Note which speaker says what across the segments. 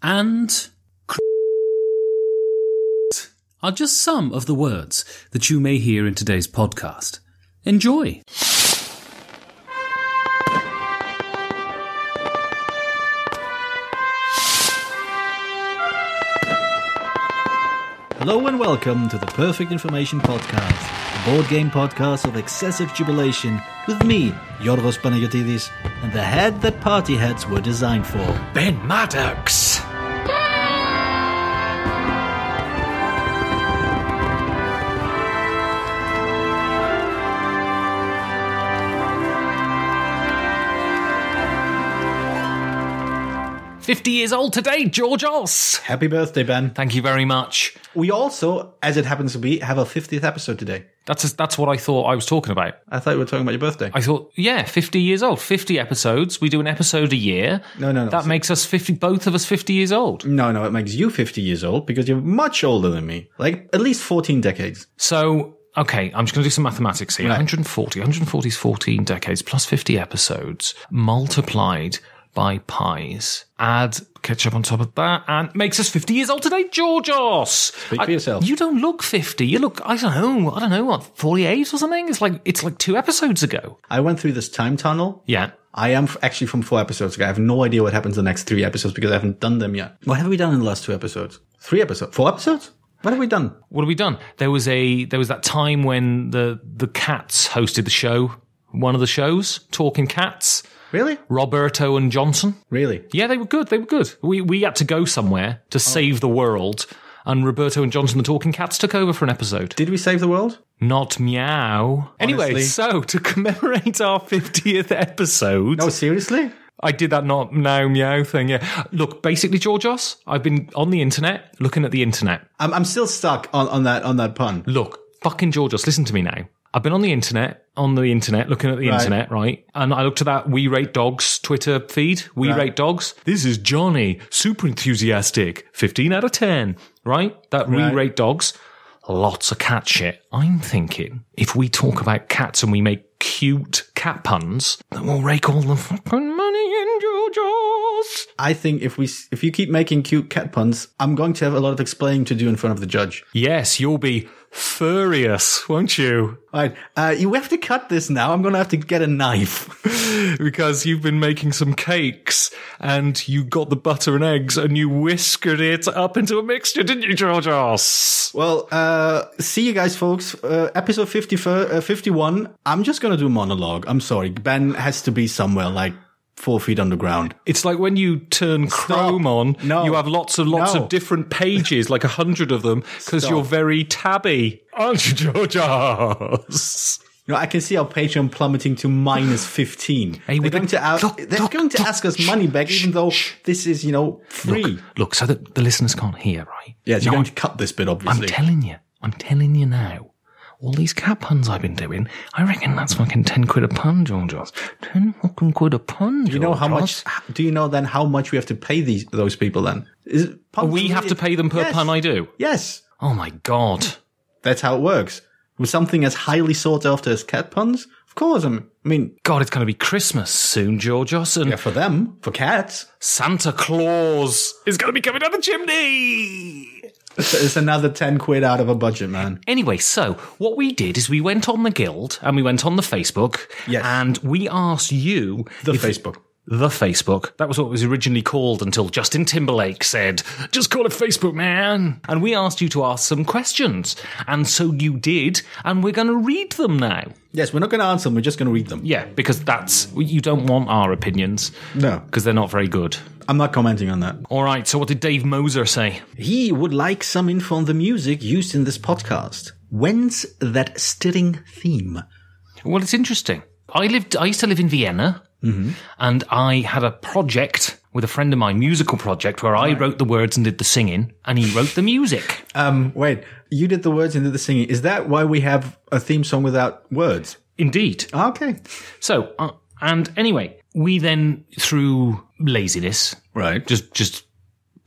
Speaker 1: and are just some of the words that you may hear in today's podcast. Enjoy.
Speaker 2: Hello and welcome to the Perfect Information Podcast, the board game podcast of excessive jubilation, with me, Yorgos Panagiotidis, and the head that party heads were designed for,
Speaker 3: Ben Maddox. "50 years old today, Georgios."
Speaker 2: Happy birthday, Ben.
Speaker 3: Thank you very much.
Speaker 2: We also, as it happens to be, have our 50th episode today.
Speaker 3: That's what I thought I was talking about.
Speaker 2: I thought you were talking about your birthday.
Speaker 3: I thought, 50 years old, 50 episodes. We do an episode a year.
Speaker 2: No.
Speaker 3: That makes us 50, both of us 50 years old.
Speaker 2: No, it makes you 50 years old because you're much older than me. Like, at least 14 decades.
Speaker 3: So, okay, I'm just going to do some mathematics here.
Speaker 2: Right.
Speaker 3: 140 is 14 decades plus 50 episodes multiplied by pies. Add ketchup on top of that and makes us 50 years old today, Georgios.
Speaker 2: Speak for yourself.
Speaker 3: You don't look 50. You look, I don't know, what, 48 or something? It's like 2 episodes ago.
Speaker 2: I went through this time tunnel.
Speaker 3: Yeah.
Speaker 2: I am actually from 4 episodes ago. I have no idea what happens in the next 3 episodes because I haven't done them yet. What have we done in the last 2 episodes? 3 episodes? 4 episodes? What have we done?
Speaker 3: What have we done? There was that time when the cats hosted the show, one of the shows, Talking Cats.
Speaker 2: Really?
Speaker 3: Roberto and Johnson.
Speaker 2: Really?
Speaker 3: Yeah, they were good. We had to go somewhere to save the world, and Roberto and Johnson, the Talking Cats, took over for an episode.
Speaker 2: Did we save the world?
Speaker 3: Not meow. Anyway,
Speaker 2: Honestly.
Speaker 3: so to commemorate our 50th episode...
Speaker 2: No, seriously?
Speaker 3: I did that not now meow thing, yeah. Look, basically, Georgios, I've been on the internet, looking at the internet.
Speaker 2: I'm still stuck on that pun.
Speaker 3: Look, fucking Georgios, listen to me now. I've been on the internet, looking at the internet, right? And I looked at that We Rate Dogs Twitter feed. We Rate Dogs. This is Johnny, super enthusiastic, 15 out of 10, right? That We Rate Dogs. Lots of cat shit. I'm thinking, if we talk about cats and we make cute cat puns, then we'll rake all the fucking money in, Georgios.
Speaker 2: I think if you keep making cute cat puns, I'm going to have a lot of explaining to do in front of the judge.
Speaker 3: Yes, you'll be furious, won't you?
Speaker 2: All right, you have to cut this now. I'm going to have to get a knife.
Speaker 3: Because you've been making some cakes and you got the butter and eggs and you whiskered it up into a mixture, didn't you, Georgios?
Speaker 2: Well, see you guys, folks. Episode 51. I'm just going to do a monologue. I'm sorry. Ben has to be somewhere like 4 feet underground.
Speaker 3: It's like when you turn Chrome on, you have lots of different pages, like 100 of them, because you're very tabby, aren't you, Georgios?
Speaker 2: You know, I can see our Patreon plummeting to minus 15.
Speaker 3: Hey,
Speaker 2: they're going to ask us money back, even though this is, free.
Speaker 3: Look, so that the listeners can't hear, right?
Speaker 2: Yes, you're going to cut this bit, obviously.
Speaker 3: I'm telling you now. All these cat puns I've been doing, I reckon that's fucking 10 quid a pun, Georgios. 10 fucking quid a pun, Georgios.
Speaker 2: You know how much? Do you know then how much we have to pay those people then?
Speaker 3: We have to pay them per pun I do?
Speaker 2: Yes.
Speaker 3: Oh my God.
Speaker 2: That's how it works. With something as highly sought after as cat puns, of course. I mean,
Speaker 3: God, it's going to be Christmas soon, Georgios. And
Speaker 2: yeah, for them, for cats.
Speaker 3: Santa Claus is going to be coming down the chimney.
Speaker 2: It's another 10 quid out of a budget, man.
Speaker 3: Anyway, so what we did is we went on the Guild and we went on the Facebook.
Speaker 2: Yes.
Speaker 3: And we asked you...
Speaker 2: The Facebook. That was what it was originally called until Justin Timberlake said, just call it Facebook, man. And we asked you to ask some questions. And so you did, and we're going to read them now. Yes, we're not going to answer them, we're just going to read them. Yeah, because you don't want our opinions. No. Because they're not very good. I'm not commenting on that. All right, so what did Dave Moser say? He would like some info on the music used in this podcast. When's that stirring theme? Well, it's interesting. I used to live in Vienna. Mm-hmm. And I had a project with a friend of mine, musical project, where I wrote the words and did the singing, and he wrote the music. Wait, you did the words and did the singing. Is that why we have a theme song without words? Indeed. Okay. So, and anyway, we then, through laziness, just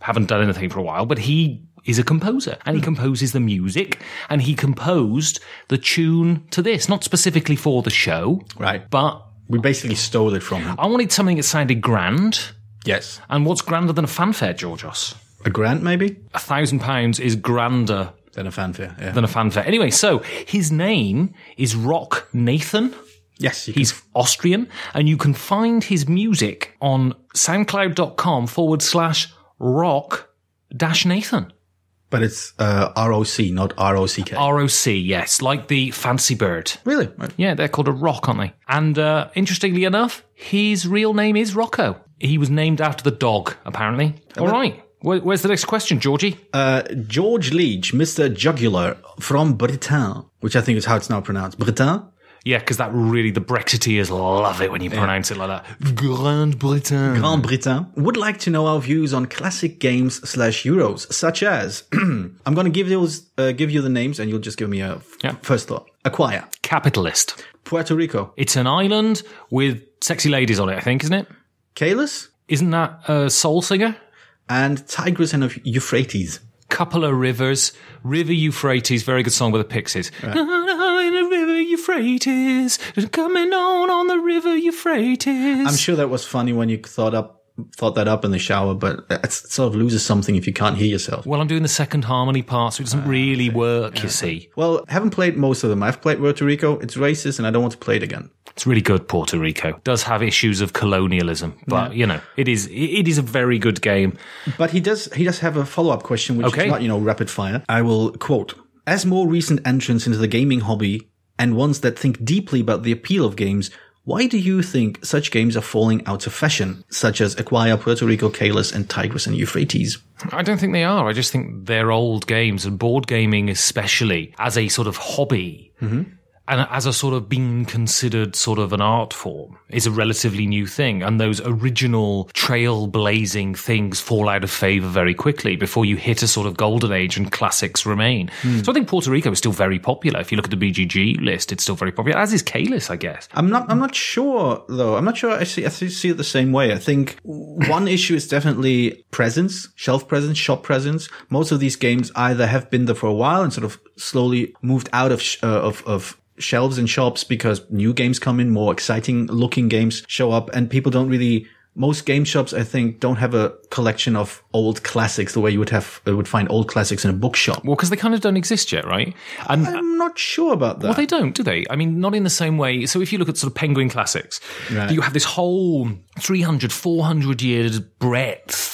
Speaker 2: haven't done anything for a while, but he is a composer, and he composes the music, and he composed the tune to this, not specifically for the show, but... We basically stole it from him. I wanted something that sounded grand,
Speaker 4: Yes.
Speaker 2: And what's grander than a fanfare, Georgios?
Speaker 4: A grant, maybe?
Speaker 2: £1,000 is grander
Speaker 4: Than a fanfare, yeah.
Speaker 2: than a fanfare. Anyway, so his name is Rock Nathan.
Speaker 4: Yes.
Speaker 2: He's Austrian, and you can find his music on soundcloud.com/rock-Nathan.
Speaker 4: But it's ROC, not ROCK.
Speaker 2: ROC, yes, like the fancy bird.
Speaker 4: Really?
Speaker 2: Yeah, they're called a rock, aren't they? And interestingly enough, his real name is Rocco. He was named after the dog, apparently. All right. Where's the next question, Georgie?
Speaker 4: George Leach, Mr. Jugular from Britain, which I think is how it's now pronounced. Britain?
Speaker 2: Yeah, because that really, the Brexiteers love it when you pronounce it like that. Grand Britain.
Speaker 4: Grand Britain. Would like to know our views on classic games / Euros, such as, I'm going to give you the names and you'll just give me a first thought. Acquire.
Speaker 2: Capitalist.
Speaker 4: Puerto Rico.
Speaker 2: It's an island with sexy ladies on it, I think, isn't it?
Speaker 4: Kalis.
Speaker 2: Isn't that a soul singer?
Speaker 4: And Tigris and Euphrates.
Speaker 2: Couple of rivers. River Euphrates, very good song with the Pixies. Right. In the river Euphrates, coming on the river Euphrates.
Speaker 4: I'm sure that was funny when you thought that up in the shower, but it sort of loses something if you can't hear yourself.
Speaker 2: Well, I'm doing the second harmony part, so it doesn't really work, you see.
Speaker 4: Well, I haven't played most of them. I've played Puerto Rico. It's racist, and I don't want to play it again.
Speaker 2: It's really good, Puerto Rico. It does have issues of colonialism, but, you know, it is a very good game.
Speaker 4: But he does have a follow-up question, which is not, rapid fire. I will quote, as more recent entrants into the gaming hobby and ones that think deeply about the appeal of games, why do you think such games are falling out of fashion, such as Acquire, Puerto Rico, Kalis, and Tigris and Euphrates?
Speaker 2: I don't think they are. I just think they're old games, and board gaming especially, as a sort of hobby, and as a sort of being considered sort of an art form, is a relatively new thing. And those original trailblazing things fall out of favor very quickly before you hit a sort of golden age and classics remain. So I think Puerto Rico is still very popular. If you look at the BGG list, it's still very popular, as is Kalis, I guess.
Speaker 4: I'm not sure though. I'm not sure I see it the same way. I think one issue is definitely presence, shelf presence, shop presence. Most of these games either have been there for a while and sort of slowly moved out of shelves and shops because new games come in, more exciting looking games show up, and people don't really, most game shops, I think, don't have a collection of old classics the way you would find old classics in a bookshop.
Speaker 2: Well, because they kind of don't exist yet, right? And
Speaker 4: I'm not sure about that.
Speaker 2: Well, they don't, do they? I mean, not in the same way. So if you look at sort of Penguin Classics, you have this whole 300, 400 years breadth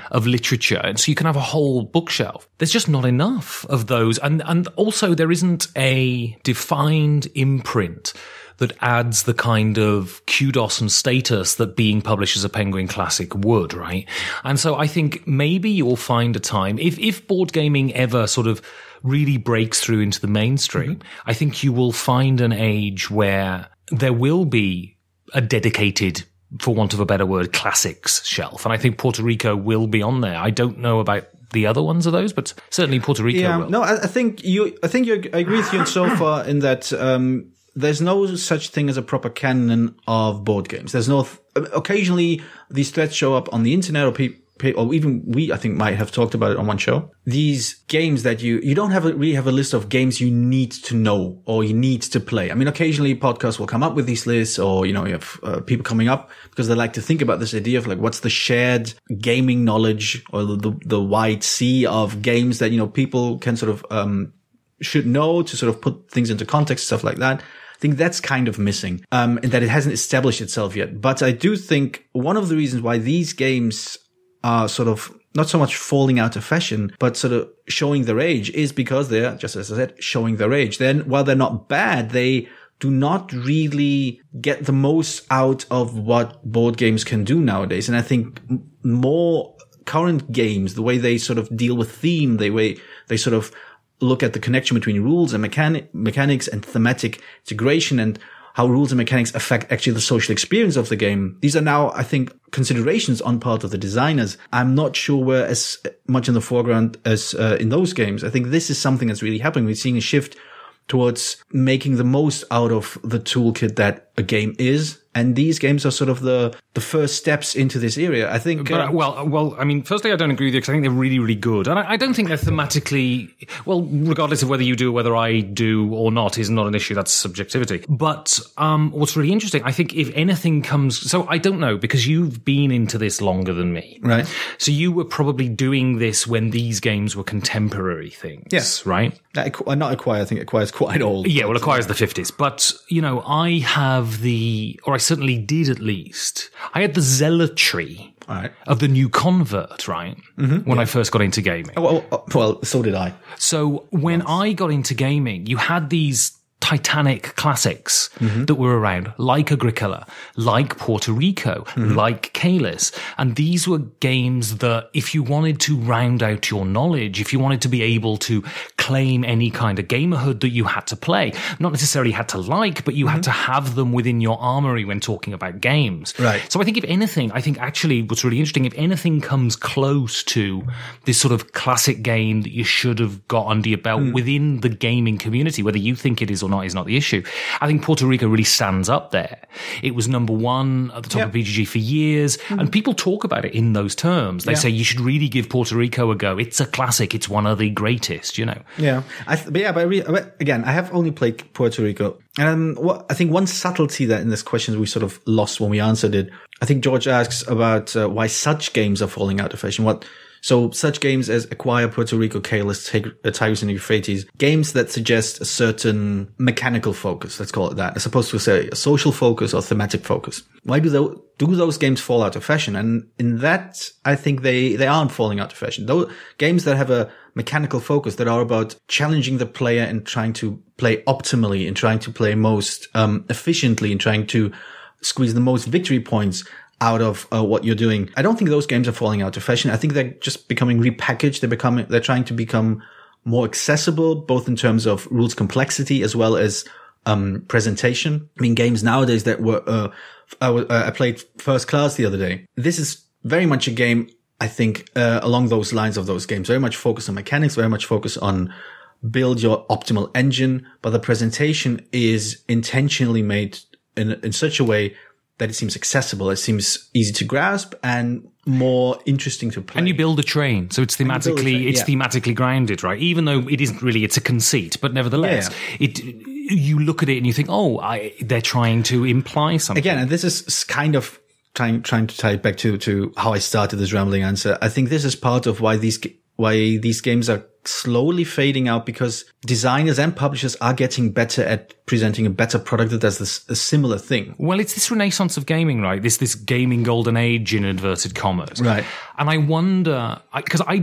Speaker 2: of literature. And so you can have a whole bookshelf. There's just not enough of those. And also there isn't a defined imprint that adds the kind of kudos and status that being published as a Penguin Classic would, right? And so I think maybe you'll find a time, if board gaming ever sort of really breaks through into the mainstream, I think you will find an age where there will be a dedicated, for want of a better word, classics shelf. And I think Puerto Rico will be on there. I don't know about the other ones of those, but certainly Puerto Rico will.
Speaker 4: No, I agree with you so far in that, there's no such thing as a proper canon of board games. There's no, occasionally these threads show up on the internet or even we, I think, might have talked about it on one show. These games that you don't really have a list of games you need to know or you need to play. I mean, occasionally podcasts will come up with these lists, or, you have people coming up because they like to think about this idea of like, what's the shared gaming knowledge or the wide sea of games that, people can sort of, should know to sort of put things into context, stuff like that. I think that's kind of missing, and that it hasn't established itself yet. But I do think one of the reasons why these games are sort of not so much falling out of fashion, but sort of showing their age is because they're, just as I said, showing their age. Then while they're not bad, they do not really get the most out of what board games can do nowadays. And I think more current games, the way they sort of deal with theme, the way they sort of look at the connection between rules and mechanics and thematic integration and how rules and mechanics affect actually the social experience of the game. These are now, I think, considerations on part of the designers. I'm not sure we're as much in the foreground as in those games. I think this is something that's really happening. We're seeing a shift towards making the most out of the toolkit that a game is And these games are sort of the first steps into this area. I think.
Speaker 2: Well, I mean, firstly, I don't agree with you because I think they're really, really good. And I don't think they're thematically, well, regardless of whether you do or whether I do or not is not an issue. That's subjectivity. But what's really interesting, I think if anything comes, so I don't know, because you've been into this longer than me.
Speaker 4: Right.
Speaker 2: So you were probably doing this when these games were contemporary things.
Speaker 4: Yes.
Speaker 2: Right?
Speaker 4: Not Acquire, I think Acquire's quite old.
Speaker 2: Yeah, well, Acquire's the 50s. But, I have or I certainly did at least, I had the zealotry of the new convert, right? Mm-hmm. When I first got into gaming.
Speaker 4: Well, so did I.
Speaker 2: So when I got into gaming, you had these titanic classics that were around, like Agricola, like Puerto Rico, like Calis. And these were games that if you wanted to round out your knowledge, if you wanted to be able to claim any kind of gamerhood that you had to play, not necessarily had to like, but you had to have them within your armory when talking about games.
Speaker 4: Right.
Speaker 2: So I think if anything, actually what's really interesting, if anything comes close to this sort of classic game that you should have got under your belt within the gaming community, whether you think it is or not is not the issue. I think Puerto Rico really stands up there. It was number one at the top of BGG for years, and people talk about it in those terms. They say you should really give Puerto Rico a go. It's a classic. It's one of the greatest,
Speaker 4: Yeah. Again, I have only played Puerto Rico. And I think one subtlety that in this question we sort of lost when we answered it, I think George asks about why such games are falling out of fashion. So such games as Acquire, Puerto Rico, Calis, Tigris and Euphrates, games that suggest a certain mechanical focus, let's call it that, as opposed to say a social focus or thematic focus. Why do those games fall out of fashion? And in that, I think they aren't falling out of fashion. Those games that have a mechanical focus, that are about challenging the player and trying to play optimally and trying to play most efficiently and trying to squeeze the most victory points out of what you're doing. I don't think those games are falling out of fashion. I think they're just becoming repackaged. They're trying to become more accessible, both in terms of rules complexity as well as presentation. I mean, games nowadays that were I played First Class the other day. This is very much a game, I think, along those lines of those games. Very much focused on mechanics, very much focused on build your optimal engine, but the presentation is intentionally made in such a way that it seems accessible, it seems easy to grasp and more interesting to play.
Speaker 2: And you build a train, so it's thematically grounded, right? Even though it isn't really, it's a conceit, but nevertheless, you look at it and you think, they're trying to imply something.
Speaker 4: Again, and this is kind of trying to tie it back to how I started this rambling answer. I think this is part of why these games are slowly fading out, because designers and publishers are getting better at presenting a better product that does a similar thing.
Speaker 2: Well, it's this renaissance of gaming, right? This gaming golden age in inverted commas.
Speaker 4: Right.
Speaker 2: And I wonder, because I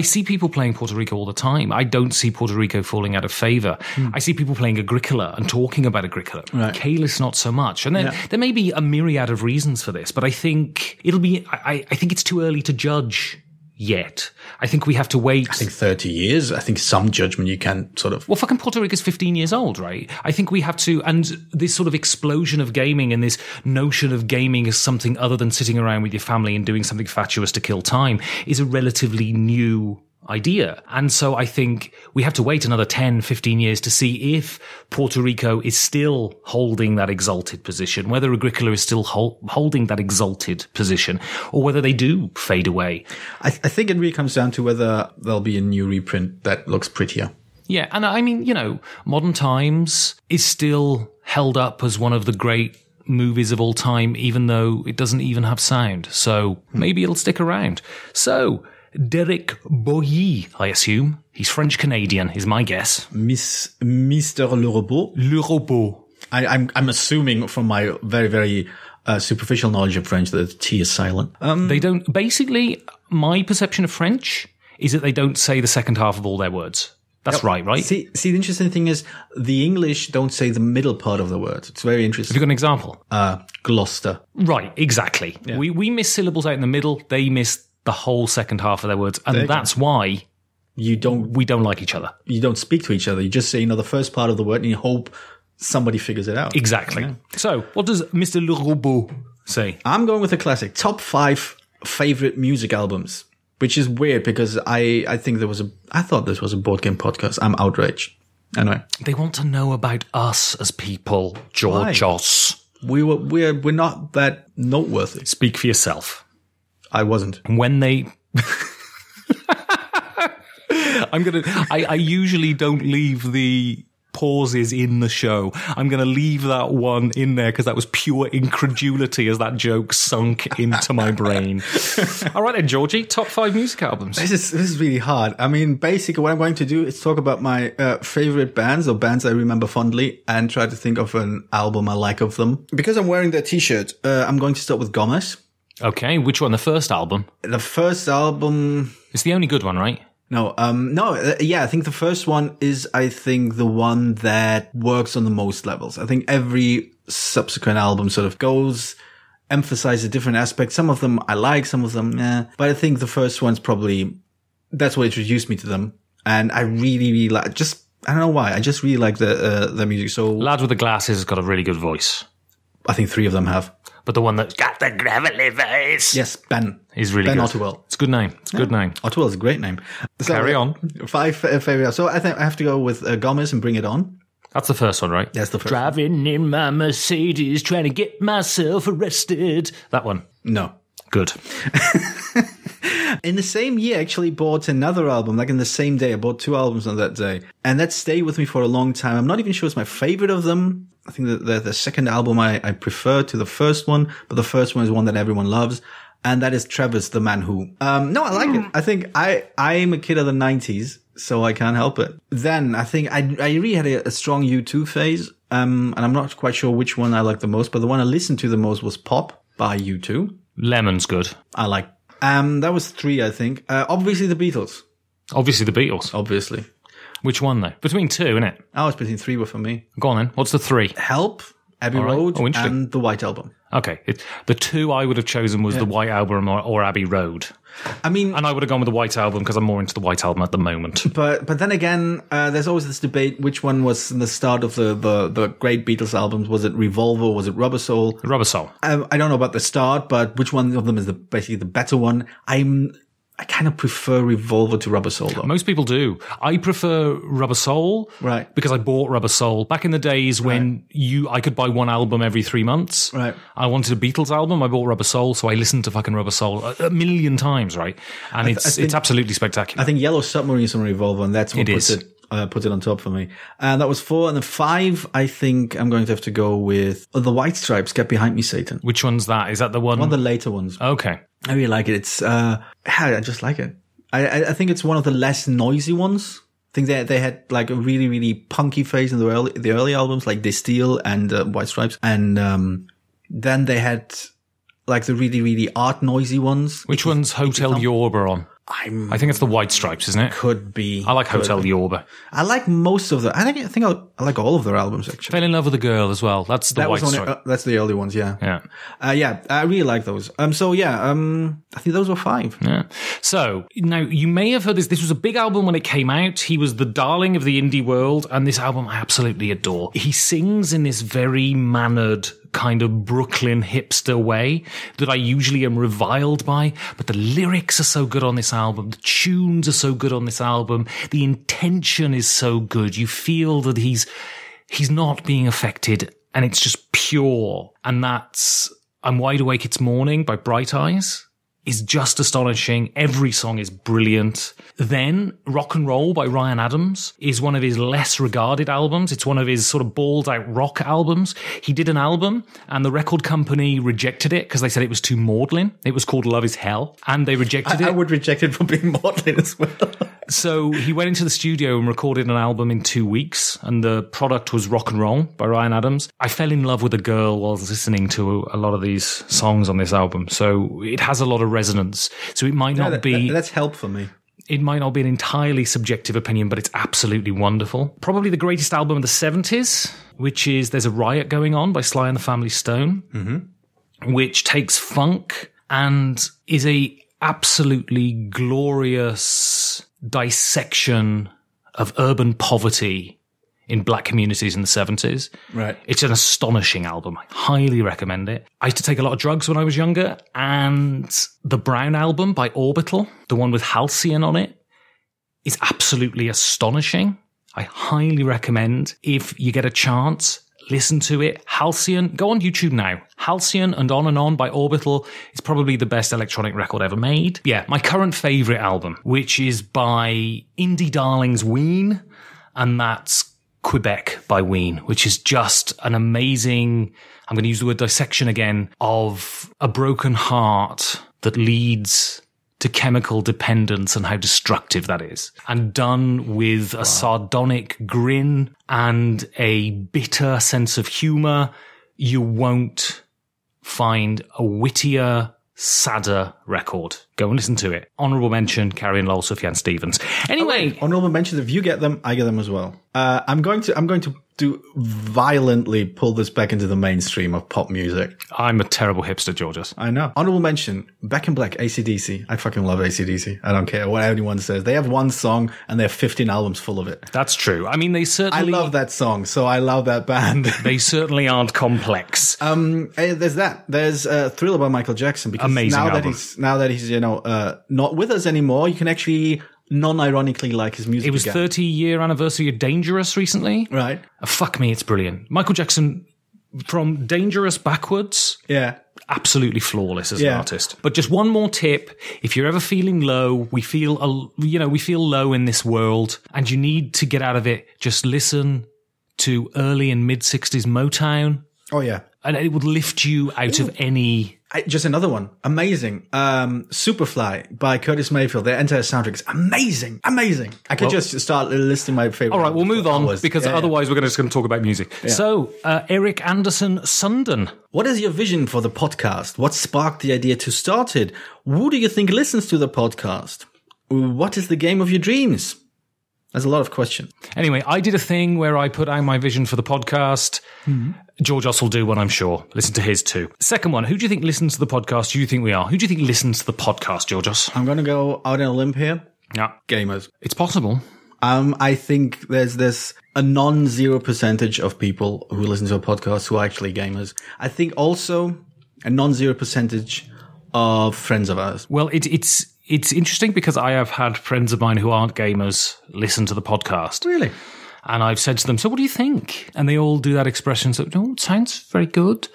Speaker 2: see people playing Puerto Rico all the time. I don't see Puerto Rico falling out of favor. I see people playing Agricola and talking about Agricola.
Speaker 4: Right.
Speaker 2: Calis, not so much. And then there may be a myriad of reasons for this, but I think I think it's too early to judge yet. I think we have to wait.
Speaker 4: I think 30 years. I think some judgment you can sort of.
Speaker 2: Well, fucking Puerto Rico's 15 years old, right? I think we have to, and this sort of explosion of gaming and this notion of gaming as something other than sitting around with your family and doing something fatuous to kill time is a relatively new idea. And so I think we have to wait another 10, 15 years to see if Puerto Rico is still holding that exalted position, whether Agricola is still holding that exalted position, or whether they do fade away.
Speaker 4: I think it really comes down to whether there'll be a new reprint that looks prettier.
Speaker 2: Yeah. And I mean, Modern Times is still held up as one of the great movies of all time, even though it doesn't even have sound. So maybe it'll stick around. So Derek Boilly, I assume. He's French-Canadian, is my guess.
Speaker 4: Mr. Le Robot.
Speaker 2: Le Robot.
Speaker 4: I'm assuming from my very, very superficial knowledge of French that the T is silent.
Speaker 2: They don't, basically, my perception of French is that they don't say the second half of all their words. That's right?
Speaker 4: See, the interesting thing is the English don't say the middle part of the word. It's very interesting.
Speaker 2: Have you got an example?
Speaker 4: Gloucester.
Speaker 2: Right, exactly. Yeah. We miss syllables out in the middle. They miss the whole second half of their words, and that's why we don't like each other.
Speaker 4: You don't speak to each other. You just say the first part of the word and you hope somebody figures it out.
Speaker 2: Exactly. Yeah. So what does Mr. Le Robot say?
Speaker 4: I'm going with a classic. Top 5 favorite music albums, which is weird because I thought this was a board game podcast. I'm outraged. Anyway.
Speaker 2: They want to know about us as people, Georgios.
Speaker 4: We're not that noteworthy.
Speaker 2: Speak for yourself.
Speaker 4: I wasn't.
Speaker 2: When they... I usually don't leave the pauses in the show. I'm going to leave that one in there because that was pure incredulity as that joke sunk into my brain. All right then, Georgie, top 5 music albums.
Speaker 4: This is really hard. I mean, basically what I'm going to do is talk about my favorite bands or bands I remember fondly and try to think of an album I like of them. Because I'm wearing their t-shirt, I'm going to start with Gomez.
Speaker 2: Okay, which one? The first album?
Speaker 4: The first album...
Speaker 2: It's the only good one, right?
Speaker 4: No, I think the first one is, the one that works on the most levels. I think every subsequent album sort of emphasizes different aspects. Some of them I like, some of them, but I think the first one's probably, that's what introduced me to them. And I really, really like, I don't know why, I just really like the music. So,
Speaker 2: Lad with the Glasses has got a really good voice.
Speaker 4: I think 3 of them have.
Speaker 2: But the one that's got the gravelly voice.
Speaker 4: Yes, Ben.
Speaker 2: He's really
Speaker 4: Ben
Speaker 2: good.
Speaker 4: Otterwell.
Speaker 2: It's a good name. It's a good name.
Speaker 4: Otterwell is a great name. So,
Speaker 2: Carry on.
Speaker 4: 5 favorite. So I think I have to go with Gomez and Bring It On.
Speaker 2: That's the first one, right?
Speaker 4: That's the first
Speaker 2: Driving in my Mercedes, trying to get myself arrested. That one.
Speaker 4: No.
Speaker 2: Good.
Speaker 4: In the same year, I actually bought another album, like in the same day. I bought 2 albums on that day. And that stayed with me for a long time. I'm not even sure it's my favorite of them. I think that the second album I prefer to the first one, but the first one is one that everyone loves. And that is Travis, The Man Who. No, I like it. I think I'm a kid of the 90s, so I can't help it. Then I think I really had a strong U2 phase. And I'm not quite sure which one I like the most, but the one I listened to the most was Pop by U2.
Speaker 2: Lemon's good.
Speaker 4: I like. That was 3, I think. Obviously the Beatles.
Speaker 2: Obviously the Beatles.
Speaker 4: Obviously.
Speaker 2: Which one though? Between 2, innit?
Speaker 4: Oh, it's between 3 were for me.
Speaker 2: Go on then. What's the 3?
Speaker 4: Help, Abbey Road, and The White Album.
Speaker 2: Okay. The 2 I would have chosen was The White Album or Abbey Road.
Speaker 4: I mean...
Speaker 2: And I would have gone with The White Album because I'm more into The White Album at the moment.
Speaker 4: But then again, there's always this debate, which one was in the start of the great Beatles albums? Was it Revolver? Was it Rubber Soul?
Speaker 2: Rubber Soul.
Speaker 4: I don't know about the start, but which one of them is basically the better one? I kind of prefer Revolver to Rubber Soul, though.
Speaker 2: Most people do. I prefer Rubber Soul.
Speaker 4: Right.
Speaker 2: Because I bought Rubber Soul back in the days when I could buy one album every 3 months.
Speaker 4: Right.
Speaker 2: I wanted a Beatles album. I bought Rubber Soul, so I listened to fucking Rubber Soul a million times, right? And it's absolutely spectacular.
Speaker 4: I think Yellow Submarine is on Revolver, and that's what puts it on top for me. And that was 4. And then 5, I think I'm going to have to go with The White Stripes, Get Behind Me, Satan.
Speaker 2: Which one's that? Is that the one?
Speaker 4: One of the later ones.
Speaker 2: Okay.
Speaker 4: I really like it. It's, I just like it. I think it's one of the less noisy ones. I think they had like a really, really punky phase in the early albums, like They Steal and White Stripes. And then they had like the really, really art noisy ones.
Speaker 2: Which one's Hotel Yorba on? I think it's the White Stripes, isn't it?
Speaker 4: Could be.
Speaker 2: I like Hotel Yorba.
Speaker 4: I like most of them. I think I like all of their albums, actually.
Speaker 2: Fell in Love with a Girl as well. That's the White Stripes.
Speaker 4: That's the early ones, yeah.
Speaker 2: Yeah.
Speaker 4: I really like those. I think those were 5.
Speaker 2: Yeah. So, now, you may have heard this. This was a big album when it came out. He was the darling of the indie world, and this album I absolutely adore. He sings in this very mannered, kind of Brooklyn hipster way that I usually am reviled by, but the lyrics are so good on this album, the tunes are so good on this album, the intention is so good. You feel that he's not being affected, and it's just pure. And that's I'm Wide Awake It's Morning by Bright Eyes is just astonishing. Every song is brilliant. Then Rock and Roll by Ryan Adams is one of his less regarded albums. It's one of his sort of balled out rock albums. He did an album and the record company rejected it because they said it was too maudlin. It was called Love Is Hell, and they rejected it.
Speaker 4: I would reject it for being maudlin as well.
Speaker 2: So he went into the studio and recorded an album in 2 weeks, and the product was Rock and Roll by Ryan Adams. I fell in love with a girl while listening to a lot of these songs on this album. So it has a lot of resonance. So it might not be...
Speaker 4: That's help for me.
Speaker 2: It might not be an entirely subjective opinion, but it's absolutely wonderful. Probably the greatest album of the 70s, which is There's a Riot Going On by Sly and the Family Stone, which takes funk and is a absolutely glorious dissection of urban poverty in black communities in the 70s.
Speaker 4: Right.
Speaker 2: It's an astonishing album. I highly recommend it. I used to take a lot of drugs when I was younger, and the Brown album by Orbital, the one with Halcyon on it, is absolutely astonishing. I highly recommend, if you get a chance, listen to it. Halcyon, go on YouTube now. Halcyon and On by Orbital is probably the best electronic record ever made. Yeah, my current favourite album, which is by indie darlings Ween, and that's Quebec by Ween, which is just an amazing, I'm going to use the word dissection again, of a broken heart that leads to chemical dependence and how destructive that is. And done with a sardonic grin and a bitter sense of humour. You won't find a wittier, sadder record. Go and listen to it. Honourable mention, Carrie and Lowell, Sufjan Stevens. Anyway.
Speaker 4: Honourable mentions, if you get them, I get them as well. I'm going to violently pull this back into the mainstream of pop music.
Speaker 2: I'm a terrible hipster, Georges.
Speaker 4: I know. Honourable mention, Back in Black, AC/DC. I fucking love AC/DC. I don't care what anyone says. They have one song and they have 15 albums full of it.
Speaker 2: That's true. I mean, they certainly...
Speaker 4: I love that song, so I love that band.
Speaker 2: They certainly aren't complex.
Speaker 4: There's that. There's Thriller by Michael Jackson. Because
Speaker 2: amazing album.
Speaker 4: Now that he's not with us anymore, you can actually non-ironically like his music.
Speaker 2: It was
Speaker 4: again.
Speaker 2: 30-year anniversary of Dangerous recently.
Speaker 4: Right.
Speaker 2: Fuck me, it's brilliant. Michael Jackson, from Dangerous backwards, absolutely flawless as an artist. But just one more tip: if you're ever feeling low, we feel low in this world, and you need to get out of it. Just listen to early and mid '60s Motown.
Speaker 4: Oh yeah,
Speaker 2: and it would lift you out of any.
Speaker 4: Just another one. Amazing. Superfly by Curtis Mayfield. Their entire soundtrack is amazing. Amazing. I could just start listing my favorite.
Speaker 2: All right, we'll move on because otherwise we're just going to talk about music. Yeah. So, Eric Anderson Sundon.
Speaker 4: What is your vision for the podcast? What sparked the idea to start it? Who do you think listens to the podcast? What is the game of your dreams? There's a lot of questions.
Speaker 2: Anyway, I did a thing where I put out my vision for the podcast. Mm-hmm. George Oss will do one, I'm sure. Listen to his too. Second one, who do you think listens to the podcast? Who do you think we are? Who do you think listens to the podcast, George Oss?
Speaker 4: I'm going to go out on a limb here.
Speaker 2: Yeah.
Speaker 4: Gamers.
Speaker 2: It's possible.
Speaker 4: I think there's a non-zero percentage of people who listen to a podcast who are actually gamers. I think also a non-zero percentage of friends of ours.
Speaker 2: Well, it's interesting because I have had friends of mine who aren't gamers listen to the podcast.
Speaker 4: Really?
Speaker 2: And I've said to them, so what do you think? And they all do that expression. So, oh, it sounds very good.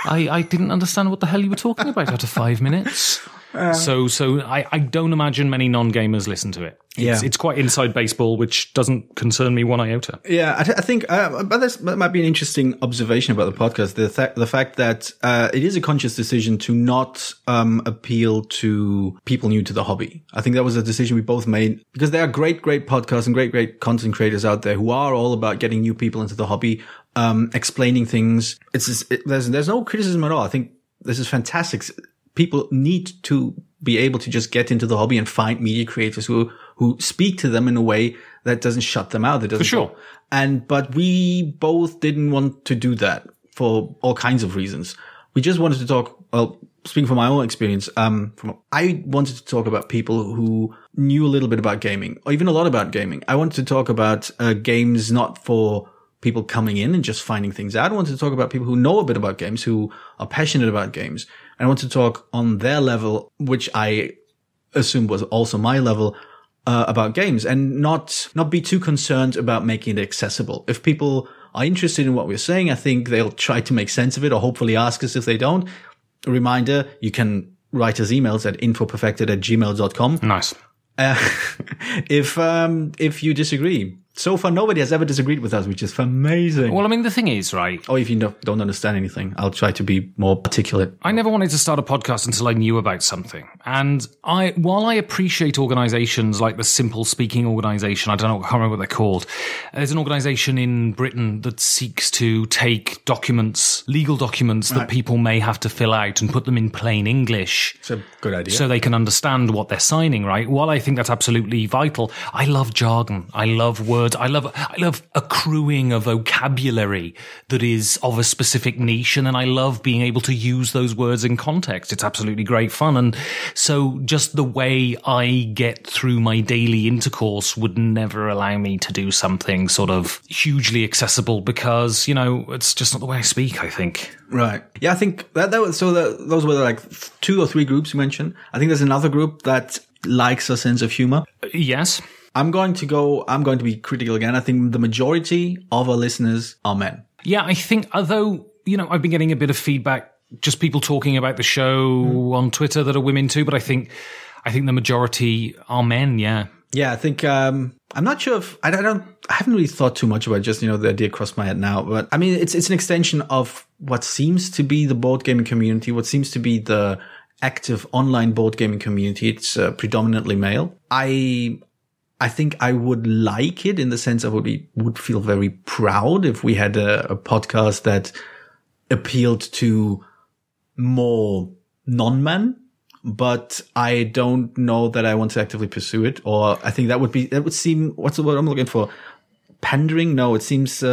Speaker 2: I didn't understand what the hell you were talking about after 5 minutes. So I don't imagine many non-gamers listen to it. It's quite inside baseball, which doesn't concern me one iota.
Speaker 4: Yeah, I think, but that might be an interesting observation about the podcast. The fact that it is a conscious decision to not appeal to people new to the hobby. I think that was a decision we both made because there are great podcasts and great content creators out there who are all about getting new people into the hobby, explaining things. There's no criticism at all. I think this is fantastic. People need to be able to just get into the hobby and find media creators who speak to them in a way that doesn't shut them out. That doesn't. For sure. But we both didn't want to do that for all kinds of reasons. We just wanted to talk, well, speaking from my own experience, I wanted to talk about people who knew a little bit about gaming or even a lot about gaming. I wanted to talk about, games not for people coming in and just finding things out. I wanted to talk about people who know a bit about games, who are passionate about games. And I want to talk on their level, which I assume was also my level, about games, and not be too concerned about making it accessible. If people are interested in what we're saying, I think they'll try to make sense of it or hopefully ask us if they don't. A reminder, you can write us emails at infoperfected@gmail.com.
Speaker 2: Nice.
Speaker 4: If you disagree. So far, nobody has ever disagreed with us, which is amazing.
Speaker 2: Well, I mean, the thing is, right?
Speaker 4: Or if you don't understand anything, I'll try to be more articulate.
Speaker 2: I never wanted to start a podcast until I knew about something. And while I appreciate organizations like the Simple Speaking organization, I can't remember what they're called. There's an organization in Britain that seeks to take legal documents that people may have to fill out and put them in plain English.
Speaker 4: It's a good idea.
Speaker 2: So they can understand what they're signing, right? While I think that's absolutely vital, I love jargon. I love words. I love accruing a vocabulary that is of a specific niche, and then I love being able to use those words in context. It's absolutely great fun. And so just the way I get through my daily intercourse would never allow me to do something sort of hugely accessible because, it's just not the way I speak, I think.
Speaker 4: Right. Yeah, I think those were like 2 or 3 groups you mentioned. I think there's another group that likes a sense of humor.
Speaker 2: Yes.
Speaker 4: I'm going to be critical again. I think the majority of our listeners are men.
Speaker 3: Yeah, I think, although, I've been getting a bit of feedback, just people talking about the show on Twitter that are women too, but I think the majority are men, yeah.
Speaker 4: Yeah, I think, I'm not sure if, I haven't really thought too much about it, just, the idea crossed my head now, but I mean, it's an extension of what seems to be the board gaming community, what seems to be the active online board gaming community. It's predominantly male. I think I would like it in the sense I would feel very proud if we had a podcast that appealed to more non-men. But I don't know that I want to actively pursue it, or I think that would seem, what's the word I'm looking for? Pandering? No, it seems,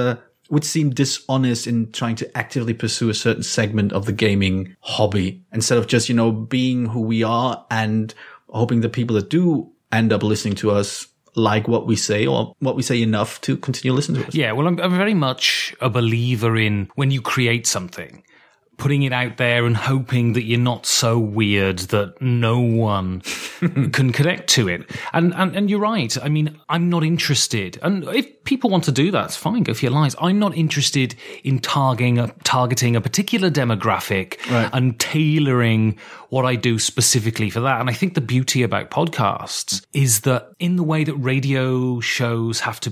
Speaker 4: would seem dishonest in trying to actively pursue a certain segment of the gaming hobby instead of just, being who we are and hoping the people that do end up listening to us like what we say or what we say enough to continue listening to us.
Speaker 3: Yeah, well, I'm very much a believer in when you create something, putting it out there and hoping that you're not so weird that no one can connect to it. And you're right. I mean, I'm not interested. And if people want to do that, it's fine. Go for your lives. I'm not interested in targeting a particular demographic and tailoring what I do specifically for that. And I think the beauty about podcasts is that in the way that radio shows have to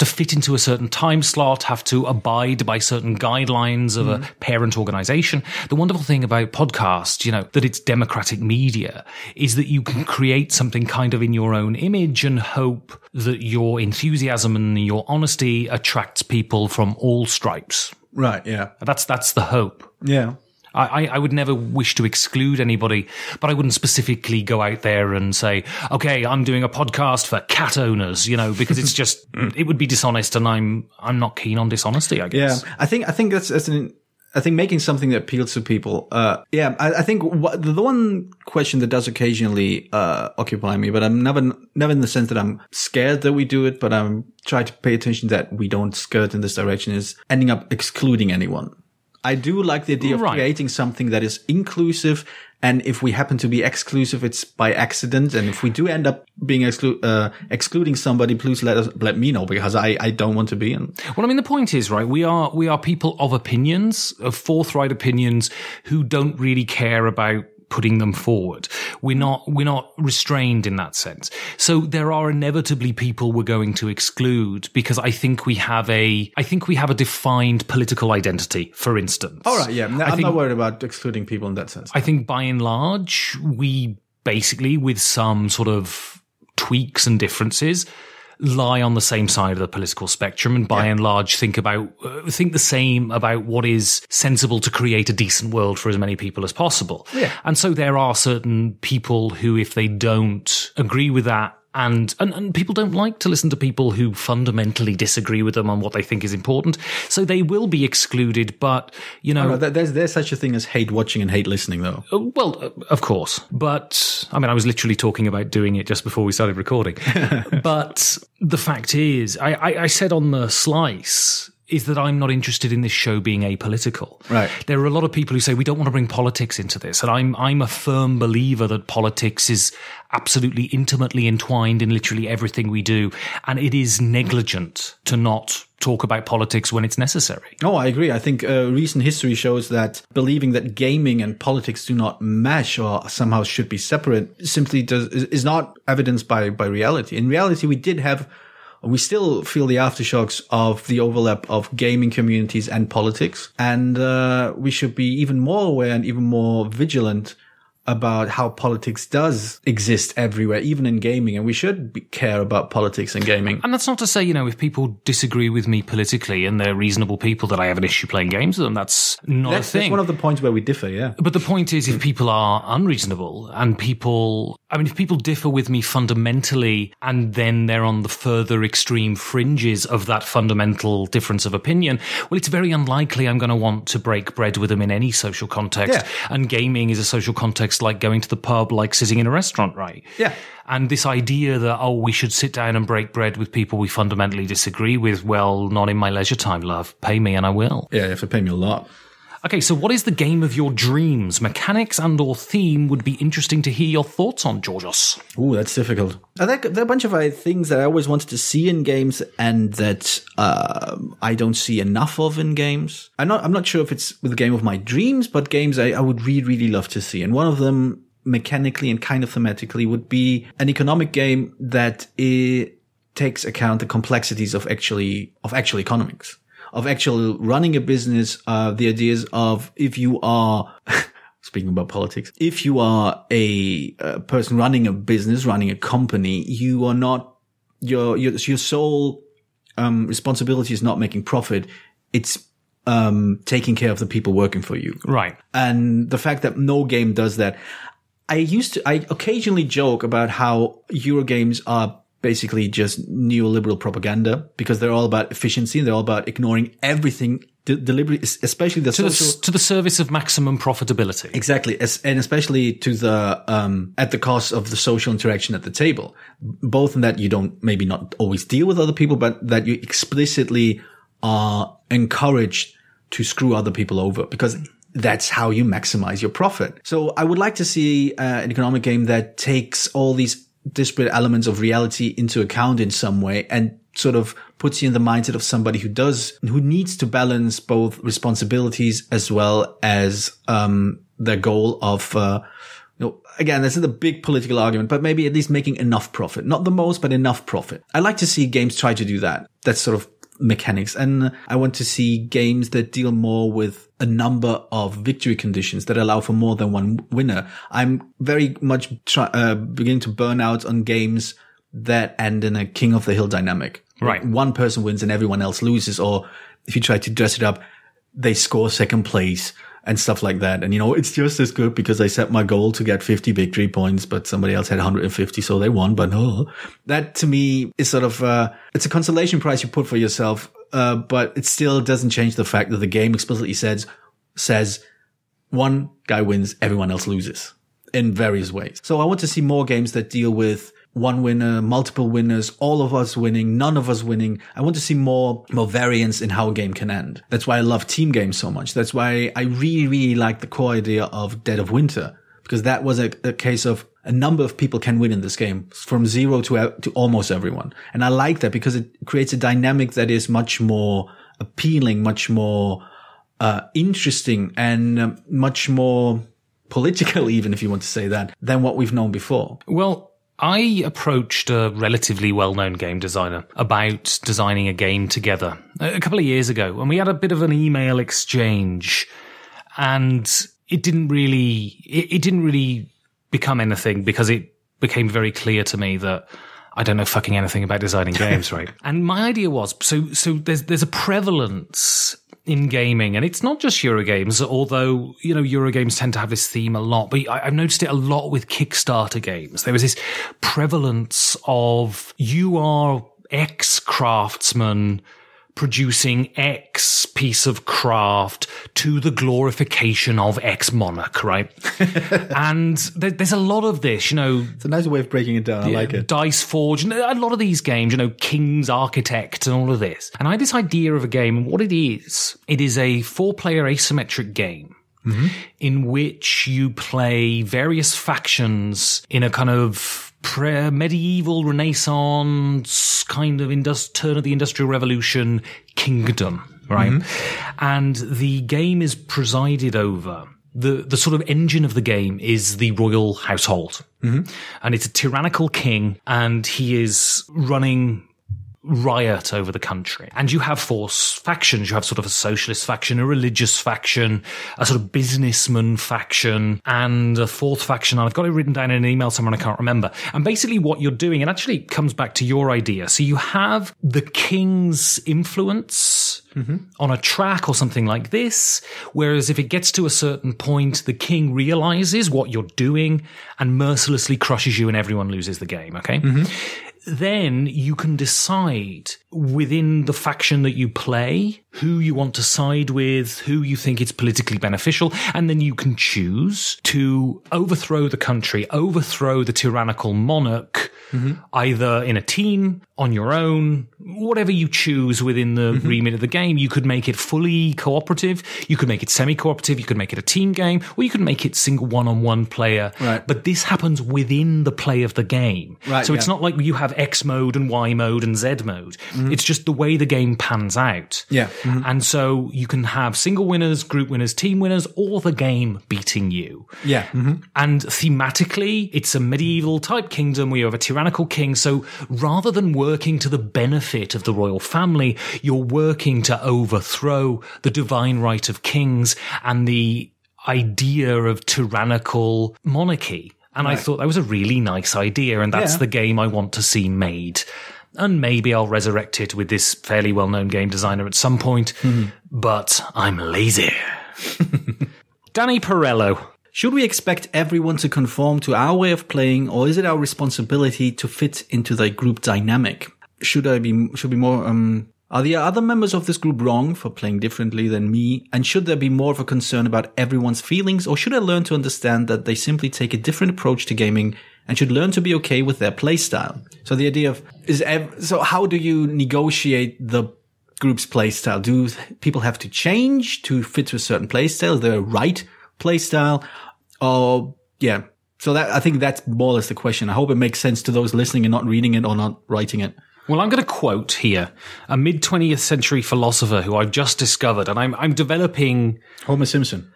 Speaker 3: fit into a certain time slot, have to abide by certain guidelines of a parent organization. The wonderful thing about podcasts, that it's democratic media, is that you can create something kind of in your own image and hope that your enthusiasm and your honesty attracts people from all stripes.
Speaker 4: Right, yeah.
Speaker 3: That's the hope.
Speaker 4: Yeah.
Speaker 3: I would never wish to exclude anybody, but I wouldn't specifically go out there and say, okay, I'm doing a podcast for cat owners, because it's just, it would be dishonest, and I'm not keen on dishonesty, I guess.
Speaker 4: Yeah. I think I think making something that appeals to people, I think the one question that does occasionally, occupy me, but I'm never in the sense that I'm scared that we do it, but I'm trying to pay attention that we don't skirt in this direction, is ending up excluding anyone. I do like the idea of creating something that is inclusive. And if we happen to be exclusive, it's by accident. And if we do end up being excluding somebody, please let me know, because I don't want to be in.
Speaker 3: Well, I mean, the point is, right, we are people of opinions, of forthright opinions, who don't really care about putting them forward. We're not restrained in that sense. So there are inevitably people we're going to exclude, because I think we have a defined political identity, for instance.
Speaker 4: All right, yeah. I'm not worried about excluding people in that sense.
Speaker 3: I think by and large, we basically, with some sort of tweaks and differences, lie on the same side of the political spectrum, and by and large think the same about what is sensible to create a decent world for as many people as possible.
Speaker 4: Yeah.
Speaker 3: And so there are certain people who, if they don't agree with that, and people don't like to listen to people who fundamentally disagree with them on what they think is important, so they will be excluded. But
Speaker 4: there's such a thing as hate watching and hate listening, though.
Speaker 3: Well, of course, but I mean, I was literally talking about doing it just before we started recording. But the fact is, I said on the slice, is that I'm not interested in this show being apolitical.
Speaker 4: Right.
Speaker 3: There are a lot of people who say we don't want to bring politics into this, and I'm a firm believer that politics is absolutely intimately entwined in literally everything we do, and it is negligent to not talk about politics when it's necessary.
Speaker 4: Oh, I agree. I think recent history shows that believing that gaming and politics do not mesh or somehow should be separate simply is not evidenced by reality. In reality, we still feel the aftershocks of the overlap of gaming communities and politics. And we should be even more aware and even more vigilant about how politics does exist everywhere, even in gaming. And we should care about politics and gaming.
Speaker 3: And that's not to say, if people disagree with me politically and they're reasonable people, that I have an issue playing games with them. That's not a thing.
Speaker 4: That's one of the points where we differ, yeah.
Speaker 3: But the point is, if people are unreasonable and if people differ with me fundamentally and then they're on the further extreme fringes of that fundamental difference of opinion, well, it's very unlikely I'm going to want to break bread with them in any social context.
Speaker 4: Yeah.
Speaker 3: And gaming is a social context like going to the pub, like sitting in a restaurant, right?
Speaker 4: Yeah.
Speaker 3: And this idea that, we should sit down and break bread with people we fundamentally disagree with, well, not in my leisure time, love. Pay me and I will.
Speaker 4: Yeah, you have to pay me a lot.
Speaker 2: Okay, so what is the game of your dreams? Mechanics and or theme would be interesting to hear your thoughts on, Georgios.
Speaker 4: Ooh, that's difficult. There are a bunch of things that I always wanted to see in games and that I don't see enough of in games. I'm not sure if it's with the game of my dreams, but games I would really, really love to see. And one of them, mechanically and kind of thematically, would be an economic game that takes account the complexities of actual economics. Of actually running a business, the ideas of if you are, speaking about politics, if you are a person running a business, running a company, you are not, your sole, responsibility is not making profit. It's, taking care of the people working for you.
Speaker 2: Right.
Speaker 4: And the fact that no game does that. I occasionally joke about how Eurogames are basically just neoliberal propaganda because they're all about efficiency and they're all about ignoring everything deliberately, especially the
Speaker 2: to the service of maximum profitability.
Speaker 4: Exactly. And especially to the, at the cost of the social interaction at the table. Both in that you don't maybe not always deal with other people, but that you explicitly are encouraged to screw other people over because that's how you maximize your profit. So I would like to see an economic game that takes all these disparate elements of reality into account in some way and sort of puts you in the mindset of somebody who needs to balance both responsibilities as well as their goal of again, this is a big political argument, but maybe at least making enough profit. Not the most, but enough profit. I like to see games try to do that. That's sort of mechanics. And I want to see games that deal more with a number of victory conditions that allow for more than one winner. I'm very much beginning to burn out on games that end in a king of the hill dynamic.
Speaker 2: Right.
Speaker 4: One person wins and everyone else loses. Or if you try to dress it up, they score second place and stuff like that. And, it's just as good because I set my goal to get 50 victory points, but somebody else had 150, so they won. But that to me is sort of, it's a consolation prize you put for yourself. But it still doesn't change the fact that the game explicitly says one guy wins, everyone else loses in various ways. So I want to see more games that deal with one winner, multiple winners, all of us winning, none of us winning. I want to see more variance in how a game can end. That's why I love team games so much. That's why I really, really like the core idea of Dead of Winter, because that was a case of a number of people can win in this game from zero to almost everyone. And I like that because it creates a dynamic that is much more appealing, much more interesting and much more political, even if you want to say that, than what we've known before.
Speaker 2: Well, I approached a relatively well-known game designer about designing a game together a couple of years ago, and we had a bit of an email exchange, and it didn't really become anything because it became very clear to me that I don't know fucking anything about designing games, right? And my idea was, so there's a prevalence in gaming, and it's not just Eurogames, although, Eurogames tend to have this theme a lot, but I've noticed it a lot with Kickstarter games. There was this prevalence of you are X craftsman producing X piece of craft to the glorification of X monarch, right? And there's a lot of this,
Speaker 4: It's a nice way of breaking it down. I like it.
Speaker 2: Dice Forge, and a lot of these games, King's Architect and all of this. And I had this idea of a game, and what it is a 4-player asymmetric game. Mm-hmm. In which you play various factions in a kind of medieval Renaissance kind of turn of the Industrial Revolution kingdom, right? Mm-hmm. And the game is presided over. The sort of engine of the game is the royal household. Mm-hmm. And it's a tyrannical king, and he is running riot over the country. And you have 4 factions. You have sort of a socialist faction, a religious faction, a sort of businessman faction, and a 4th faction. I've got it written down in an email somewhere, I can't remember. And basically what you're doing, and actually it comes back to your idea. So you have the king's influence on a track or something like this, whereas if it gets to a certain point, the king realizes what you're doing and mercilessly crushes you and everyone loses the game, okay? Mm-hmm. Then you can decide within the faction that you play who you want to side with, who you think is politically beneficial, and then you can choose to overthrow the country, overthrow the tyrannical monarch, either in a team, on your own, whatever you choose within the remit of the game. You could make it fully cooperative, you could make it semi-cooperative, you could make it a team game, or you could make it single one-on-one player.
Speaker 4: Right.
Speaker 2: But this happens within the play of the game.
Speaker 4: Right,
Speaker 2: so it's not like you have X mode and Y mode and Z mode. It's just the way the game pans out.
Speaker 4: Yeah.
Speaker 2: And so you can have single winners, group winners, team winners, or the game beating you.
Speaker 4: Yeah.
Speaker 2: And thematically, it's a medieval type kingdom where you have a tyrannical king. So rather than working to the benefit of the royal family, you're working to overthrow the divine right of kings and the idea of tyrannical monarchy. And I thought that was a really nice idea, and that's the game I want to see made. And maybe I'll resurrect it with this fairly well-known game designer at some point, but I'm lazy. Danny Perello.
Speaker 4: Should we expect everyone to conform to our way of playing, or is it our responsibility to fit into the group dynamic? Should be more, are the other members of this group wrong for playing differently than me? And should there be more of a concern about everyone's feelings, or should I learn to understand that they simply take a different approach to gaming and should learn to be okay with their play style? So the idea of, so how do you negotiate the group's play style? Do people have to change to fit to a certain play style? Is there a right play style? Or, yeah. So I think that's more or less the question. I hope it makes sense to those listening and not reading it or not writing it.
Speaker 2: Well, I'm going to quote here a mid-20th century philosopher who I've just discovered, and I'm developing...
Speaker 4: Homer Simpson.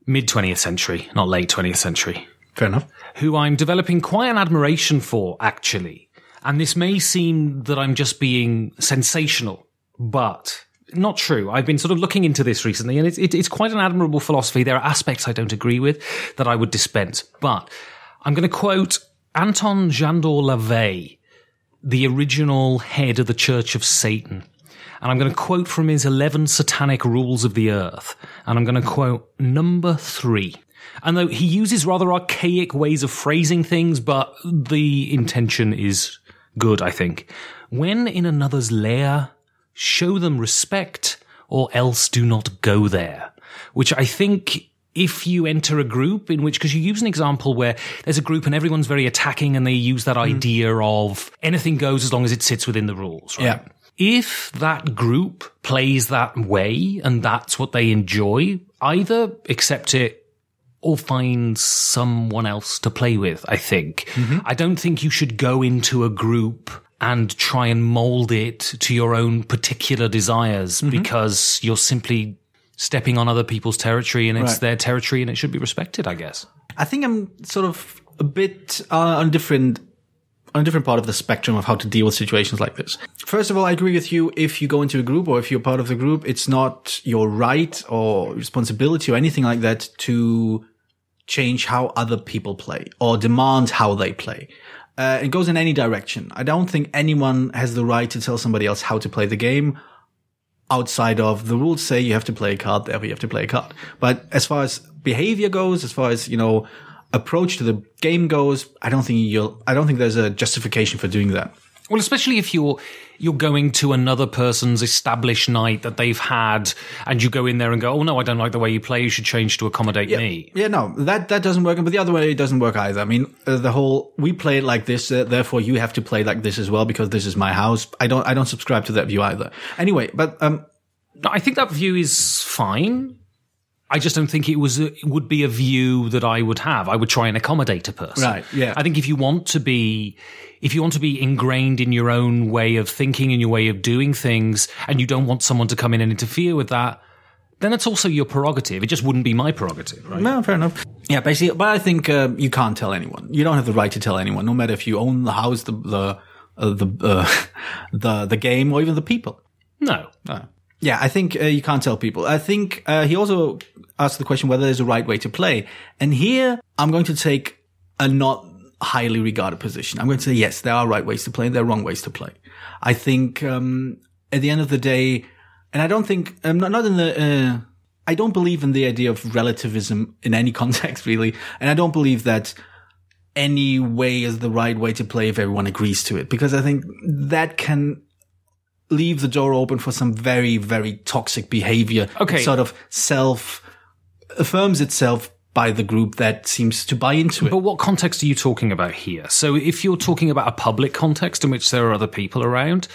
Speaker 2: Mid-20th century, not late 20th century.
Speaker 4: Fair enough.
Speaker 2: Who I'm developing quite an admiration for, actually. And this may seem that I'm just being sensational, but not true. I've been sort of looking into this recently, and it's quite an admirable philosophy. There are aspects I don't agree with that I would dispense. But I'm going to quote Anton Jandor Lavey, the original head of the Church of Satan. And I'm going to quote from his 11 Satanic Rules of the Earth. And I'm going to quote number 3. And though he uses rather archaic ways of phrasing things, but the intention is good, I think. When in another's lair, show them respect, or else do not go there. Which I think, if you enter a group in which, because you use an example where there's a group and everyone's very attacking and they use that idea of anything goes as long as it sits within the rules, right?
Speaker 4: Yeah.
Speaker 2: If that group plays that way and that's what they enjoy, either accept it or find someone else to play with, I think. I don't think you should go into a group and try and mold it to your own particular desires because you're simply stepping on other people's territory, and it's their territory and it should be respected, I guess.
Speaker 4: I think I'm sort of a bit on a different part of the spectrum of how to deal with situations like this. First of all, I agree with you. If you go into a group or if you're part of the group, it's not your right or responsibility or anything like that to change how other people play or demand how they play. It goes in any direction. I don't think anyone has the right to tell somebody else how to play the game outside of the rules say you have to play a card, therefore you have to play a card. But as far as behavior goes, as far as, approach to the game goes, I don't think there's a justification for doing that.
Speaker 2: Well, especially if you're going to another person's established night that they've had, and you go in there and go, "Oh no, I don't like the way you play. You should change to accommodate me."
Speaker 4: Yeah, no, that doesn't work. But the other way, it doesn't work either. I mean, the whole we play it like this, therefore you have to play like this as well because this is my house. I don't subscribe to that view either. Anyway, but
Speaker 2: I think that view is fine. I just don't think it would be a view that I would have. I would try and accommodate a person.
Speaker 4: Right, yeah.
Speaker 2: I think if you want to be ingrained in your own way of thinking and your way of doing things, and you don't want someone to come in and interfere with that, then it's also your prerogative. It just wouldn't be my prerogative, right?
Speaker 4: No, fair enough. Yeah, basically, but I think you can't tell anyone. You don't have the right to tell anyone, no matter if you own the house, the game, or even the people.
Speaker 2: No.
Speaker 4: Yeah, I think you can't tell people. I think he also asked the question whether there's a right way to play. And here, I'm going to take a not highly regarded position. I'm going to say, yes, there are right ways to play and there are wrong ways to play. I think at the end of the day, and I don't think, I don't believe in the idea of relativism in any context, really. And I don't believe that any way is the right way to play if everyone agrees to it. Because I think that can leave the door open for some very, very toxic behavior.
Speaker 2: Okay.
Speaker 4: It sort of affirms itself by the group that seems to buy into it.
Speaker 2: But what context are you talking about here? So if you're talking about a public context in which there are other people around,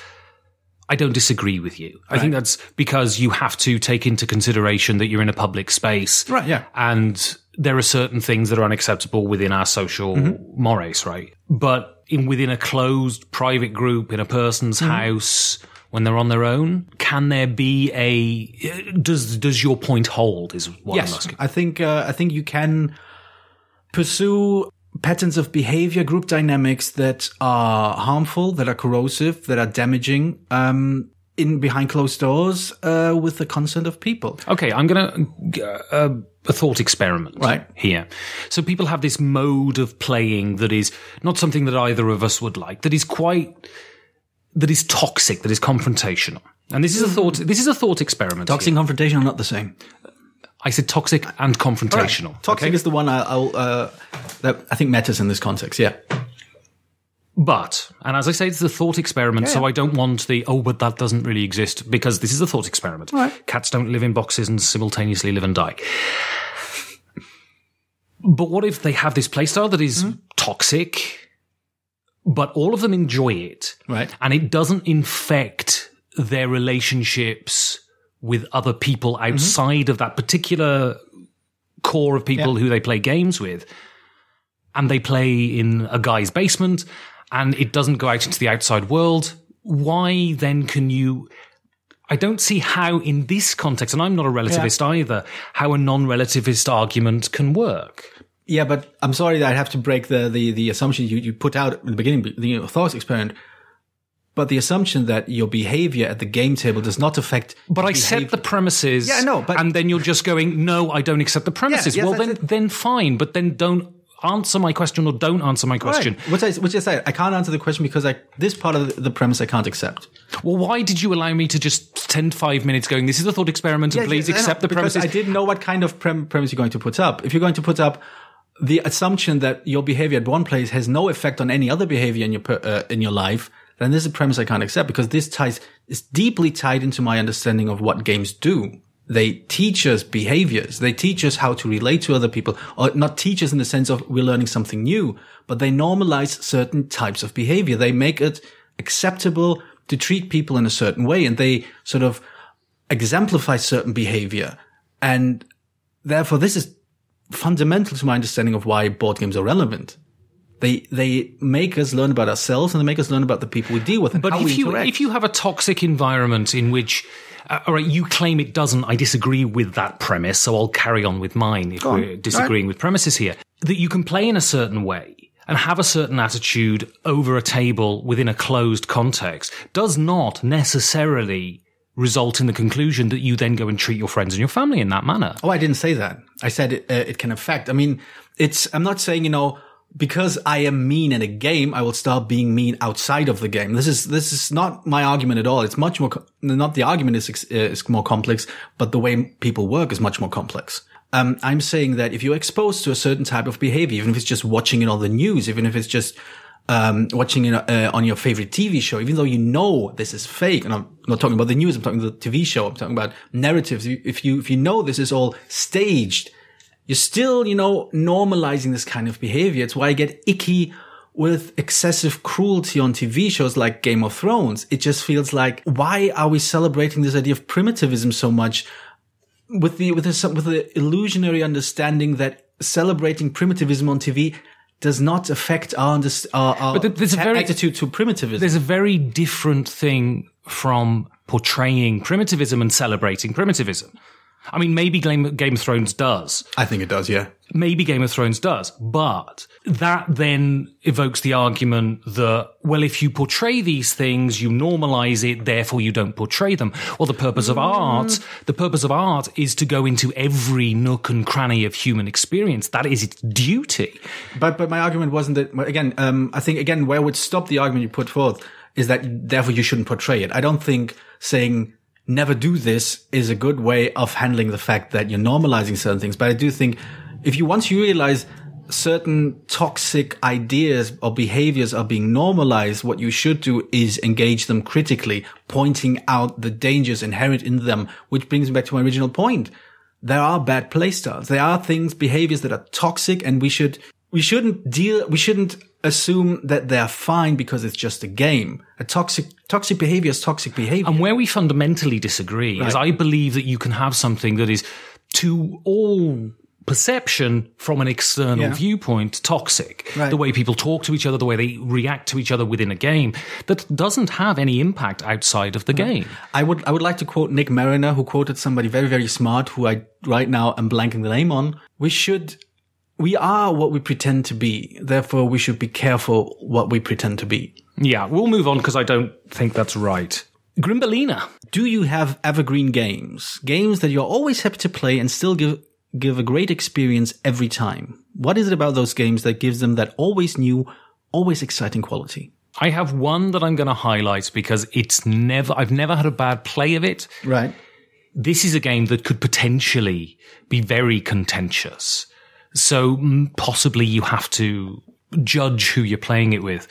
Speaker 1: I don't disagree with you. I think that's because you have to take into consideration that you're in a public space.
Speaker 4: Right, yeah.
Speaker 1: And there are certain things that are unacceptable within our social mores, right? But within a closed private group in a person's house when they're on their own, can there be does your point hold is what I'm asking.
Speaker 4: I think you can pursue patterns of behavior, group dynamics that are harmful, that are corrosive, that are damaging, in behind closed doors, with the consent of people.
Speaker 1: Okay, I'm gonna a thought experiment here. So people have this mode of playing that is not something that either of us would like. That is toxic. That is confrontational. And this is a thought experiment.
Speaker 4: Toxic and confrontational are not the same.
Speaker 1: I said toxic and confrontational.
Speaker 4: Right. Toxic is the one that I think matters in this context. Yeah.
Speaker 1: But, and as I say, it's a thought experiment, so I don't want but that doesn't really exist, because this is a thought experiment.
Speaker 4: Right.
Speaker 1: Cats don't live in boxes and simultaneously live and die. But what if they have this playstyle that is toxic, but all of them enjoy it,
Speaker 4: right?
Speaker 1: And it doesn't infect their relationships with other people outside of that particular core of people who they play games with, and they play in a guy's basement, and it doesn't go out into the outside world. Why then can you... I don't see how in this context, and I'm not a relativist either, how a non-relativist argument can work.
Speaker 4: Yeah, but I'm sorry that I have to break the assumption you put out in the beginning, the thought experiment. But the assumption that your behavior at the game table does not affect...
Speaker 1: But I set the premises, and then you're just going, no, I don't accept the premises. Then fine, but then don't answer my question or don't answer my question.
Speaker 4: Right. Which I say, I can't answer the question because this part of the premise I can't accept.
Speaker 1: Well, why did you allow me to just spend 5 minutes going, this is a thought experiment, and please accept the premises?
Speaker 4: I didn't know what kind of premise you're going to put up. If you're going to put up the assumption that your behavior at one place has no effect on any other behavior in your life, then this is a premise I can't accept, because this is deeply tied into my understanding of what games do. They teach us behaviors. They teach us how to relate to other people, or not teach us in the sense of we're learning something new, but they normalize certain types of behavior. They make it acceptable to treat people in a certain way, and they sort of exemplify certain behavior. And therefore, this is fundamental to my understanding of why board games are relevant. They make us learn about ourselves, and they make us learn about the people we deal with and how we interact.
Speaker 1: If you have a toxic environment in which, all right, you claim it doesn't, I disagree with that premise, so I'll carry on with mine if we're disagreeing with premises here, that you can play in a certain way and have a certain attitude over a table within a closed context does not necessarily result in the conclusion that you then go and treat your friends and your family in that manner.
Speaker 4: Oh, I didn't say that. I said it can affect. I mean, I'm not saying, because I am mean in a game, I will start being mean outside of the game. This is not my argument at all. It's much more, not the argument is more complex, but the way people work is much more complex. I'm saying that if you're exposed to a certain type of behavior, even if it's just watching it on the news, even if it's just, watching it, on your favorite TV show, even though you know this is fake, and I'm not talking about the news, I'm talking about the TV show, I'm talking about narratives. If you know this is all staged, you're still, normalizing this kind of behavior. It's why I get icky with excessive cruelty on TV shows like Game of Thrones. It just feels like, why are we celebrating this idea of primitivism so much with the illusionary understanding that celebrating primitivism on TV does not affect our attitude to primitivism.
Speaker 1: There's a very different thing from portraying primitivism and celebrating primitivism. I mean, maybe Game of Thrones does.
Speaker 4: I think it does, yeah.
Speaker 1: Maybe Game of Thrones does. But that then evokes the argument that, well, if you portray these things, you normalize it, therefore you don't portray them. Well, the purpose of art is to go into every nook and cranny of human experience. That is its duty.
Speaker 4: But my argument wasn't that, again, I think, again, where I would stop the argument you put forth is that therefore you shouldn't portray it. I don't think saying never do this is a good way of handling the fact that you're normalizing certain things. But I do think once you realize certain toxic ideas or behaviors are being normalized, what you should do is engage them critically, pointing out the dangers inherent in them, which brings me back to my original point. There are bad playstyles. There are behaviors that are toxic, and we shouldn't assume that they're fine because it's just a game. A toxic behavior is toxic behavior.
Speaker 1: And where we fundamentally disagree is I believe that you can have something that is, to all perception from an external viewpoint, toxic.
Speaker 4: Right.
Speaker 1: The way people talk to each other, the way they react to each other within a game, that doesn't have any impact outside of the game.
Speaker 4: I would like to quote Nick Mariner, who quoted somebody very, very smart, who I right now am blanking the name on. We are what we pretend to be. Therefore, we should be careful what we pretend to be.
Speaker 1: Yeah, we'll move on because I don't think that's right. Grimbalina.
Speaker 4: Do you have evergreen games? Games that you're always happy to play and still give a great experience every time? What is it about those games that gives them that always new, always exciting quality?
Speaker 1: I have one that I'm going to highlight because I've never had a bad play of it.
Speaker 4: Right.
Speaker 1: This is a game that could potentially be very contentious. So possibly you have to judge who you're playing it with.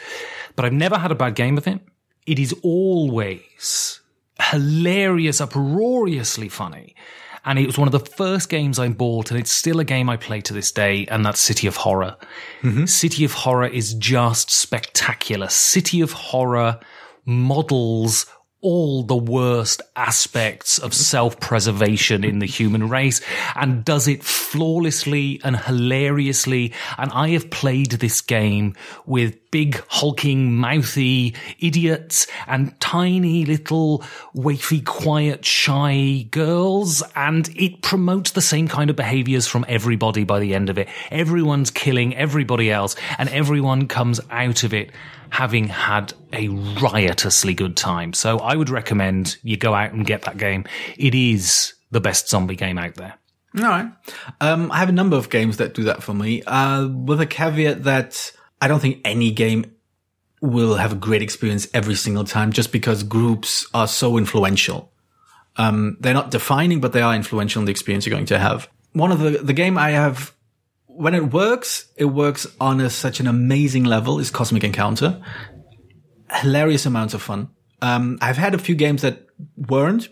Speaker 1: But I've never had a bad game of it. It is always hilarious, uproariously funny. And it was one of the first games I bought, and it's still a game I play to this day, and that's City of Horror. Mm-hmm. City of Horror is just spectacular. City of Horror models all the worst aspects of self-preservation in the human race and does it flawlessly and hilariously. And I have played this game with big, hulking, mouthy idiots and tiny little wafy, quiet, shy girls. And it promotes the same kind of behaviors from everybody by the end of it. Everyone's killing everybody else and everyone comes out of it having had a riotously good time. So I would recommend you go out and get that game. It is the best zombie game out there.
Speaker 4: All right. I have a number of games that do that for me, with a caveat that I don't think any game will have a great experience every single time just because groups are so influential. They're not defining, but they are influential in the experience you're going to have. One of the game I have, when it works on such an amazing level, is Cosmic Encounter. Hilarious amounts of fun. I've had a few games that weren't,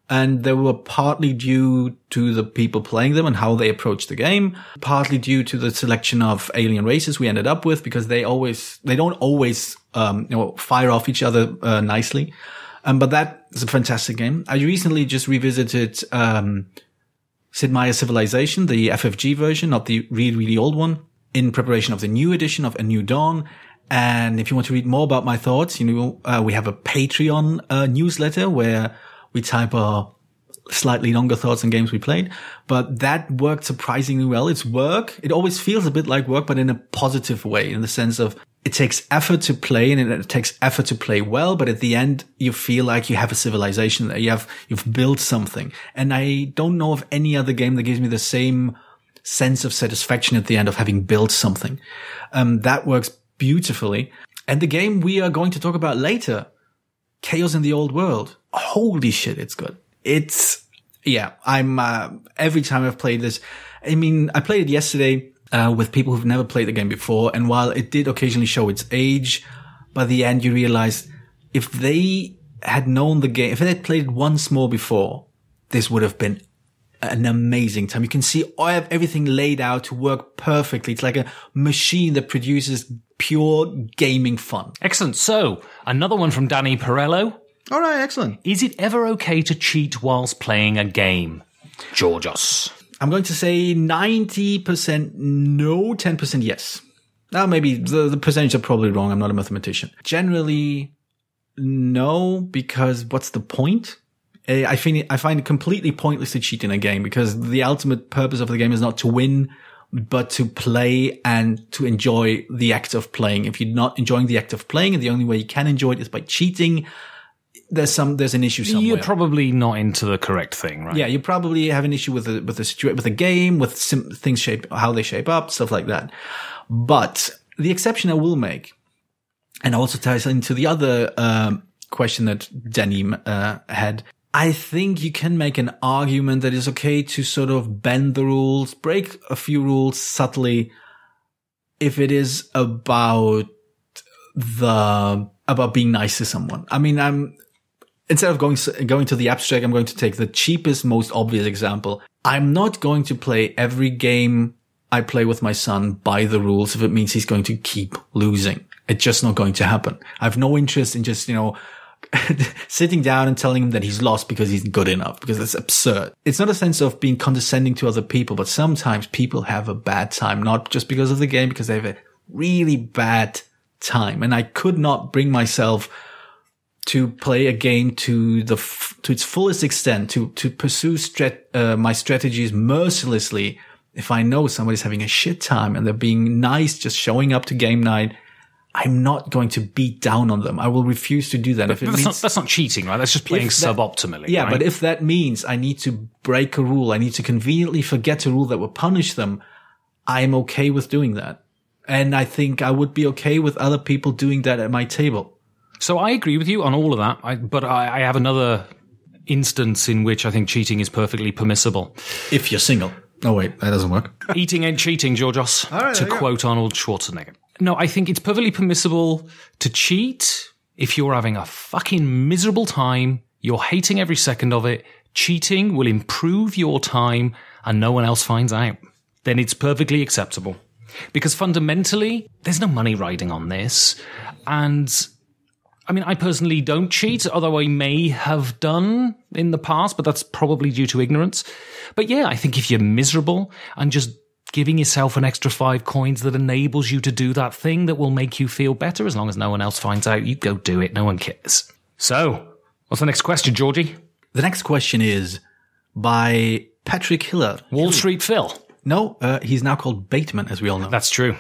Speaker 4: and they were partly due to the people playing them and how they approached the game, partly due to the selection of alien races we ended up with, because they don't always fire off each other nicely. But that is a fantastic game. I recently just revisited Sid Meier's Civilization, the FFG version, not the really, really old one, in preparation of the new edition of A New Dawn. And if you want to read more about my thoughts, we have a Patreon newsletter where we type our slightly longer thoughts on games we played. But that worked surprisingly well. It's work. It always feels a bit like work, but in a positive way, in the sense of it takes effort to play and it takes effort to play well. But at the end, you feel like you have a civilization there. You've built something. And I don't know of any other game that gives me the same sense of satisfaction at the end of having built something. That works beautifully. And the game we are going to talk about later, Chaos in the Old World. Holy shit, it's good. I'm, every time I've played this, I played it yesterday, with people who've never played the game before. And while it did occasionally show its age, by the end you realize if they had known the game, if they had played it once more before, this would have been an amazing time. You can see everything laid out to work perfectly. It's like a machine that produces pure gaming fun.
Speaker 1: Excellent. So, another one from Danny Perello.
Speaker 4: All right, excellent.
Speaker 1: Is it ever okay to cheat whilst playing a game? Georgios.
Speaker 4: I'm going to say 90% no, 10% yes. Now, maybe the percentages are probably wrong. I'm not a mathematician. Generally, no, because what's the point? I find it completely pointless to cheat in a game because the ultimate purpose of the game is not to win, but to play and to enjoy the act of playing. If you're not enjoying the act of playing and the only way you can enjoy it is by cheating, there's an issue somewhere.
Speaker 1: You're probably not into the correct thing, right?
Speaker 4: Yeah, you probably have an issue with the game, with things how they shape up, stuff like that. But the exception I will make, and also ties into the other question that Danny had. I think you can make an argument that it's okay to sort of bend the rules, break a few rules subtly, if it is about being nice to someone. Instead of going to the abstract, I'm going to take the cheapest, most obvious example. I'm not going to play every game I play with my son by the rules if it means he's going to keep losing. It's just not going to happen. I have no interest in just, sitting down and telling him that he's lost because he's good enough, because that's absurd. It's not a sense of being condescending to other people, but sometimes people have a bad time, not just because of the game, because they have a really bad time. And I could not bring myself to play a game to its fullest extent, to pursue my strategies mercilessly if I know somebody's having a shit time and they're being nice, just showing up to game night. I'm not going to beat down on them. I will refuse to do that.
Speaker 1: But that's not cheating, right? That's just playing suboptimally.
Speaker 4: Yeah,
Speaker 1: right?
Speaker 4: But if that means I need to break a rule, I need to conveniently forget a rule that will punish them, I'm okay with doing that. And I think I would be okay with other people doing that at my table.
Speaker 1: So I agree with you on all of that, but I have another instance in which I think cheating is perfectly permissible.
Speaker 4: If you're single. Oh, wait, that doesn't work.
Speaker 1: Eating ain't cheating, Georgios,
Speaker 4: right,
Speaker 1: to quote Arnold Schwarzenegger. No, I think it's perfectly permissible to cheat if you're having a fucking miserable time, you're hating every second of it, cheating will improve your time and no one else finds out. Then it's perfectly acceptable. Because fundamentally, there's no money riding on this. And I mean, I personally don't cheat, although I may have done in the past, but that's probably due to ignorance. But yeah, I think if you're miserable and just giving yourself an extra 5 coins that enables you to do that thing that will make you feel better, as long as no one else finds out, you go do it. No one cares. So, what's the next question, Georgie?
Speaker 4: The next question is by Patrick Hiller.
Speaker 1: Wall Street Phil.
Speaker 4: No, he's now called Bateman, as we all know.
Speaker 1: That's true.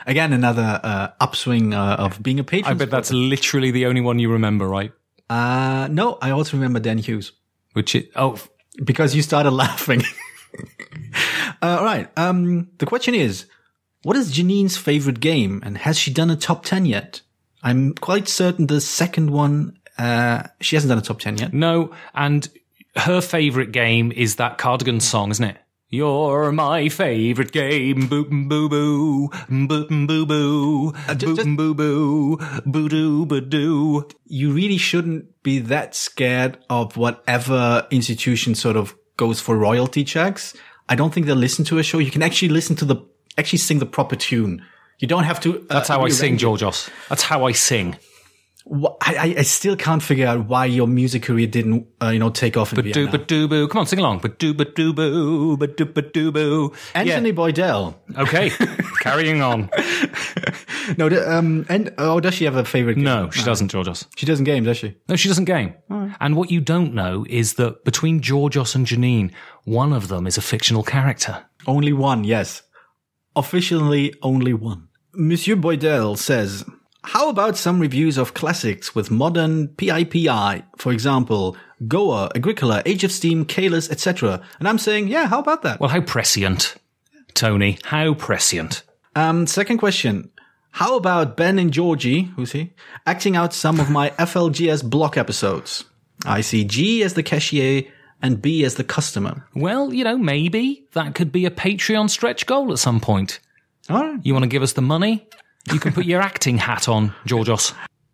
Speaker 4: Again, another upswing of being a patron.
Speaker 1: I bet that's literally the only one you remember, right?
Speaker 4: No, I also remember Dan Hughes. Because you started laughing. Right. The question is, what is Janine's favorite game, and has she done a top 10 yet? I'm quite certain the second one, she hasn't done a top 10 yet.
Speaker 1: No, and her favorite game is that Cardigan song, isn't it? You're my favorite game, boop boo boo, boop boo boo, boop boo boo, boo doo boo doo.
Speaker 4: You really shouldn't be that scared of whatever institution sort of goes for royalty checks. I don't think they'll listen to a show. You can actually actually sing the proper tune. You don't have to.
Speaker 1: That's how I sing, Georgios. That's how I sing.
Speaker 4: I still can't figure out why your music career didn't, take off in Vienna.
Speaker 1: Ba-doo-ba-doo-boo. Come on, sing along. Ba-doo-ba-doo-boo, ba-doo-ba-doo-boo.
Speaker 4: Anthony Boydell.
Speaker 1: Okay, carrying on.
Speaker 4: No, does she have a favorite game?
Speaker 1: No, she doesn't, Georgios.
Speaker 4: She doesn't game, does she?
Speaker 1: No, she doesn't game. Right. And what you don't know is that between Georgios and Janine, one of them is a fictional character.
Speaker 4: Only one, yes. Officially only one. Monsieur Boydell says, how about some reviews of classics with modern PIPI? For example, Goa, Agricola, Age of Steam, Kalis, etc. And I'm saying, yeah, how about that?
Speaker 1: Well, how prescient, Tony. How prescient.
Speaker 4: Second question. How about Ben and Georgie, who's he, acting out some of my FLGS block episodes? I see G as the cashier and B as the customer.
Speaker 1: Well, maybe that could be a Patreon stretch goal at some point.
Speaker 4: All right.
Speaker 1: You want to give us the money? You can put your acting hat on, Georgios.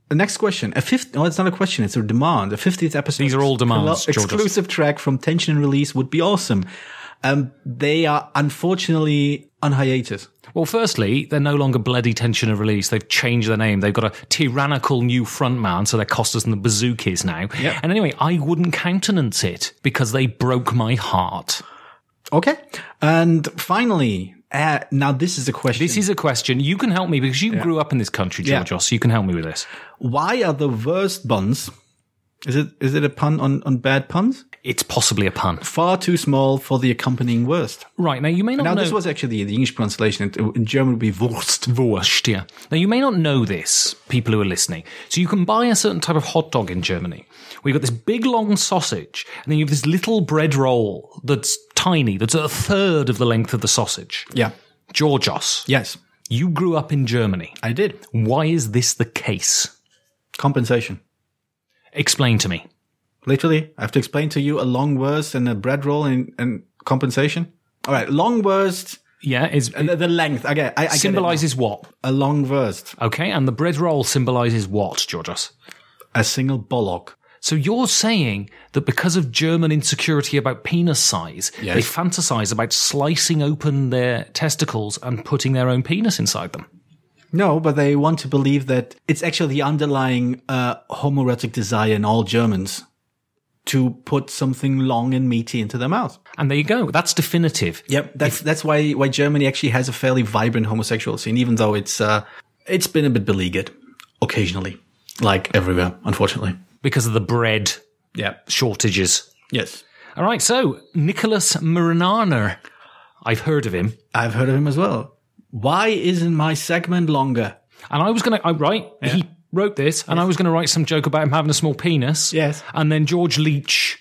Speaker 4: The next question. It's not a question, it's a demand. A 50th episode.
Speaker 1: These are all demands, Georgios.
Speaker 4: Exclusive track from Tension and Release would be awesome. They are unfortunately on hiatus.
Speaker 1: Well, firstly, they're no longer Bloody Tension and Release. They've changed their name. They've got a tyrannical new frontman, so they're Costas and the Bazookies now. Yep. And anyway, I wouldn't countenance it because they broke my heart.
Speaker 4: Okay. And finally, now this is a question.
Speaker 1: This is a question. You can help me because you grew up in this country, Georgios. So you can help me with this.
Speaker 4: Why are the worst buns? Is it a pun on bad puns?
Speaker 1: It's possibly a pun.
Speaker 4: Far too small for the accompanying Wurst.
Speaker 1: Right, now you may not know...
Speaker 4: Now this was actually the English translation. In German it would be Wurst.
Speaker 1: Wurst, yeah. Now you may not know this, people who are listening. So you can buy a certain type of hot dog in Germany. We've got this big long sausage, and then you have this little bread roll that's tiny, that's a third of the length of the sausage.
Speaker 4: Yeah.
Speaker 1: Georgios.
Speaker 4: Yes.
Speaker 1: You grew up in Germany.
Speaker 4: I did.
Speaker 1: Why is this the case?
Speaker 4: Compensation.
Speaker 1: Explain to me.
Speaker 4: Literally, I have to explain to you a long wurst and a bread roll and compensation. All right, long wurst.
Speaker 1: Yeah, is
Speaker 4: the length. I
Speaker 1: symbolizes what?
Speaker 4: A long wurst.
Speaker 1: Okay, and the bread roll symbolizes what, Georgios?
Speaker 4: A single bollock.
Speaker 1: So you're saying that because of German insecurity about penis size,
Speaker 4: Yes.
Speaker 1: they fantasize about slicing open their testicles and putting their own penis inside them?
Speaker 4: No, but they want to believe that it's actually the underlying homoerotic desire in all Germans to put something long and meaty into their mouth.
Speaker 1: And there you go. That's definitive.
Speaker 4: Yep, that's why Germany actually has a fairly vibrant homosexual scene, even though it's been a bit beleaguered occasionally, like everywhere, unfortunately.
Speaker 1: Because of the bread shortages.
Speaker 4: Yes.
Speaker 1: All right, so Nicholas Marinaner. I've heard of him.
Speaker 4: I've heard of him as well. Why isn't my segment longer?
Speaker 1: And I was going to, he wrote this, and I was going to write some joke about him having a small penis.
Speaker 4: Yes.
Speaker 1: And then George Leach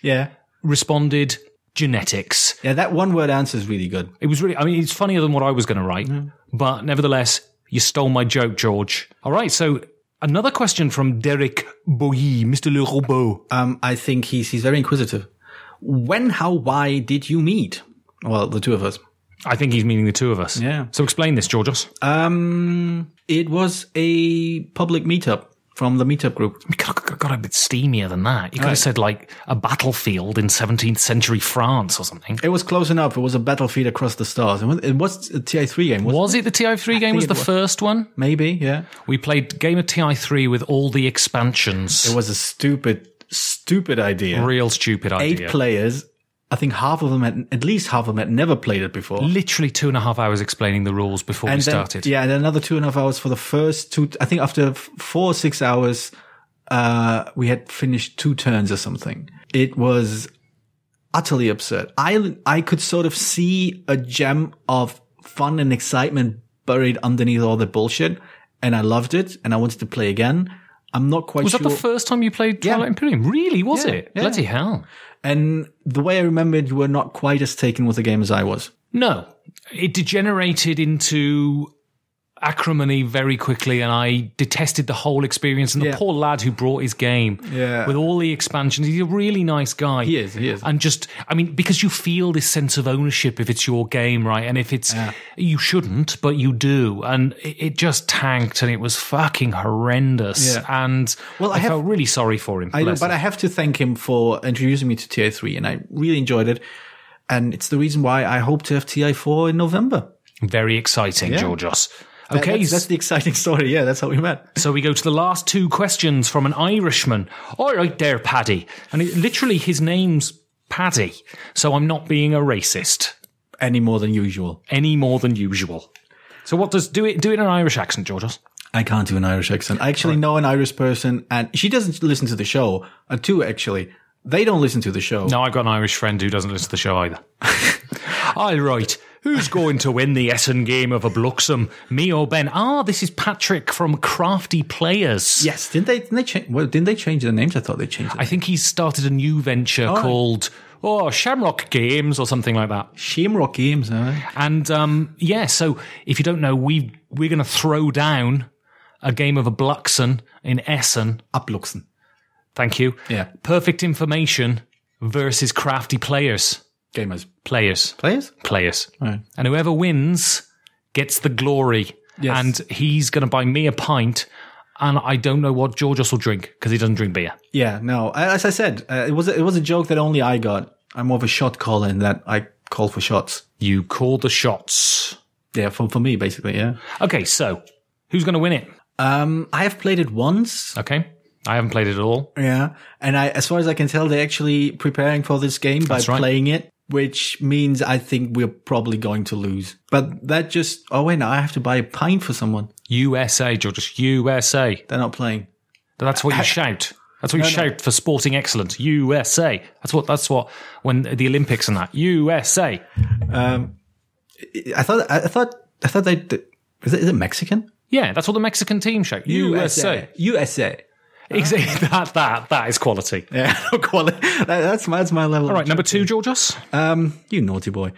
Speaker 1: responded, genetics.
Speaker 4: Yeah, that one-word answer is really good.
Speaker 1: It was really, it's funnier than what I was going to write. But nevertheless, you stole my joke, George. All right, so another question from Derek Boilly, Mr. Le Robot.
Speaker 4: I think he's very inquisitive. When, how, why did you meet? Well, the two of us.
Speaker 1: I think he's meaning the two of us.
Speaker 4: Yeah.
Speaker 1: So explain this, Georgios.
Speaker 4: It was a public meetup from the meetup group.
Speaker 1: You got a bit steamier than that. You could have said like a battlefield in 17th century France or something.
Speaker 4: It was close enough. It was a battlefield across the stars. It was a TI3 game, wasn't it?
Speaker 1: Was it the TI3 game was the first one?
Speaker 4: Maybe, yeah.
Speaker 1: We played game of TI3 with all the expansions.
Speaker 4: It was a stupid idea.
Speaker 1: Real stupid idea.
Speaker 4: 8 players. I think at least half of them had never played it before.
Speaker 1: Literally 2.5 hours explaining the rules before we started.
Speaker 4: Yeah, and another 2.5 hours for the first 2. I think after 4 or 6 hours, we had finished 2 turns or something. It was utterly absurd. I could sort of see a gem of fun and excitement buried underneath all the bullshit, and I loved it, and I wanted to play again. I'm not quite sure.
Speaker 1: Was that the first time you played Twilight Imperium? Really, was it?
Speaker 4: Yeah.
Speaker 1: Bloody hell.
Speaker 4: And the way I remembered, you were not quite as taken with the game as I was.
Speaker 1: No. It degenerated into acrimony very quickly, and I detested the whole experience. And the poor lad who brought his game with all the expansions, he's a really nice guy.
Speaker 4: He is.
Speaker 1: And just, because you feel this sense of ownership if it's your game, right? And if it's, you shouldn't, but you do. And it just tanked, and it was fucking horrendous. Yeah. And I felt really sorry for him.
Speaker 4: I know, but I have to thank him for introducing me to TI3, and I really enjoyed it. And it's the reason why I hope to have TI4 in November.
Speaker 1: Very exciting, Georgios. Okay.
Speaker 4: That's the exciting story. Yeah, that's how we met.
Speaker 1: So we go to the last 2 questions from an Irishman. All right there, Paddy. And literally his name's Paddy. So I'm not being a racist.
Speaker 4: Any more than usual.
Speaker 1: So what do it in an Irish accent, Georgios?
Speaker 4: I can't do an Irish accent. I actually know an Irish person, and she doesn't listen to the show. 2 actually. They don't listen to the show.
Speaker 1: No, I've got an Irish friend who doesn't listen to the show either. All right. Who's going to win the Essen game of a Bluxom? Me or Ben? This is Patrick from Crafty Players.
Speaker 4: Yes, didn't they change their names? I thought they changed it.
Speaker 1: I think he's started a new venture called Shamrock Games or something like that.
Speaker 4: Shamrock Games,
Speaker 1: And so if you don't know, we're going to throw down a game of a Bluxon in Essen.
Speaker 4: A Bluxon.
Speaker 1: Thank you.
Speaker 4: Yeah.
Speaker 1: Perfect Information versus Crafty Players.
Speaker 4: Gamers.
Speaker 1: Players.
Speaker 4: Right.
Speaker 1: And whoever wins gets the glory.
Speaker 4: Yes.
Speaker 1: And he's going to buy me a pint, and I don't know what Georgios will drink because he doesn't drink beer.
Speaker 4: Yeah, no. As I said, it was a joke that only I got. I'm more of a shot caller in that I call for shots.
Speaker 1: You call the shots.
Speaker 4: Yeah, for me, basically, yeah.
Speaker 1: Okay, so who's going to win it?
Speaker 4: I have played it once.
Speaker 1: Okay. I haven't played it at all.
Speaker 4: Yeah. And as far as I can tell, they're actually preparing for this game by playing it, which means I think we're probably going to lose. But that just, now I have to buy a pint for someone.
Speaker 1: USA, George, USA.
Speaker 4: They're not playing.
Speaker 1: That's what you shout. That's what you shout for sporting excellence. USA. That's what, when the Olympics and that. USA.
Speaker 4: I thought is it Mexican?
Speaker 1: Yeah, that's what the Mexican team shout. USA. Exactly. That is quality.
Speaker 4: Yeah, quality. That's my level.
Speaker 1: All right, number 2, Georgios.
Speaker 4: You naughty boy.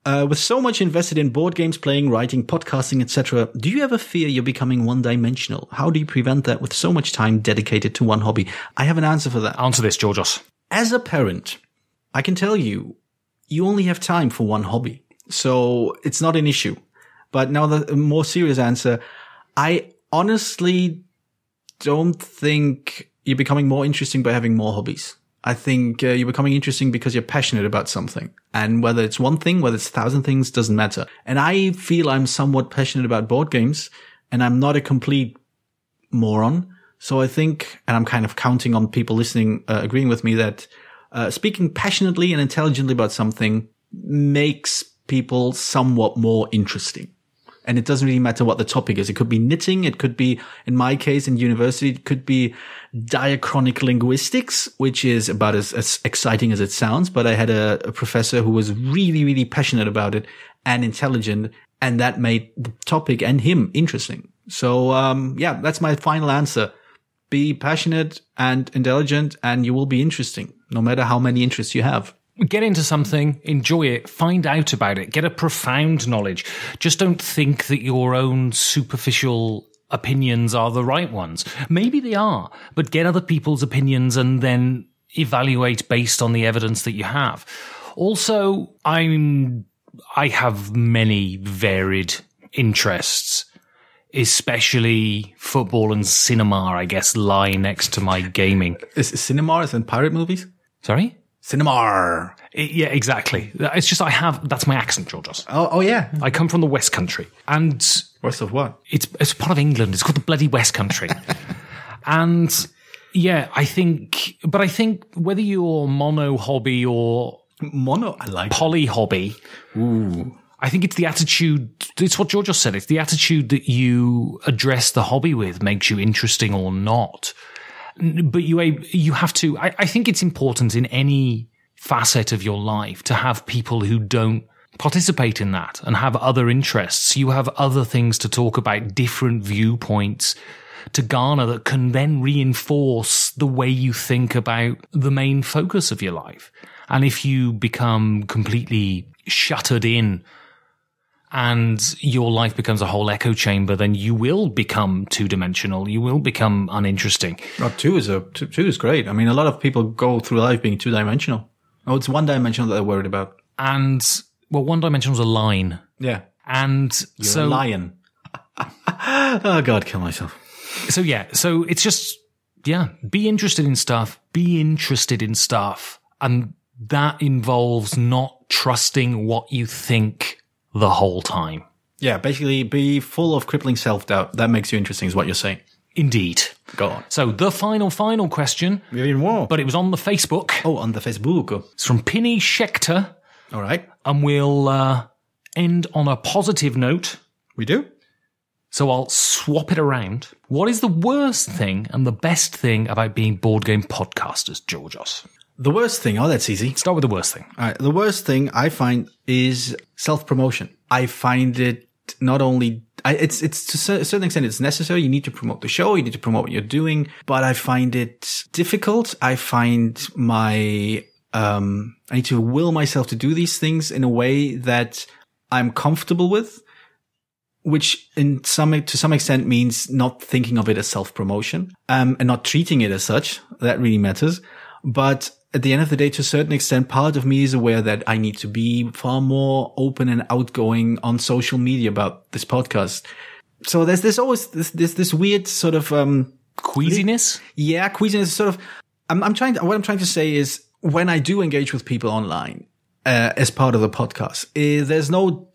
Speaker 4: With so much invested in board games, playing, writing, podcasting, etc., do you ever fear you're becoming one-dimensional? How do you prevent that with so much time dedicated to one hobby? I have an answer for that.
Speaker 1: Answer this, Georgios.
Speaker 4: As a parent, I can tell you only have time for one hobby, so it's not an issue. But now the more serious answer, I honestly don't think you're becoming more interesting by having more hobbies. I think you're becoming interesting because you're passionate about something. And whether it's one thing, whether it's 1,000 things, doesn't matter. And I feel I'm somewhat passionate about board games, and I'm not a complete moron. So I think, and I'm kind of counting on people listening, agreeing with me that speaking passionately and intelligently about something makes people somewhat more interesting. And it doesn't really matter what the topic is. It could be knitting. It could be, in my case, in university, it could be diachronic linguistics, which is about as exciting as it sounds. But I had a professor who was really, really passionate about it and intelligent. And that made the topic and him interesting. So, yeah, that's my final answer. Be passionate and intelligent, and you will be interesting, no matter how many interests you have.
Speaker 1: Get into something, enjoy it, find out about it, get a profound knowledge. Just don't think that your own superficial opinions are the right ones. Maybe they are, but get other people's opinions and then evaluate based on the evidence that you have. Also, I have many varied interests, especially football and cinema, I guess, lie next to my gaming.
Speaker 4: Is cinema as in pirate movies?
Speaker 1: Sorry?
Speaker 4: Cinema.
Speaker 1: Yeah, exactly. It's just that's my accent, Georgios.
Speaker 4: Oh, yeah.
Speaker 1: I come from the West Country. And
Speaker 4: West of what?
Speaker 1: It's part of England. It's called the bloody West Country. And yeah, I think whether you're mono hobby or
Speaker 4: I like
Speaker 1: poly hobby, I think it's the attitude. It's what Georgios said. It's the attitude that you address the hobby with makes you interesting or not. But you have to, I think it's important in any facet of your life to have people who don't participate in that and have other interests. You have other things to talk about, different viewpoints to garner that can then reinforce the way you think about the main focus of your life. And if you become completely shuttered in and your life becomes a whole echo chamber, then you will become two-dimensional. You will become uninteresting.
Speaker 4: Well, two is great. I mean, a lot of people go through life being two-dimensional. Oh, it's one-dimensional that they're worried about.
Speaker 1: And, well, one-dimensional is a line.
Speaker 4: Yeah.
Speaker 1: And
Speaker 4: You're a lion. Oh, God, kill myself.
Speaker 1: So, yeah. So it's just, yeah, be interested in stuff. Be interested in stuff. And that involves not trusting what you think the whole time.
Speaker 4: Yeah, basically be full of crippling self-doubt. That makes you interesting is what you're saying.
Speaker 1: Indeed.
Speaker 4: Go on.
Speaker 1: So the final question.
Speaker 4: We have even more.
Speaker 1: But it was on the Facebook.
Speaker 4: Oh, on the Facebook.
Speaker 1: It's from Pinny Schechter.
Speaker 4: All right.
Speaker 1: And we'll end on a positive note.
Speaker 4: We do?
Speaker 1: So I'll swap it around. What is the worst thing and the best thing about being board game podcasters, Georgios?
Speaker 4: The worst thing, that's easy.
Speaker 1: Start with the worst thing.
Speaker 4: All right. The worst thing I find is self-promotion. I find it not only, it's to a certain extent, it's necessary. You need to promote the show. You need to promote what you're doing, but I find it difficult. I find I need to will myself to do these things in a way that I'm comfortable with, which to some extent means not thinking of it as self-promotion, and not treating it as such. That really matters. But at the end of the day, to a certain extent, part of me is aware that I need to be far more open and outgoing on social media about this podcast. So there's always this weird sort of,
Speaker 1: queasiness?
Speaker 4: Yeah, queasiness sort of, what I'm trying to say is when I do engage with people online, as part of the podcast, there's no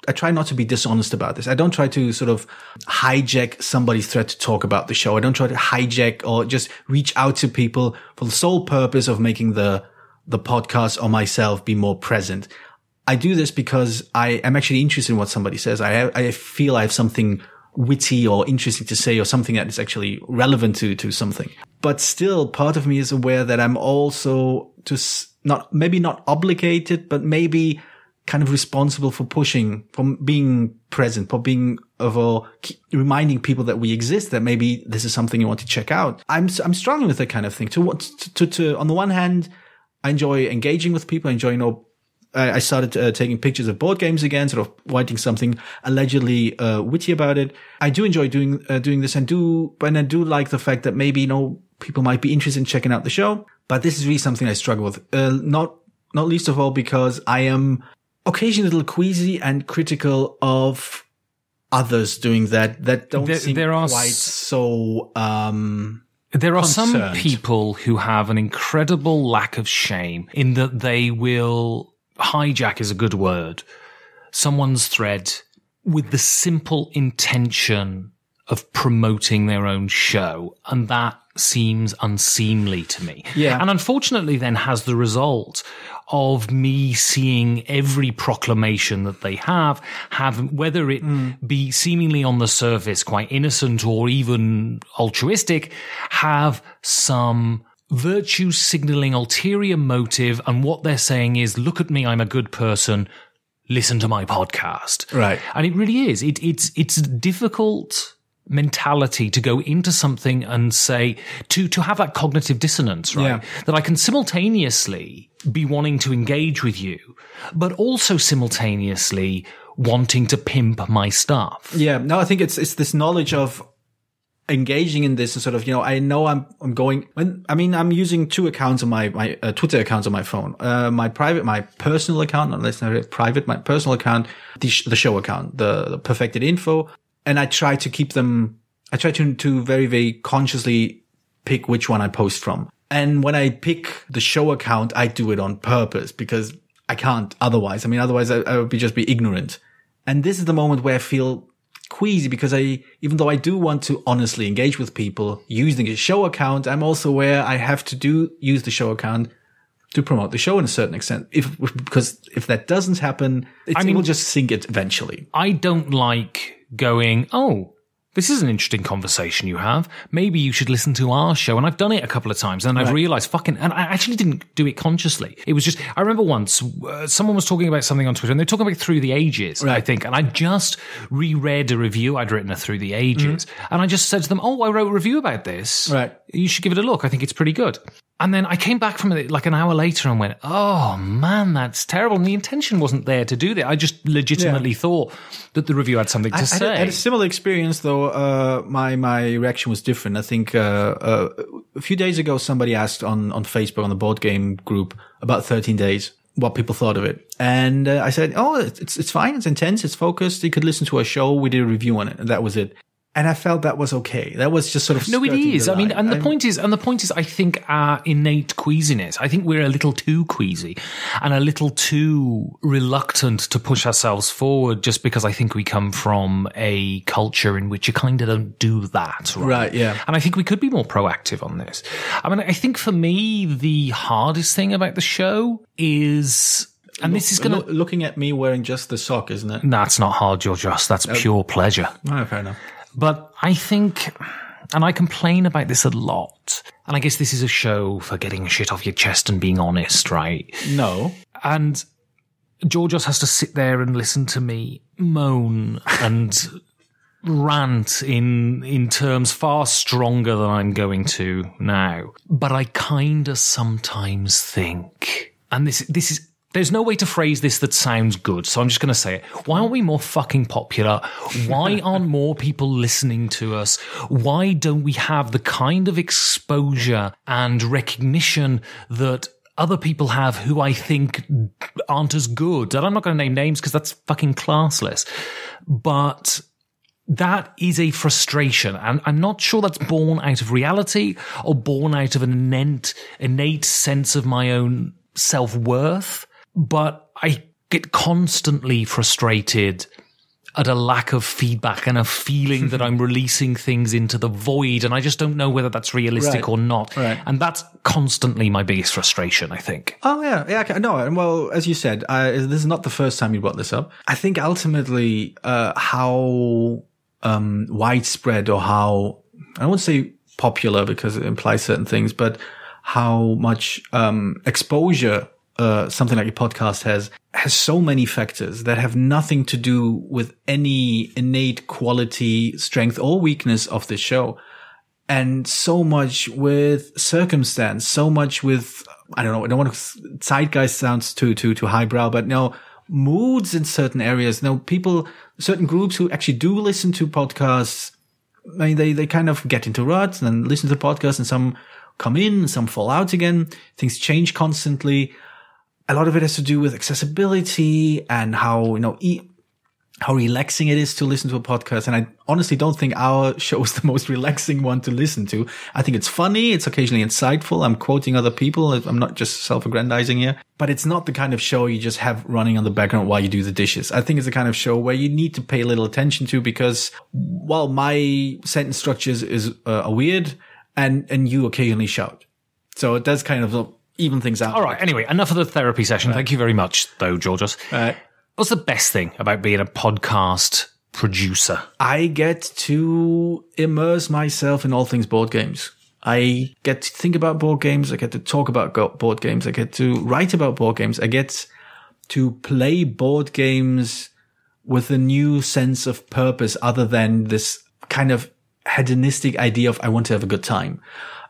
Speaker 4: I try not to be dishonest about this. I don't try to sort of hijack somebody's thread to talk about the show. I don't try to hijack or just reach out to people for the sole purpose of making the podcast or myself be more present. I do this because I am actually interested in what somebody says. I feel I have something witty or interesting to say or something that is actually relevant to something. But still, part of me is aware that I'm also maybe not obligated, but maybe kind of responsible for being present, for reminding people that we exist, that maybe this is something you want to check out. I'm struggling with that kind of thing. To on the one hand, I enjoy engaging with people. I started taking pictures of board games again, sort of writing something allegedly witty about it. I do enjoy doing this, and I do like the fact that maybe people might be interested in checking out the show. But this is really something I struggle with. Not least of all because I am occasionally a little queasy and critical of others doing that don't seem quite so
Speaker 1: There are some
Speaker 4: concerned.
Speaker 1: people who have an incredible lack of shame in that they will hijack is a good word, someone's thread with the simple intention of promoting their own show. And that seems unseemly to me.
Speaker 4: Yeah.
Speaker 1: And unfortunately then has the result of me seeing every proclamation that they have, whether it be seemingly on the surface quite innocent or even altruistic, have some virtue signaling ulterior motive. And what they're saying is, look at me, I'm a good person. Listen to my podcast.
Speaker 4: Right.
Speaker 1: And it really is. It's a difficult mentality to go into something and say, to have that cognitive dissonance, right?
Speaker 4: Yeah.
Speaker 1: That I can simultaneously be wanting to engage with you, but also simultaneously wanting to pimp my stuff.
Speaker 4: Yeah. No, I think it's this knowledge of engaging in this and sort of, I know I'm using two accounts on my Twitter accounts on my phone. My personal account, not necessarily private, my personal account, the show account, the perfected info. And I try to keep them, I try to very, very consciously pick which one I post from. And when I pick the show account, I do it on purpose because I can't otherwise. Otherwise I would just be ignorant. And this is the moment where I feel queasy because even though I do want to honestly engage with people using a show account, I'm also aware I have to use the show account to promote the show in a certain extent. Because if that doesn't happen, it will just sink it eventually.
Speaker 1: I don't like going, oh, this is an interesting conversation you have. Maybe you should listen to our show. And I've done it a couple of times and I've realized and I actually didn't do it consciously. It was just, I remember once someone was talking about something on Twitter and they're talking about Through the Ages, I think. And I just reread a review I'd written of Through the Ages. And I just said to them, oh, I wrote a review about this.
Speaker 4: Right.
Speaker 1: You should give it a look. I think it's pretty good. And then I came back from it like an hour later and went, oh man, that's terrible. And the intention wasn't there to do that. I just legitimately thought that the review had something to say.
Speaker 4: I had a similar experience though. My reaction was different. I think, a few days ago, somebody asked on Facebook on the board game group about 13 Days, what people thought of it. And I said, oh, it's fine. It's intense. It's focused. You could listen to a show. We did a review on it. And that was it. And I felt that was okay. That was just sort of
Speaker 1: no, it is. The point is, I think our innate queasiness. I think we're a little too queasy and a little too reluctant to push ourselves forward, just because I think we come from a culture in which you kind of don't do that, right?
Speaker 4: Yeah.
Speaker 1: And I think we could be more proactive on this. I think for me, the hardest thing about the show is. And this is going to...
Speaker 4: Looking at me wearing just the sock, isn't it?
Speaker 1: That's not hard, you're just. That's pure pleasure.
Speaker 4: Oh, fair enough.
Speaker 1: But I think, and I complain about this a lot, and I guess this is a show for getting shit off your chest and being honest, right?
Speaker 4: No.
Speaker 1: And Georgios has to sit there and listen to me moan and rant in terms far stronger than I'm going to now. But I kind of sometimes think, and this is, there's no way to phrase this that sounds good, so I'm just going to say it. Why aren't we more fucking popular? Why aren't more people listening to us? Why don't we have the kind of exposure and recognition that other people have who I think aren't as good? And I'm not going to name names because that's fucking classless. But that is a frustration. And I'm not sure that's born out of reality or born out of an innate sense of my own self-worth. But I get constantly frustrated at a lack of feedback and a feeling that I'm releasing things into the void, and I just don't know whether that's realistic or not. Right. And that's constantly my biggest frustration, I think.
Speaker 4: Oh, yeah. No, well, as you said, this is not the first time you brought this up. I think ultimately how widespread, or how, I won't say popular because it implies certain things, but how much exposure something like a podcast has so many factors that have nothing to do with any innate quality, strength, or weakness of the show. And so much with circumstance, so much with, I don't know, I don't want to, zeitgeist sounds too highbrow, but no, moods in certain areas. No, people, certain groups who actually do listen to podcasts, I mean, they kind of get into ruts and then listen to the podcast, and some come in, some fall out again. Things change constantly. A lot of it has to do with accessibility and how, how relaxing it is to listen to a podcast. And I honestly don't think our show is the most relaxing one to listen to. I think it's funny. It's occasionally insightful. I'm quoting other people. I'm not just self-aggrandizing here, but it's not the kind of show you just have running on the background while you do the dishes. I think it's the kind of show where you need to pay a little attention to, because while my sentence structures are weird and you occasionally shout. So it does kind of even things out.
Speaker 1: All right. Anyway, enough of the therapy session. Right. Thank you very much, though, Georgios. What's the best thing about being a podcast producer?
Speaker 4: I get to immerse myself in all things board games. I get to think about board games. I get to talk about board games. I get to write about board games. I get to play board games with a new sense of purpose other than this kind of hedonistic idea of I want to have a good time.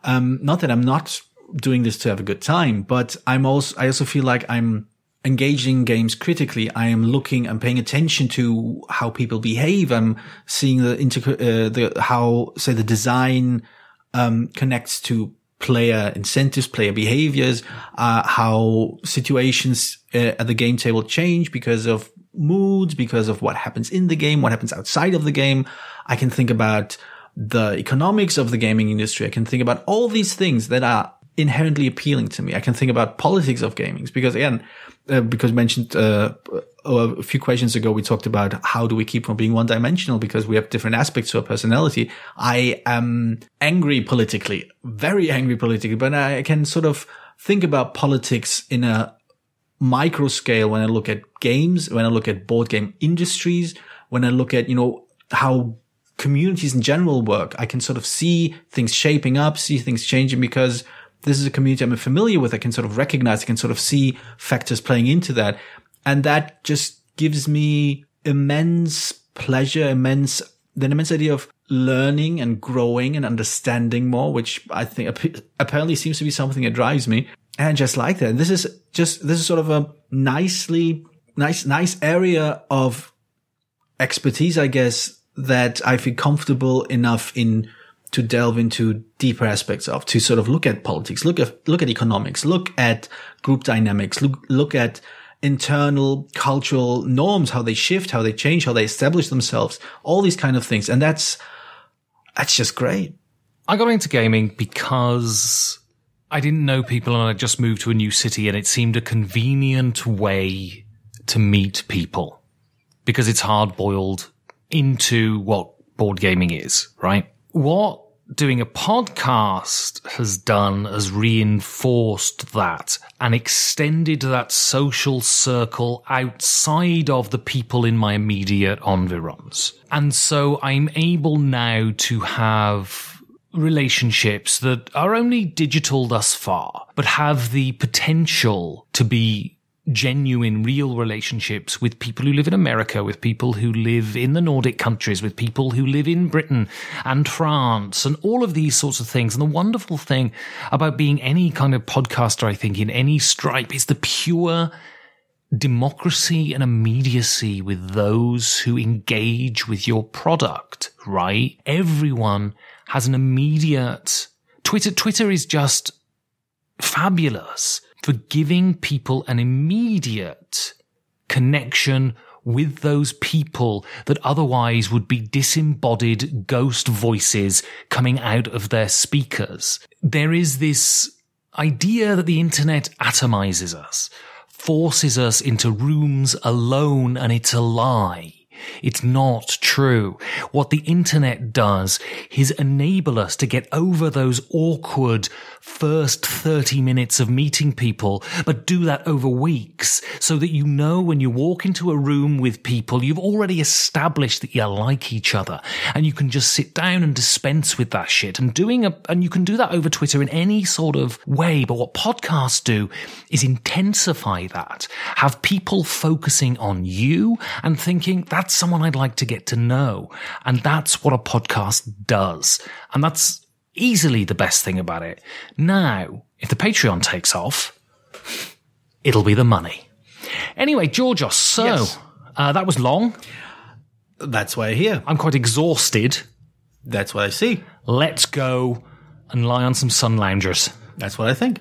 Speaker 4: Not that I'm not doing this to have a good time, but I also feel like I'm engaging games critically. I am paying attention to how people behave. I'm seeing how the design connects to player incentives, player behaviors, how situations at the game table change because of moods, because of what happens in the game, what happens outside of the game. I can think about the economics of the gaming industry. I can think about all these things that are inherently appealing to me. I can think about politics of gaming because mentioned a few questions ago, we talked about how do we keep from being one-dimensional because we have different aspects to our personality. I am angry politically, very angry politically, but I can sort of think about politics in a micro scale when I look at games, when I look at board game industries, when I look at, how communities in general work. I can sort of see things shaping up, see things changing because this is a community I'm familiar with. I can sort of recognize, I can sort of see factors playing into that. And that just gives me immense pleasure, immense idea of learning and growing and understanding more, which I think apparently seems to be something that drives me. And I just like that. This is sort of a nice area of expertise, I guess, that I feel comfortable enough in to delve into deeper aspects of, to sort of look at politics, look at economics, look at group dynamics, look at internal cultural norms, how they shift, how they change, how they establish themselves, all these kind of things. And that's just great.
Speaker 1: I got into gaming because I didn't know people and I just moved to a new city and it seemed a convenient way to meet people because it's hard-boiled into what board gaming is, right? What doing a podcast has done has reinforced that and extended that social circle outside of the people in my immediate environs. And so I'm able now to have relationships that are only digital thus far, but have the potential to be genuine, real relationships with people who live in America, with people who live in the Nordic countries, with people who live in Britain and France and all of these sorts of things. And the wonderful thing about being any kind of podcaster, I think, in any stripe is the pure democracy and immediacy with those who engage with your product, right? Everyone has an immediate Twitter is just fabulous for giving people an immediate connection with those people that otherwise would be disembodied ghost voices coming out of their speakers. There is this idea that the internet atomizes us, forces us into rooms alone, and it's a lie. It's not true. What the internet does is enable us to get over those awkward first 30 minutes of meeting people, but do that over weeks so that you know when you walk into a room with people, you've already established that you like each other and you can just sit down and dispense with that shit and you can do that over Twitter in any sort of way. But what podcasts do is intensify that, have people focusing on you and thinking that's someone I'd like to get to know. And that's what a podcast does. And that's easily the best thing about it. Now, if the Patreon takes off, it'll be the money. Anyway, Georgios, so yes. That was long.
Speaker 4: That's why I'm here.
Speaker 1: I'm quite exhausted.
Speaker 4: That's what I see.
Speaker 1: Let's go and lie on some sun loungers.
Speaker 4: That's what I think.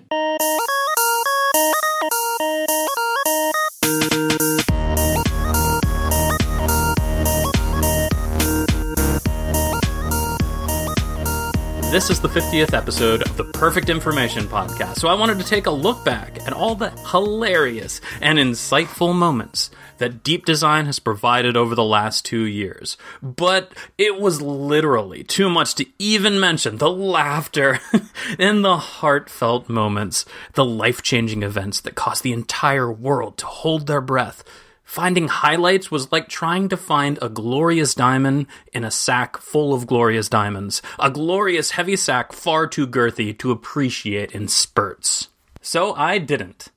Speaker 5: This is the 50th episode of the Perfect Information Podcast, so I wanted to take a look back at all the hilarious and insightful moments that Deep Design has provided over the last 2 years. But it was literally too much to even mention the laughter and the heartfelt moments, the life-changing events that caused the entire world to hold their breath. Finding highlights was like trying to find a glorious diamond in a sack full of glorious diamonds. A glorious heavy sack far too girthy to appreciate in spurts. So I didn't.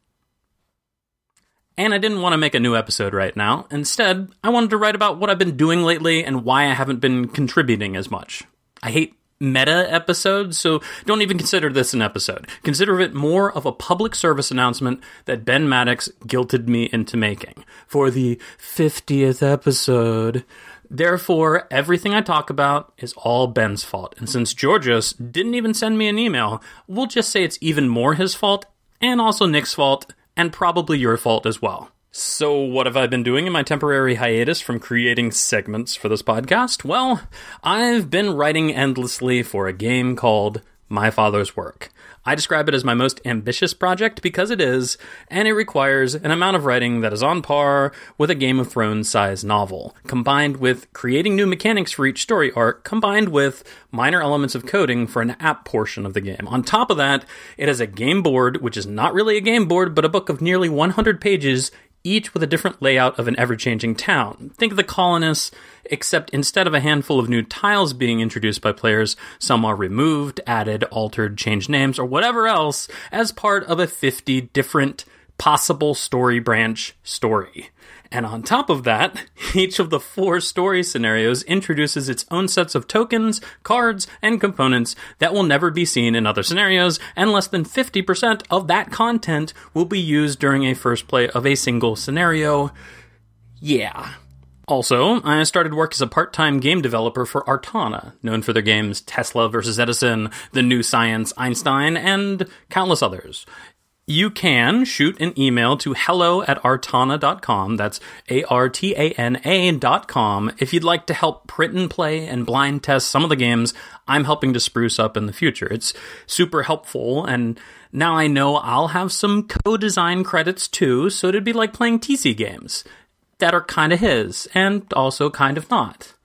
Speaker 5: And I didn't want to make a new episode right now. Instead, I wanted to write about what I've been doing lately and why I haven't been contributing as much. I hate meta episodes, so don't even consider this an episode. Consider it more of a public service announcement that Ben Maddox guilted me into making for the 50th episode. Therefore, everything I talk about is all Ben's fault. And since Georgios didn't even send me an email, we'll just say it's even more his fault, and also Nick's fault, and probably your fault as well. So what have I been doing in my temporary hiatus from creating segments for this podcast? Well, I've been writing endlessly for a game called My Father's Work. I describe it as my most ambitious project because it is, and it requires an amount of writing that is on par with a Game of Thrones-sized novel, combined with creating new mechanics for each story arc, combined with minor elements of coding for an app portion of the game. On top of that, it has a game board, which is not really a game board, but a book of nearly 100 pages, each with a different layout of an ever-changing town. Think of the colonists, except instead of a handful of new tiles being introduced by players, some are removed, added, altered, changed names, or whatever else as part of a 50 different possible story branch story. And on top of that, each of the 4 story scenarios introduces its own sets of tokens, cards, and components that will never be seen in other scenarios, and less than 50% of that content will be used during a first play of a single scenario. Yeah. Also, I started work as a part-time game developer for Artana, known for their games Tesla vs. Edison, The New Science Einstein, and countless others. You can shoot an email to hello@artana.com, that's ARTANA.com, if you'd like to help print and play and blind test some of the games I'm helping to spruce up in the future. It's super helpful, and now I know I'll have some co-design credits too, so it'd be like playing TC games that are kind of his, and also kind of not.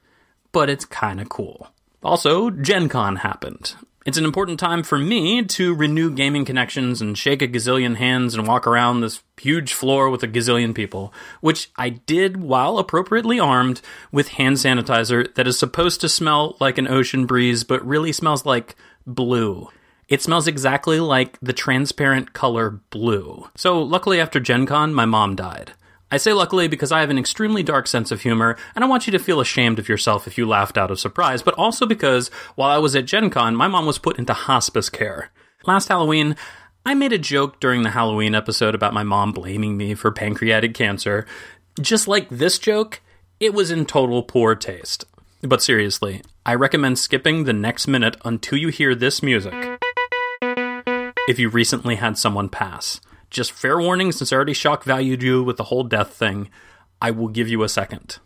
Speaker 5: But it's kind of cool. Also, Gen Con happened. It's an important time for me to renew gaming connections and shake a gazillion hands and walk around this huge floor with a gazillion people, which I did while appropriately armed with hand sanitizer that is supposed to smell like an ocean breeze, but really smells like blue. It smells exactly like the transparent color blue. So luckily after Gen Con, my mom died. I say luckily because I have an extremely dark sense of humor, and I want you to feel ashamed of yourself if you laughed out of surprise, but also because while I was at Gen Con, my mom was put into hospice care. Last Halloween, I made a joke during the Halloween episode about my mom blaming me for pancreatic cancer. Just like this joke, it was in total poor taste. But seriously, I recommend skipping the next minute until you hear this music if you recently had someone pass. Just fair warning, since I already shock valued you with the whole death thing, I will give you a second.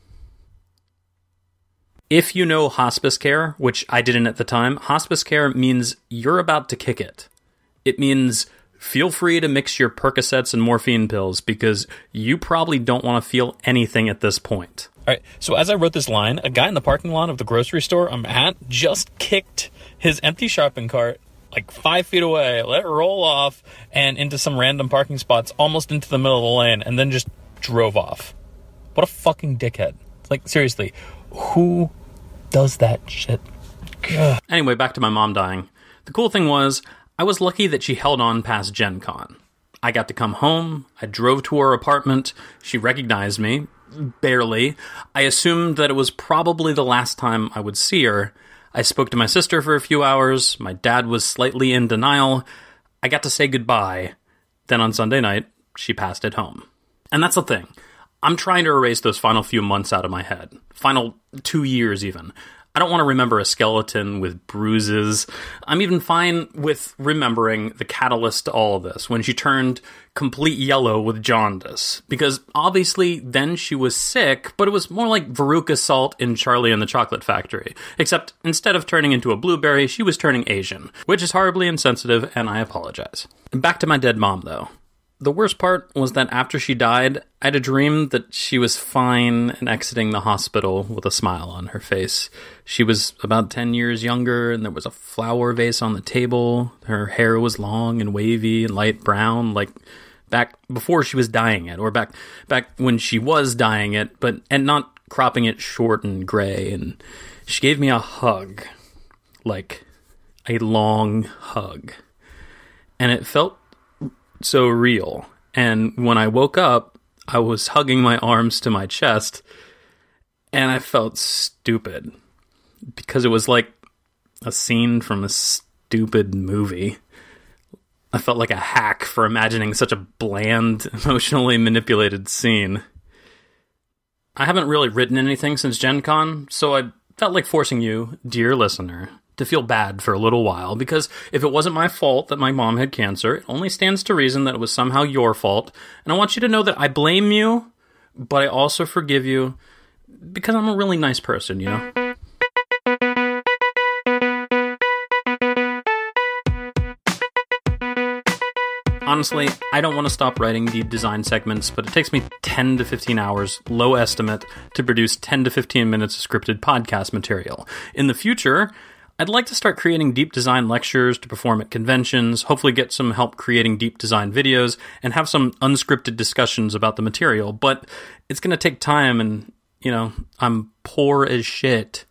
Speaker 5: If you know hospice care, which I didn't at the time, hospice care means you're about to kick it. It means feel free to mix your Percocets and morphine pills, because you probably don't want to feel anything at this point.
Speaker 6: All right, so as I wrote this line, a guy in the parking lot of the grocery store I'm at just kicked his empty shopping cart like 5 feet away, let it roll off, and into some random parking spots, almost into the middle of the lane, and then just drove off. What a fucking dickhead. Like, seriously, who does that shit? Ugh.
Speaker 5: Anyway, back to my mom dying. The cool thing was, I was lucky that she held on past Gen Con. I got to come home, I drove to her apartment, she recognized me, barely. I assumed that it was probably the last time I would see her. I spoke to my sister for a few hours, my dad was slightly in denial, I got to say goodbye. Then on Sunday night, she passed at home. And that's the thing. I'm trying to erase those final few months out of my head. Final 2 years even. I don't want to remember a skeleton with bruises. I'm even fine with remembering the catalyst to all of this, when she turned complete yellow with jaundice. Because obviously then she was sick, but it was more like Veruca Salt in Charlie and the Chocolate Factory. Except instead of turning into a blueberry, she was turning Asian, which is horribly insensitive, and I apologize. Back to my dead mom, though. The worst part was that after she died, I had a dream that she was fine and exiting the hospital with a smile on her face. She was about 10 years younger, and there was a flower vase on the table. Her hair was long and wavy and light brown, like back before she was dyeing it, or back when she was dyeing it, and not cropping it short and gray. And she gave me a hug, like a long hug. And it felt so real. And when I woke up, I was hugging my arms to my chest, and I felt stupid because it was like a scene from a stupid movie. I felt like a hack for imagining such a bland, emotionally manipulated scene. I haven't really written anything since Gen Con, so I felt like forcing you, dear listener, to feel bad for a little while, because if it wasn't my fault that my mom had cancer, it only stands to reason that it was somehow your fault, and I want you to know that I blame you, but I also forgive you, because I'm a really nice person, you know? Honestly, I don't want to stop writing deep design segments, but it takes me 10 to 15 hours, low estimate, to produce 10 to 15 minutes of scripted podcast material. In the future, I'd like to start creating deep design lectures to perform at conventions, hopefully get some help creating deep design videos, and have some unscripted discussions about the material, but it's going to take time, and, you know, I'm poor as shit.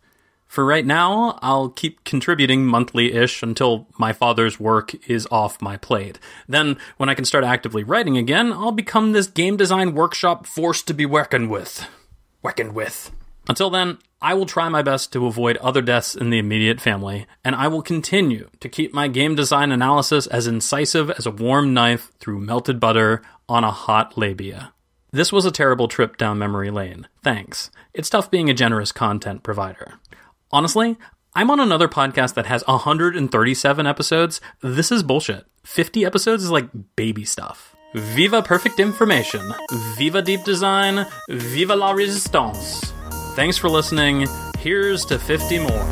Speaker 5: For right now, I'll keep contributing monthly-ish until my father's work is off my plate. Then, when I can start actively writing again, I'll become this game design workshop force to be reckoned with. Until then, I will try my best to avoid other deaths in the immediate family, and I will continue to keep my game design analysis as incisive as a warm knife through melted butter on a hot labia. This was a terrible trip down memory lane. Thanks. It's tough being a generous content provider. Honestly, I'm on another podcast that has 137 episodes. This is bullshit. 50 episodes is like baby stuff. Viva perfect information. Viva deep design. Viva la resistance. Thanks for listening. Here's to 50 more.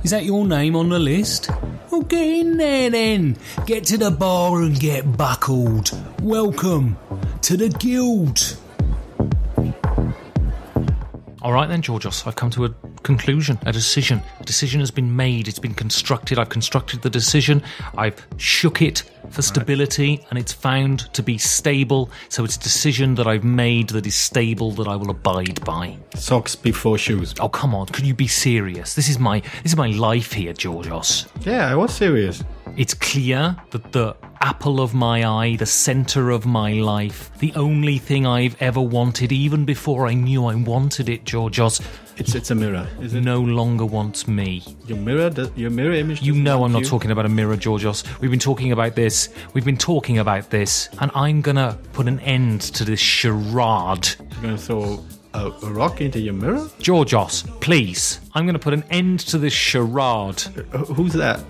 Speaker 1: Is that your name on the list? Well, get in there then. Get to the bar and get buckled. Welcome to the guild.
Speaker 2: All right then, Georgios, I've come to a conclusion, a decision. A decision has been made, it's been constructed, I've constructed the decision, I've shook it for stability, and it's found to be stable, so it's a decision that I've made that is stable, that I will abide by.
Speaker 4: Socks before shoes.
Speaker 2: Oh, come on, could you be serious? This is my life here, Georgios.
Speaker 4: Yeah, I was serious.
Speaker 2: It's clear that the apple of my eye, the centre of my life, the only thing I've ever wanted, even before I knew I wanted it, Georgios,
Speaker 4: it's a mirror, is it?
Speaker 2: No longer wants me.
Speaker 4: Your mirror image.
Speaker 2: You know I'm not talking about a mirror, Georgios. We've been talking about this, and I'm gonna put an end to this charade.
Speaker 4: You're gonna throw a rock into your mirror?
Speaker 2: Georgios, please. I'm gonna put an end to this charade.
Speaker 4: Who's that?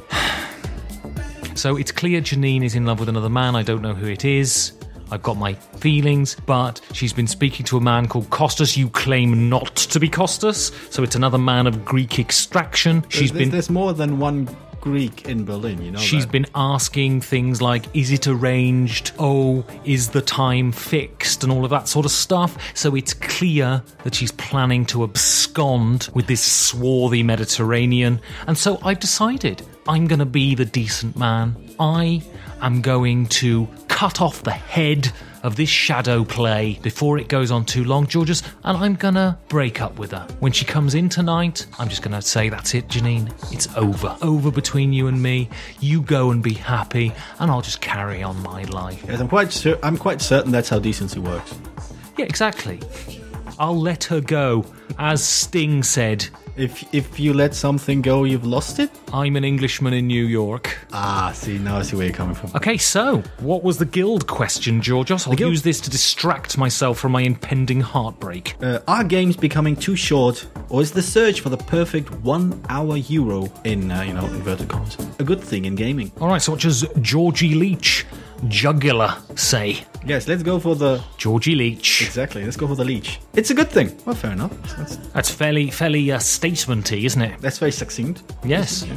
Speaker 2: So it's clear Janine is in love with another man. I don't know who it is. I've got my feelings, but she's been speaking to a man called Costas. You claim not to be Costas, so it's another man of Greek extraction.
Speaker 4: There's more than one Greek in Berlin, you know.
Speaker 2: She's been asking things like, is it arranged? Oh, is the time fixed? And all of that sort of stuff. So it's clear that she's planning to abscond with this swarthy Mediterranean. And so I've decided I'm going to be the decent man. I am going to cut off the head of this shadow play before it goes on too long, Georgios, and I'm gonna break up with her. When she comes in tonight, I'm just gonna say, that's it, Janine. It's over. Over between you and me. You go and be happy, and I'll just carry on my life.
Speaker 4: Yes, I'm quite certain that's how decency works.
Speaker 2: Yeah, exactly. I'll let her go. As Sting said,
Speaker 4: If you let something go, you've lost it?
Speaker 1: I'm an Englishman in New York.
Speaker 4: See, now I see where you're coming from.
Speaker 1: Okay, so what was the guild question, Georgios? I'll use this to distract myself from my impending heartbreak.
Speaker 4: Are games becoming too short, or is the search for the perfect 1 hour Euro in inverted commas a good thing in gaming?
Speaker 1: All right, so what does Georgie Leach Jugular say?
Speaker 4: Yes, let's go for the
Speaker 1: Georgie Leach.
Speaker 4: Exactly, let's go for the leech. It's a good thing. Well, fair enough.
Speaker 1: That's fairly statement-y, isn't it?
Speaker 4: That's very succinct.
Speaker 1: Yes.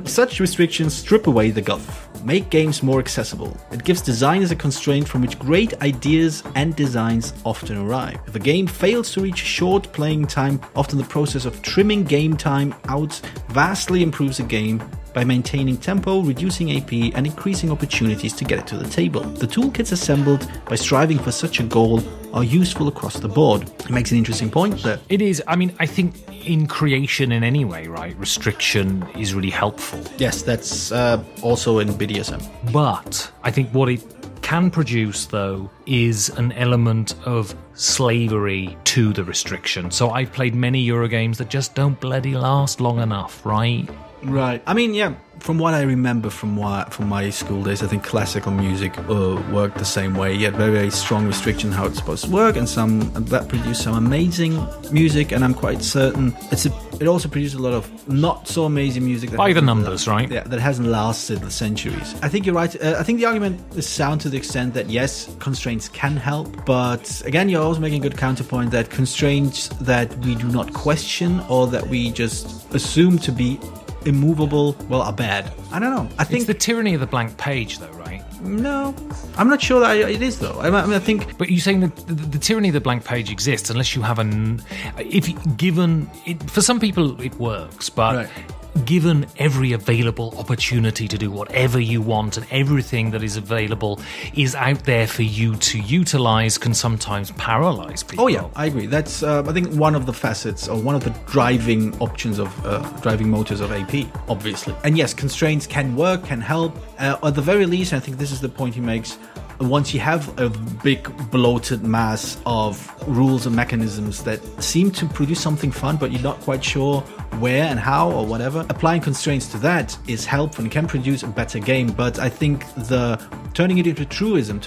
Speaker 4: Such restrictions strip away the guff, make games more accessible. It gives designers a constraint from which great ideas and designs often arrive. If a game fails to reach short playing time, often the process of trimming game time out vastly improves a game by maintaining tempo, reducing AP, and increasing opportunities to get it to the table. The toolkits assembled by striving for such a goal are useful across the board. It makes an interesting point there.
Speaker 1: It is. I mean, I think in creation in any way, right, restriction is really helpful.
Speaker 4: Yes, that's also in BDSM.
Speaker 1: But I think what it can produce, though, is an element of slavery to the restriction. So I've played many Eurogames that just don't bloody last long enough, right?
Speaker 4: Right. I mean, yeah, from what I remember from my school days, I think classical music worked the same way. You had very, very strong restriction how it's supposed to work, and that produced some amazing music, and I'm quite certain it also produced a lot of not so amazing music.
Speaker 1: By the numbers, right?
Speaker 4: Yeah, that hasn't lasted the centuries. I think you're right. I think the argument is sound to the extent that, yes, constraints can help, but again, you're also making a good counterpoint that constraints that we do not question or that we just assume to be immovable, well, are bad. I don't know. I think
Speaker 1: it's the tyranny of the blank page, though, right?
Speaker 4: No, I'm not sure that it is, though. I think.
Speaker 1: But you're saying that the tyranny of the blank page exists unless you have for some people it works, but. Right. Given every available opportunity to do whatever you want and everything that is available is out there for you to utilize, can sometimes paralyze people.
Speaker 4: Oh yeah, I agree. That's I think one of the facets or one of the driving options of driving motors of AP, obviously. And yes, constraints can work, can help. At the very least, I think this is the point he makes. Once you have a big bloated mass of rules and mechanisms that seem to produce something fun, but you're not quite sure where and how or whatever, applying constraints to that is helpful and can produce a better game. But I think turning it into truism,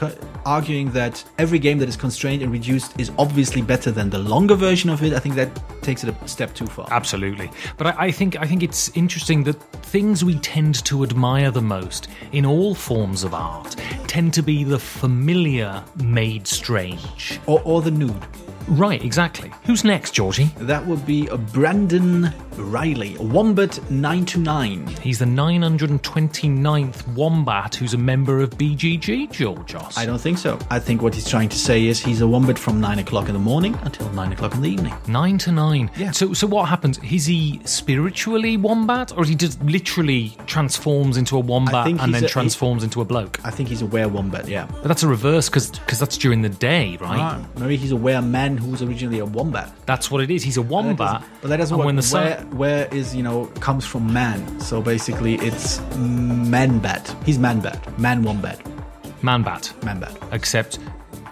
Speaker 4: arguing that every game that is constrained and reduced is obviously better than the longer version of it, I think that takes it a step too far.
Speaker 1: Absolutely. But I think it's interesting that things we tend to admire the most in all forms of art tend to be the familiar made strange.
Speaker 4: Or the nude.
Speaker 1: Right, exactly. Who's next, Georgie?
Speaker 4: That would be Brandon Riley, Wombat 929.
Speaker 1: He's the 929th Wombat who's a member of BGG, Georgios.
Speaker 4: I don't think so. I think what he's trying to say is he's a Wombat from 9 o'clock in the morning until 9 o'clock in the evening.
Speaker 1: 9 to 9.
Speaker 4: Yeah.
Speaker 1: So what happens? Is he spiritually Wombat, or is he just literally transforms into a Wombat and then transforms into a bloke?
Speaker 4: I think he's a were-Wombat, yeah.
Speaker 1: But that's a reverse, because that's during the day, right?
Speaker 4: Maybe he's a were-man who was originally a Wombat.
Speaker 1: That's what it is. He's a Wombat.
Speaker 4: But that doesn't work. When where is, comes from man. So basically it's man-bat. He's man-bat. Man-Wombat.
Speaker 1: Man-bat.
Speaker 4: Man-bat.
Speaker 1: Except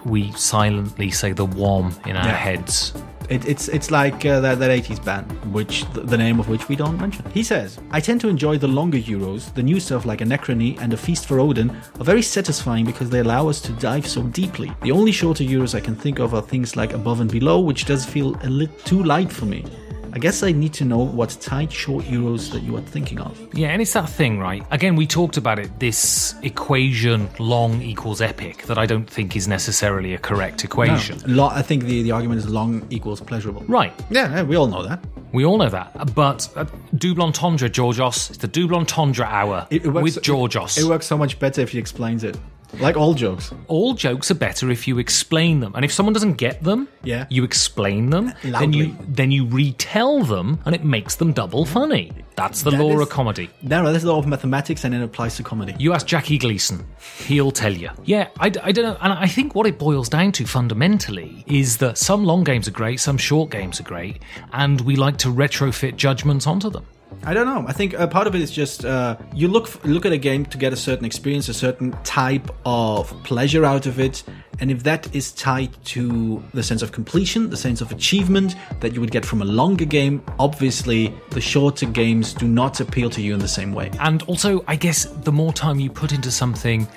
Speaker 1: we silently say the wom in our heads.
Speaker 4: It's like that 80s band, which the name of which we don't mention. He says, I tend to enjoy the longer Euros. The new stuff like Anachrony and A Feast for Odin are very satisfying because they allow us to dive so deeply. The only shorter Euros I can think of are things like Above and Below, which does feel a little too light for me. I guess I need to know what tight, short Euros that you are thinking of.
Speaker 1: Yeah, and it's that thing, right? Again, we talked about it, this equation, long equals epic, that I don't think is necessarily a correct equation.
Speaker 4: No. I think the argument is long equals pleasurable.
Speaker 1: Right.
Speaker 4: Yeah, we all know that.
Speaker 1: We all know that. But double entendre, Georgios. It's the double entendre hour with Georgios.
Speaker 4: It works so much better if he explains it. Like all jokes.
Speaker 1: All jokes are better if you explain them. And if someone doesn't get them, you explain them, then you retell them, and it makes them double funny. That's the law of comedy.
Speaker 4: No, that's the law of mathematics, and it applies to comedy.
Speaker 1: You ask Jackie Gleason. He'll tell you. Yeah, I don't know. And I think what it boils down to fundamentally is that some long games are great, some short games are great, and we like to retrofit judgments onto them.
Speaker 4: I don't know. I think part of it is just you look at a game to get a certain experience, a certain type of pleasure out of it, and if that is tied to the sense of completion, the sense of achievement that you would get from a longer game, obviously the shorter games do not appeal to you in the same way.
Speaker 1: And also, I guess the more time you put into something,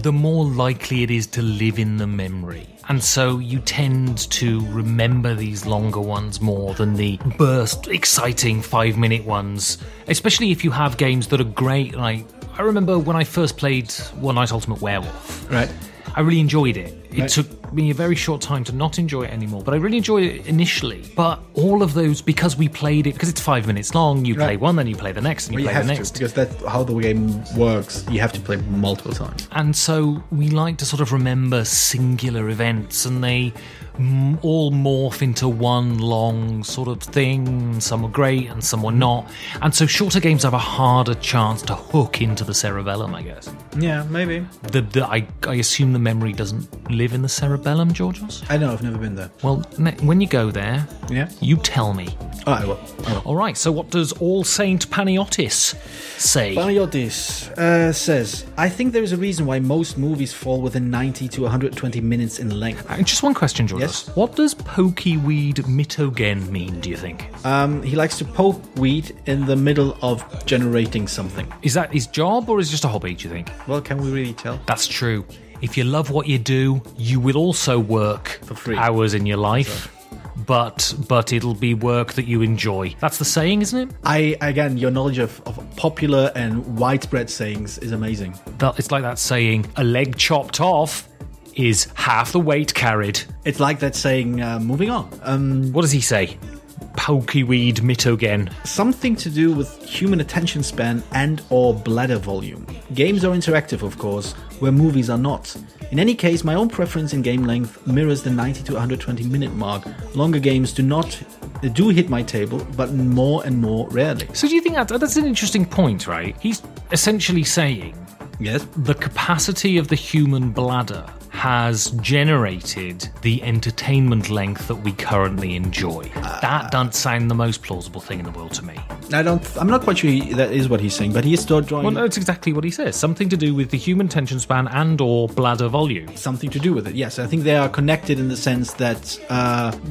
Speaker 1: the more likely it is to live in the memory. And so you tend to remember these longer ones more than the burst, exciting 5-minute ones, especially if you have games that are great. Like, I remember when I first played One Night Ultimate Werewolf.
Speaker 4: Right.
Speaker 1: I really enjoyed it. It
Speaker 4: Right.
Speaker 1: took me a very short time to not enjoy it anymore, but I really enjoyed it initially. But all of those, because we played it, because it's 5 minutes long, you play one, then you play the next, and you play the next.
Speaker 4: Because that's how the game works. You have to play multiple times.
Speaker 1: And so we like to sort of remember singular events, and they all morph into one long sort of thing. Some are great and some are not. And so shorter games have a harder chance to hook into the cerebellum, I guess.
Speaker 4: Yeah, maybe.
Speaker 1: I assume the memory doesn't live in the cerebellum, Georgios?
Speaker 4: I know, I've never been there.
Speaker 1: Well, when you go there,
Speaker 4: Yeah.
Speaker 1: you tell me.
Speaker 4: Oh, I will.
Speaker 1: All right, so what does All Saint Panagiotis say?
Speaker 4: Panagiotis says, I think there is a reason why most movies fall within 90 to 120 minutes in length.
Speaker 1: Just one question, Georgios.
Speaker 4: Yes?
Speaker 1: What does pokeweed mitogen mean, do you think?
Speaker 4: He likes to poke weed in the middle of generating something.
Speaker 1: Is that his job or is it just a hobby, do you think?
Speaker 4: Well, can we really tell?
Speaker 1: That's true. If you love what you do, you will also work
Speaker 4: For free.
Speaker 1: hours in your life. But it'll be work that you enjoy. That's the saying, isn't it?
Speaker 4: Again, your knowledge of popular and widespread sayings is amazing.
Speaker 1: It's like that saying, a leg chopped off is half the weight carried.
Speaker 4: It's like that saying, moving on.
Speaker 1: What does he say? Pokeweed mitogen.
Speaker 4: Something to do with human attention span and or bladder volume. Games are interactive, of course, where movies are not. In any case, my own preference in game length mirrors the 90 to 120 minute mark. Longer games do hit my table, but more and more rarely.
Speaker 1: So do you think that's an interesting point, right? He's essentially saying
Speaker 4: Yes.
Speaker 1: the capacity of the human bladder has generated the entertainment length that we currently enjoy. That doesn't sound the most plausible thing in the world to me.
Speaker 4: I'm not quite sure that is what he's saying, but he is still drawing
Speaker 1: Well, that's exactly what he says. Something to do with the human attention span and or bladder volume.
Speaker 4: something to do with it. Yes, I think they are connected in the sense that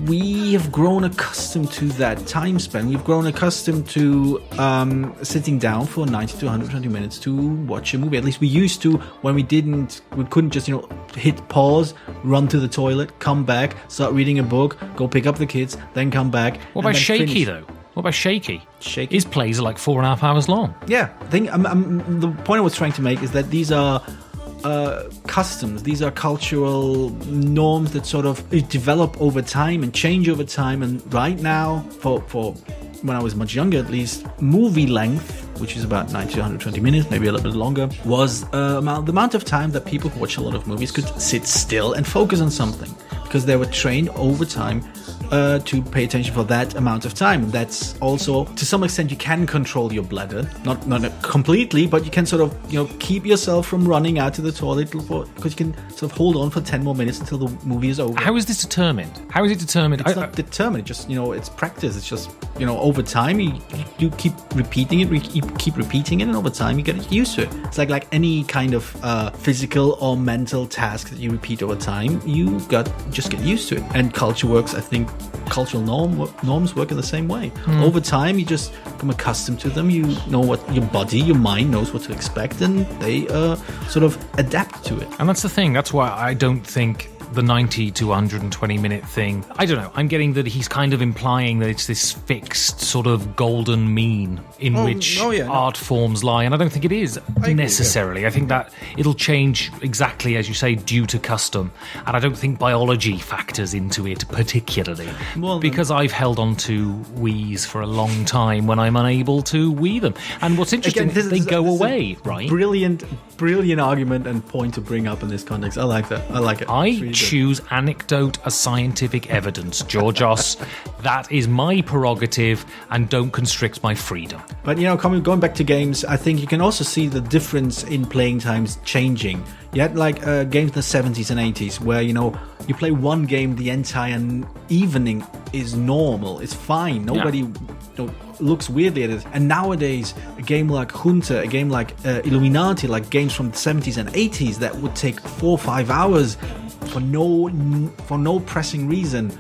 Speaker 4: we have grown accustomed to that time span. We've grown accustomed to sitting down for 90 to 120 minutes to watch a movie. At least we used to when we couldn't just, hit pause, run to the toilet, come back, start reading a book, go pick up the kids, then come back.
Speaker 1: What about Shaky, though? What about Shaky?
Speaker 4: Shaky?
Speaker 1: His plays are like 4.5 hours long.
Speaker 4: Yeah, I think the point I was trying to make is that these are customs, these are cultural norms that sort of develop over time and change over time. And right now, for when I was much younger at least, movie length, which is about 90 to 120 minutes, maybe a little bit longer, was the amount of time that people who watch a lot of movies could sit still and focus on something, because they were trained over time to pay attention for that amount of time. That's also, to some extent, you can control your bladder, not completely, but you can sort of keep yourself from running out to the toilet because you can sort of hold on for 10 more minutes until the movie is over.
Speaker 1: How is this determined? How is it determined?
Speaker 4: It's not determined. It's just it's practice. It's just over time you keep repeating it. You keep repeating it, and over time you get used to it. It's like any kind of physical or mental task that you repeat over time. You just get used to it. And culture works. I think cultural norms work in the same way. Over time, you just become accustomed to them. You know what your body, your mind knows what to expect, and they sort of adapt to it.
Speaker 1: And that's the thing. That's why I don't think the 90 to 120 minute thing, I don't know, I'm getting that he's kind of implying that it's this fixed sort of golden mean in which art forms lie, and I don't think it is necessarily. I think that it'll change exactly, as you say, due to custom, and I don't think biology factors into it particularly, because I've held on to Wiis for a long time when I'm unable to Wii them. And what's interesting is they go away, right?
Speaker 4: Brilliant argument and point to bring up in this context. I like that. I like it.
Speaker 1: I choose anecdote as scientific evidence, Georgios. That is my prerogative, and don't constrict my freedom.
Speaker 4: But, going back to games, I think you can also see the difference in playing times changing. You had, games in the 70s and 80s where, you play one game the entire evening is normal. It's fine. Nobody looks weirdly at it. And nowadays, a game like Hunter, a game like Illuminati, like games from the 70s and 80s that would take 4 or 5 hours for no pressing reason,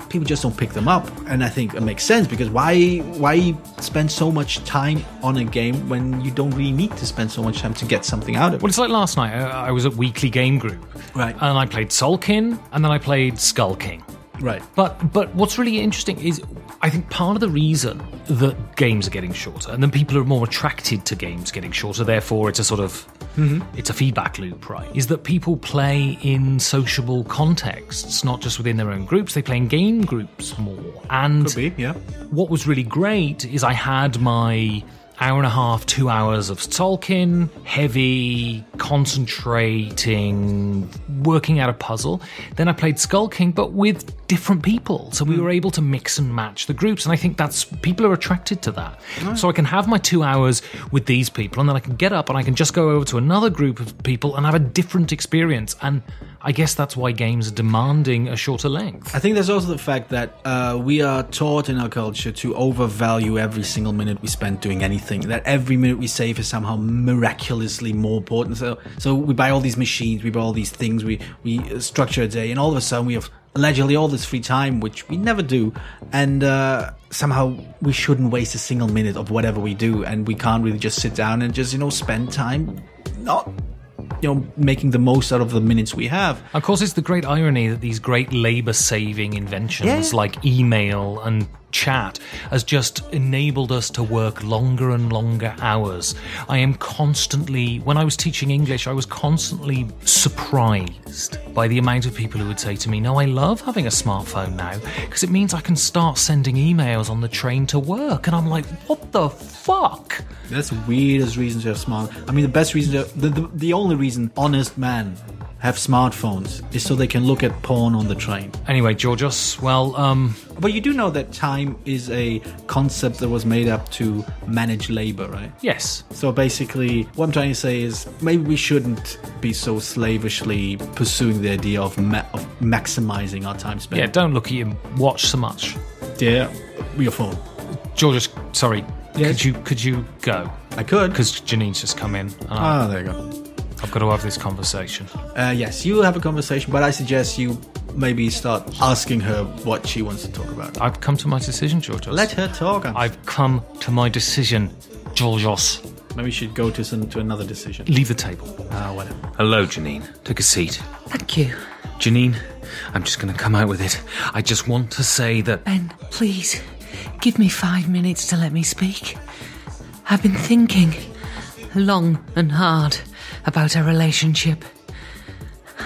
Speaker 4: people just don't pick them up. And I think it makes sense, because why spend so much time on a game when you don't really need to spend so much time to get something out of it?
Speaker 1: Well, it's like last night. I was at Weekly Game Group.
Speaker 4: Right.
Speaker 1: And I played Sulkin, and then I played Skull King.
Speaker 4: Right.
Speaker 1: But what's really interesting is, I think part of the reason that games are getting shorter, and then people are more attracted to games getting shorter, therefore it's a sort of it's a feedback loop, right? Is that people play in sociable contexts, not just within their own groups. They play in game groups more. And
Speaker 4: could be, yeah.
Speaker 1: What was really great is I had my hour and a half, 2 hours of Tolkien, heavy, concentrating, working out a puzzle. Then I played Skull King, but with different people. So we were able to mix and match the groups. And I think people are attracted to that. Right. So I can have my 2 hours with these people, and then I can get up and I can just go over to another group of people and have a different experience. And I guess that's why games are demanding a shorter length.
Speaker 4: I think there's also the fact that we are taught in our culture to overvalue every single minute we spend doing anything, that every minute we save is somehow miraculously more important. So we buy all these machines, we buy all these things, we structure a day, and all of a sudden we have allegedly all this free time, which we never do, and somehow we shouldn't waste a single minute of whatever we do, and we can't really just sit down and just spend time not making the most out of the minutes we have.
Speaker 1: Of course, it's the great irony that these great labor-saving inventions like email and chat has just enabled us to work longer and longer hours. I am constantly, when I was teaching English, I was constantly surprised by the amount of people who would say to me, no, I love having a smartphone now, because it means I can start sending emails on the train to work. And I'm like, what the fuck?
Speaker 4: That's the weirdest reason to have the best reason the only reason honest men have smartphones is so they can look at porn on the train.
Speaker 1: Anyway, Georgios, well,
Speaker 4: But you do know that time is a concept that was made up to manage labor, right?
Speaker 1: Yes.
Speaker 4: So basically, what I'm trying to say is maybe we shouldn't be so slavishly pursuing the idea of maximizing our time spent.
Speaker 1: Yeah, don't look at your watch so much.
Speaker 4: Yeah, your phone.
Speaker 1: Georgios, sorry,
Speaker 4: yes?
Speaker 1: could you go?
Speaker 4: I could.
Speaker 1: Because Janine's just come in.
Speaker 4: There you go.
Speaker 1: I've got to have this conversation.
Speaker 4: Yes, you have a conversation, but I suggest you maybe start asking her what she wants to talk about.
Speaker 1: I've come to my decision, Georgios.
Speaker 4: Let her talk.
Speaker 1: I've come to my decision, Georgios.
Speaker 4: Maybe we should go to another decision.
Speaker 1: Leave the table.
Speaker 4: Whatever.
Speaker 2: Hello, Janine. Take a seat.
Speaker 7: Thank you.
Speaker 2: Janine, I'm just going to come out with it. I just want to say that...
Speaker 7: Ben, please, give me 5 minutes to let me speak. I've been thinking long and hard about our relationship,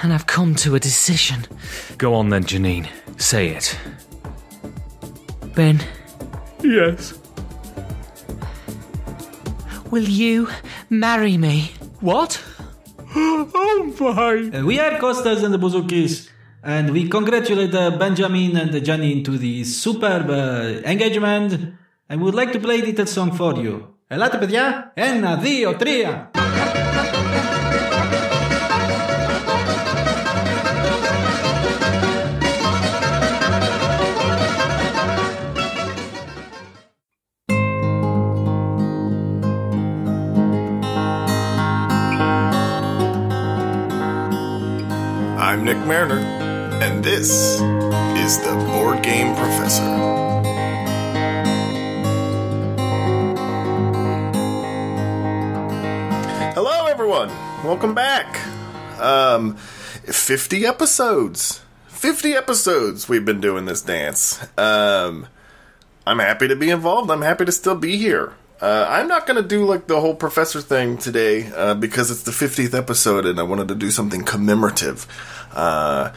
Speaker 7: and I've come to a decision.
Speaker 2: Go on then, Janine. Say it.
Speaker 7: Ben.
Speaker 2: Yes.
Speaker 7: Will you marry me?
Speaker 2: What? I'm fine.
Speaker 4: We are Costas and the Buzukis, and we congratulate Benjamin and Janine to the superb engagement, and we would like to play the song for you. Elate παιδιά, 1, 2, 3.
Speaker 8: I'm Nick Mariner, and this is the Board Game Professor. Hello, everyone. Welcome back. 50 episodes. 50 episodes we've been doing this dance. I'm happy to be involved. I'm happy to still be here. I'm not going to do like the whole professor thing today because it's the 50th episode and I wanted to do something commemorative. I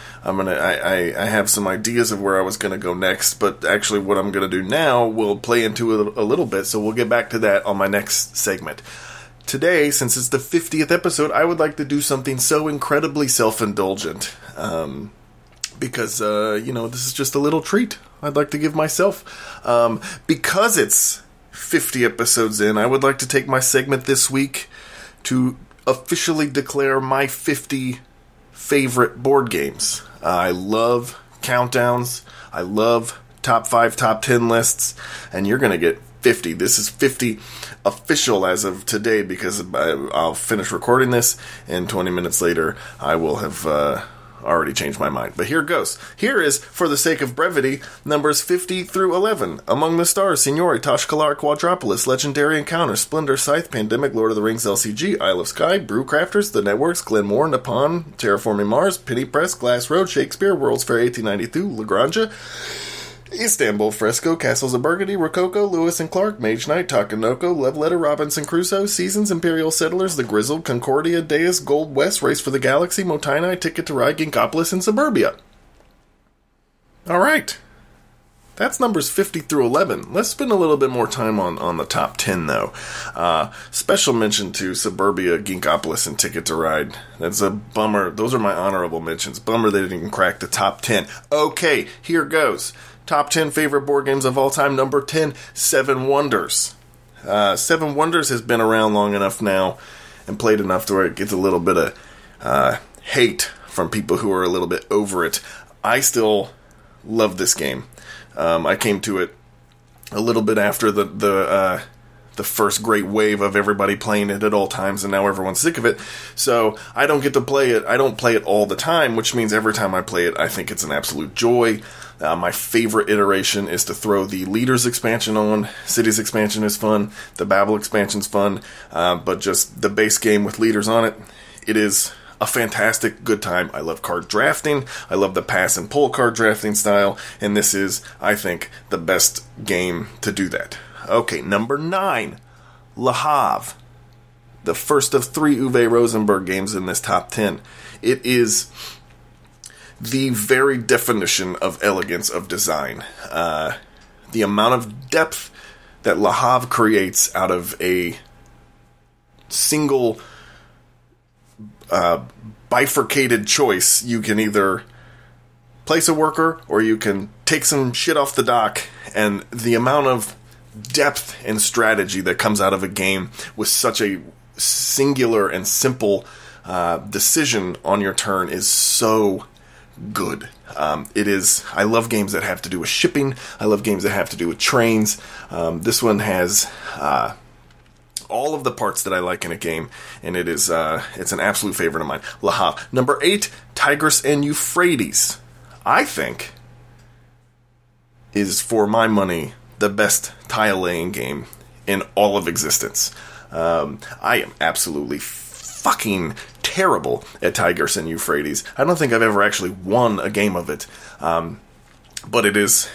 Speaker 8: have some ideas of where I was going to go next, but actually what I'm going to do now will play into a little bit, so we'll get back to that on my next segment. Today, since it's the 50th episode, I would like to do something so incredibly self-indulgent. because, this is just a little treat I'd like to give myself. Because it's 50 episodes in, I would like to take my segment this week to officially declare my 50 favorite board games. I love countdowns. I love top 5, top 10 lists, and you're going to get 50. This is 50 official as of today, because I'll finish recording this, and 20 minutes later I will have already changed my mind. But here goes. Here is, for the sake of brevity, numbers 50 through 11. Among the Stars, Signori, Tashkalar, Quadropolis, Legendary Encounter, Splendor, Scythe, Pandemic, Lord of the Rings LCG, Isle of Skye, Brewcrafters, The Networks, Glenmore, Nippon, Terraforming Mars, Penny Press, Glass Road, Shakespeare, World's Fair 1892, Lagrange, Istanbul, Fresco, Castles of Burgundy, Rococo, Lewis and Clark, Mage Knight, Takanoko, Love Letter, Robinson Crusoe, Seasons, Imperial Settlers, The Grizzled, Concordia, Deus, Gold West, Race for the Galaxy, Motainai, Ticket to Ride, Ginkopolis, and Suburbia. Alright. That's numbers 50 through 11. Let's spend a little bit more time on the top 10, though. Special mention to Suburbia, Ginkopolis, and Ticket to Ride. That's a bummer. Those are my honorable mentions. Bummer they didn't crack the top 10. Okay, here goes. Top 10 favorite board games of all time. Number 10, Seven Wonders. Seven Wonders has been around long enough now and played enough to where it gets a little bit of hate from people who are a little bit over it. I still love this game. I came to it a little bit after the first great wave of everybody playing it at all times, and now everyone's sick of it. So I don't get to play it. I don't play it all the time, which means every time I play it, I think it's an absolute joy. My favorite iteration is to throw the Leaders expansion on. Cities expansion is fun. The Babel expansion's fun. But just the base game with Leaders on it, it is a fantastic good time. I love card drafting. I love the pass and pull card drafting style. And this is, I think, the best game to do that. Okay, number 9, Le Havre. The first of 3 Uwe Rosenberg games in this top 10. It is the very definition of elegance of design. The amount of depth that Le Havre creates out of a single bifurcated choice. You can either place a worker or you can take some shit off the dock, and the amount of depth and strategy that comes out of a game with such a singular and simple decision on your turn is so good. It is. I love games that have to do with shipping. I love games that have to do with trains. This one has all of the parts that I like in a game, and it is it's an absolute favorite of mine. Le Havre. Number 8, Tigris and Euphrates. I think is, for my money, the best tile laying game in all of existence. I am absolutely fucking terrible at Tigris and Euphrates. I don't think I've ever actually won a game of it. But it is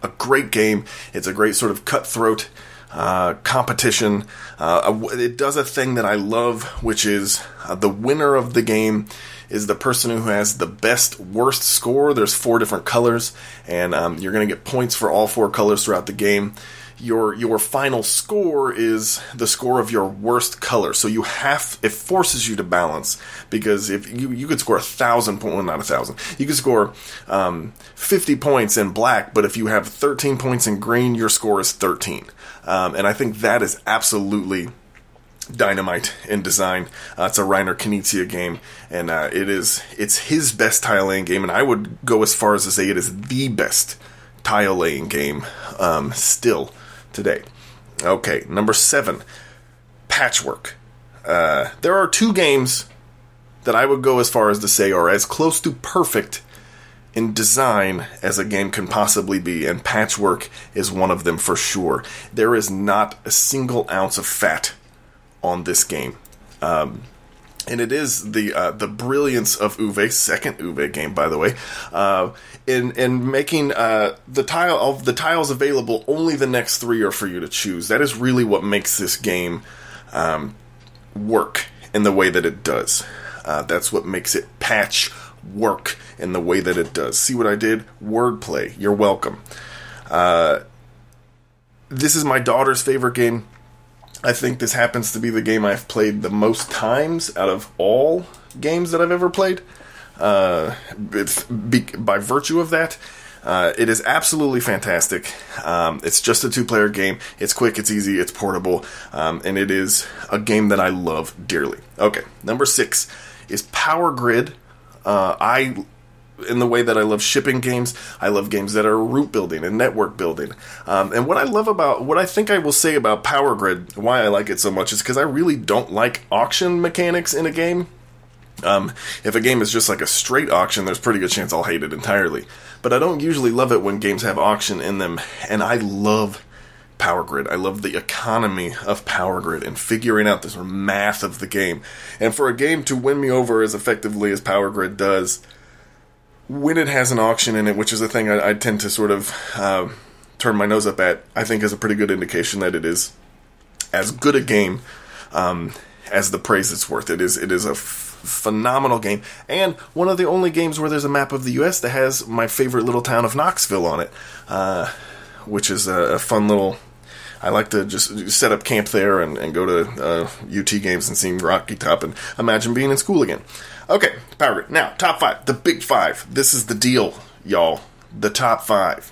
Speaker 8: a great game. It's a great sort of cutthroat competition. It does a thing that I love, which is the winner of the game is the person who has the best worst score. There's 4 different colors, and you're going to get points for all 4 colors throughout the game. Your final score is the score of your worst color. So it forces you to balance, because if you could score 1,000 points, well, not 1,000, you could score 50 points in black, but if you have 13 points in green, your score is 13. And I think that is absolutely dynamite in design. It's a Reiner Knizia game, and it's his best tile laying game, and I would go as far as to say it is the best tile laying game still today. Okay, number 7, Patchwork. There are 2 games that I would go as far as to say are as close to perfect in design as a game can possibly be, and Patchwork is one of them for sure. There is not a single ounce of fat on this game. And it is the brilliance of Uwe's second Uwe game, by the way, in making the tiles available. Only the next 3 are for you to choose. That is really what makes this game work in the way that it does. That's what makes it patch work in the way that it does. See what I did? Wordplay. You're welcome. This is my daughter's favorite game. I think this happens to be the game I've played the most times out of all games that I've ever played. by virtue of that. It is absolutely fantastic. It's just a 2-player game. It's quick, it's easy, it's portable, and it is a game that I love dearly. Okay, number 6 is Power Grid. In the way that I love shipping games, I love games that are route building and network building. And what I think I will say about Power Grid, why I like it so much, is because I really don't like auction mechanics in a game. If a game is just like a straight auction, there's a pretty good chance I'll hate it entirely. But I don't usually love it when games have auction in them, and I love Power Grid. I love the economy of Power Grid and figuring out the sort of math of the game. And for a game to win me over as effectively as Power Grid does, when it has an auction in it, which is a thing I tend to sort of turn my nose up at, I think is a pretty good indication that it is as good a game as the praise it's worth. It is a phenomenal game, and one of the only games where there's a map of the U.S. that has my favorite little town of Knoxville on it, which is a fun little... I like to just set up camp there and go to UT games and see Rocky Top and imagine being in school again. Okay, Power Grid. Now, top 5. The big 5. This is the deal, y'all. The top 5.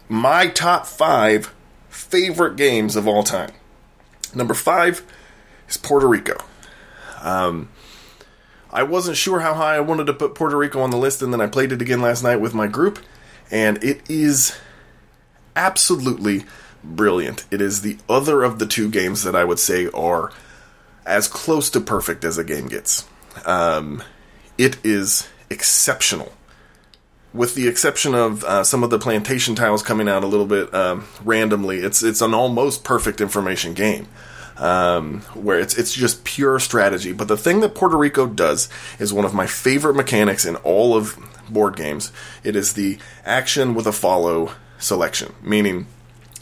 Speaker 8: My top 5 favorite games of all time. Number 5 is Puerto Rico. I wasn't sure how high I wanted to put Puerto Rico on the list, and then I played it again last night with my group, and it is absolutely brilliant. It is the other of the 2 games that I would say are as close to perfect as a game gets. It is exceptional. With the exception of some of the plantation tiles coming out a little bit randomly, it's an almost perfect information game. Where it's just pure strategy. But the thing that Puerto Rico does is one of my favorite mechanics in all of board games. It is the action with a follow selection, meaning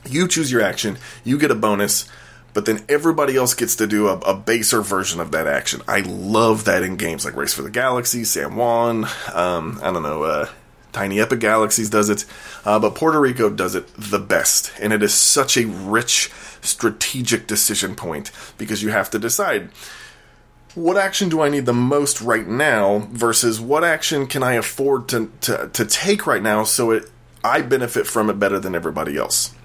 Speaker 8: you choose your action, you get a bonus, but then everybody else gets to do a baser version of that action. I love that in games like Race for the Galaxy, San Juan, Tiny Epic Galaxies does it, but Puerto Rico does it the best, and it is such a rich strategic decision point, because you have to decide, what action do I need the most right now versus what action can I afford to take right now so I benefit from it better than everybody else.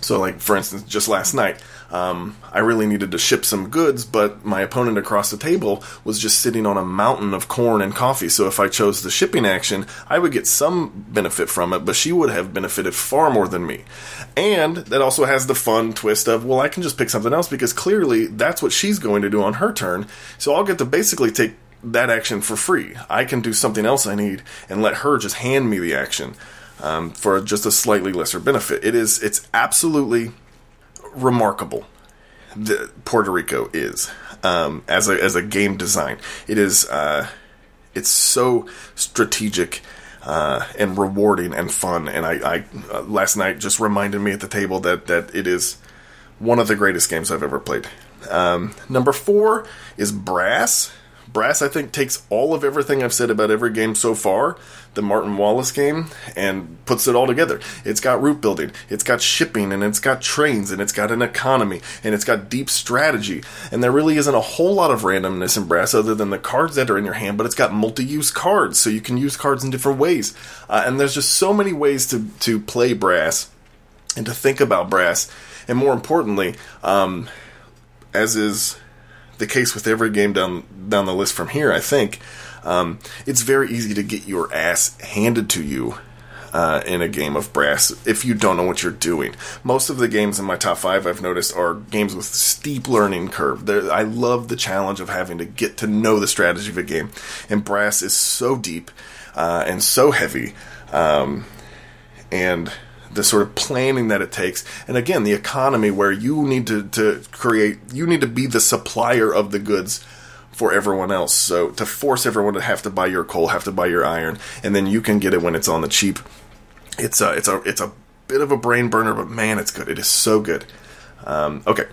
Speaker 8: So, like, for instance, just last night, I really needed to ship some goods, but my opponent across the table was just sitting on a mountain of corn and coffee. So if I chose the shipping action, I would get some benefit from it, but she would have benefited far more than me. And that also has the fun twist of, well, I can just pick something else because clearly that's what she's going to do on her turn. So I'll get to basically take that action for free. I can do something else I need and let her just hand me the action. For just a slightly lesser benefit. It's absolutely remarkable that Puerto Rico is as a game design. It is it's so strategic and rewarding and fun. And I last night just reminded me at the table that it is one of the greatest games I've ever played. Number 4 is Brass. Brass, I think, takes all of everything I've said about every game so far, the Martin Wallace game, and puts it all together. It's got route building, it's got shipping, and it's got trains, and it's got an economy, and it's got deep strategy. And there really isn't a whole lot of randomness in Brass other than the cards that are in your hand, but it's got multi-use cards, so you can use cards in different ways. And there's just so many ways to play Brass and to think about Brass. And more importantly, as is the case with every game down the list from here, I think, it's very easy to get your ass handed to you in a game of Brass if you don't know what you're doing. Most of the games in my top 5 I've noticed are games with steep learning curve. I love the challenge of having to get to know the strategy of a game, and Brass is so deep and so heavy, and the sort of planning that it takes, and again, the economy where you need to create, you need to be the supplier of the goods for everyone else. So to force everyone to have to buy your coal, have to buy your iron, and then you can get it when it's on the cheap. It's a bit of a brain burner, but man, it's good. It is so good. Okay,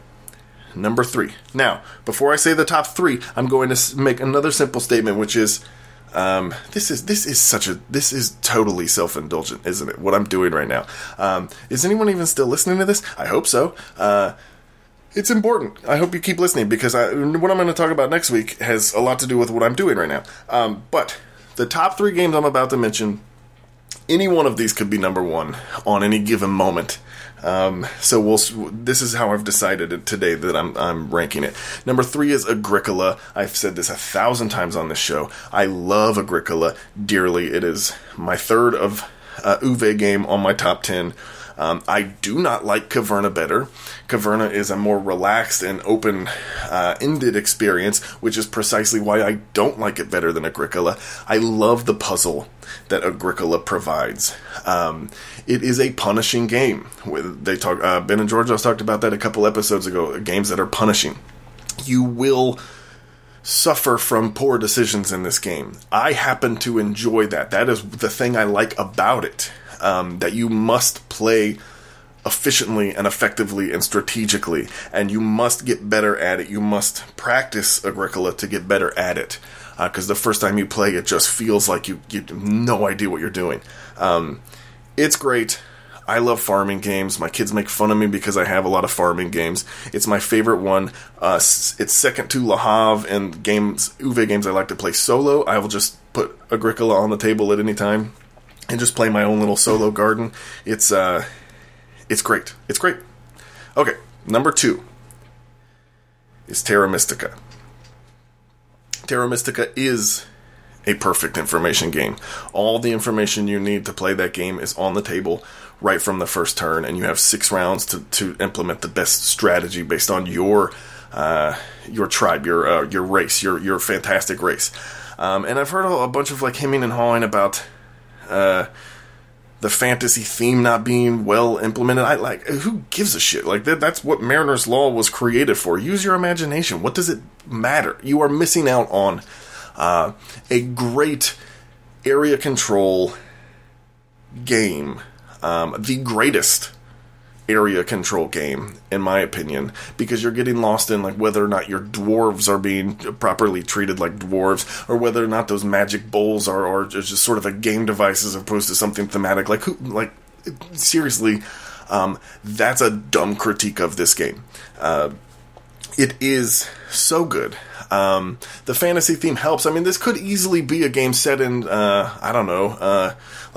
Speaker 8: number 3. Now, before I say the top 3, I'm going to make another simple statement, which is, this is totally self-indulgent, isn't it? What I'm doing right now. Is anyone even still listening to this? I hope so. It's important. I hope you keep listening, because what I'm going to talk about next week has a lot to do with what I'm doing right now. But the top 3 games I'm about to mention, any one of these could be number 1 on any given moment. So this is how I've decided today that I'm ranking it. Number 3 is Agricola. I've said this 1,000 times on this show. I love Agricola dearly. It is my 3rd of Uwe game on my top 10. I do not like Caverna better. Caverna is a more relaxed and open-ended experience, which is precisely why I don't like it better than Agricola. I love the puzzle that Agricola provides. It is a punishing game. Ben and George talked about that a couple episodes ago, games that are punishing. You will suffer from poor decisions in this game. I happen to enjoy that. That is the thing I like about it. That you must play efficiently and effectively and strategically, and you must get better at it. You must practice Agricola to get better at it, because the first time you play it just feels like you have no idea what you're doing. It's great. I love farming games. My kids make fun of me because I have a lot of farming games. It's my favorite one. It's second to Le Havre and Uwe games I like to play solo. I will just put Agricola on the table at any time and just play my own little solo garden. It's great. It's great. Okay, number 2 is Terra Mystica. Terra Mystica is a perfect information game. All the information you need to play that game is on the table right from the first turn, and you have 6 rounds to implement the best strategy based on your tribe, your race, your fantastic race. And I've heard a bunch of hemming and hawing about the fantasy theme not being well implemented. Who gives a shit? That's what Mariner's Law was created for. Use your imagination. What does it matter? You are missing out on a great area control game. The greatest area control game, in my opinion, because you're getting lost in whether or not your dwarves are being properly treated like dwarves, or whether or not those magic bowls are just sort of a game device as opposed to something thematic. Seriously, that's a dumb critique of this game. It is so good. The fantasy theme helps. I mean, this could easily be a game set in,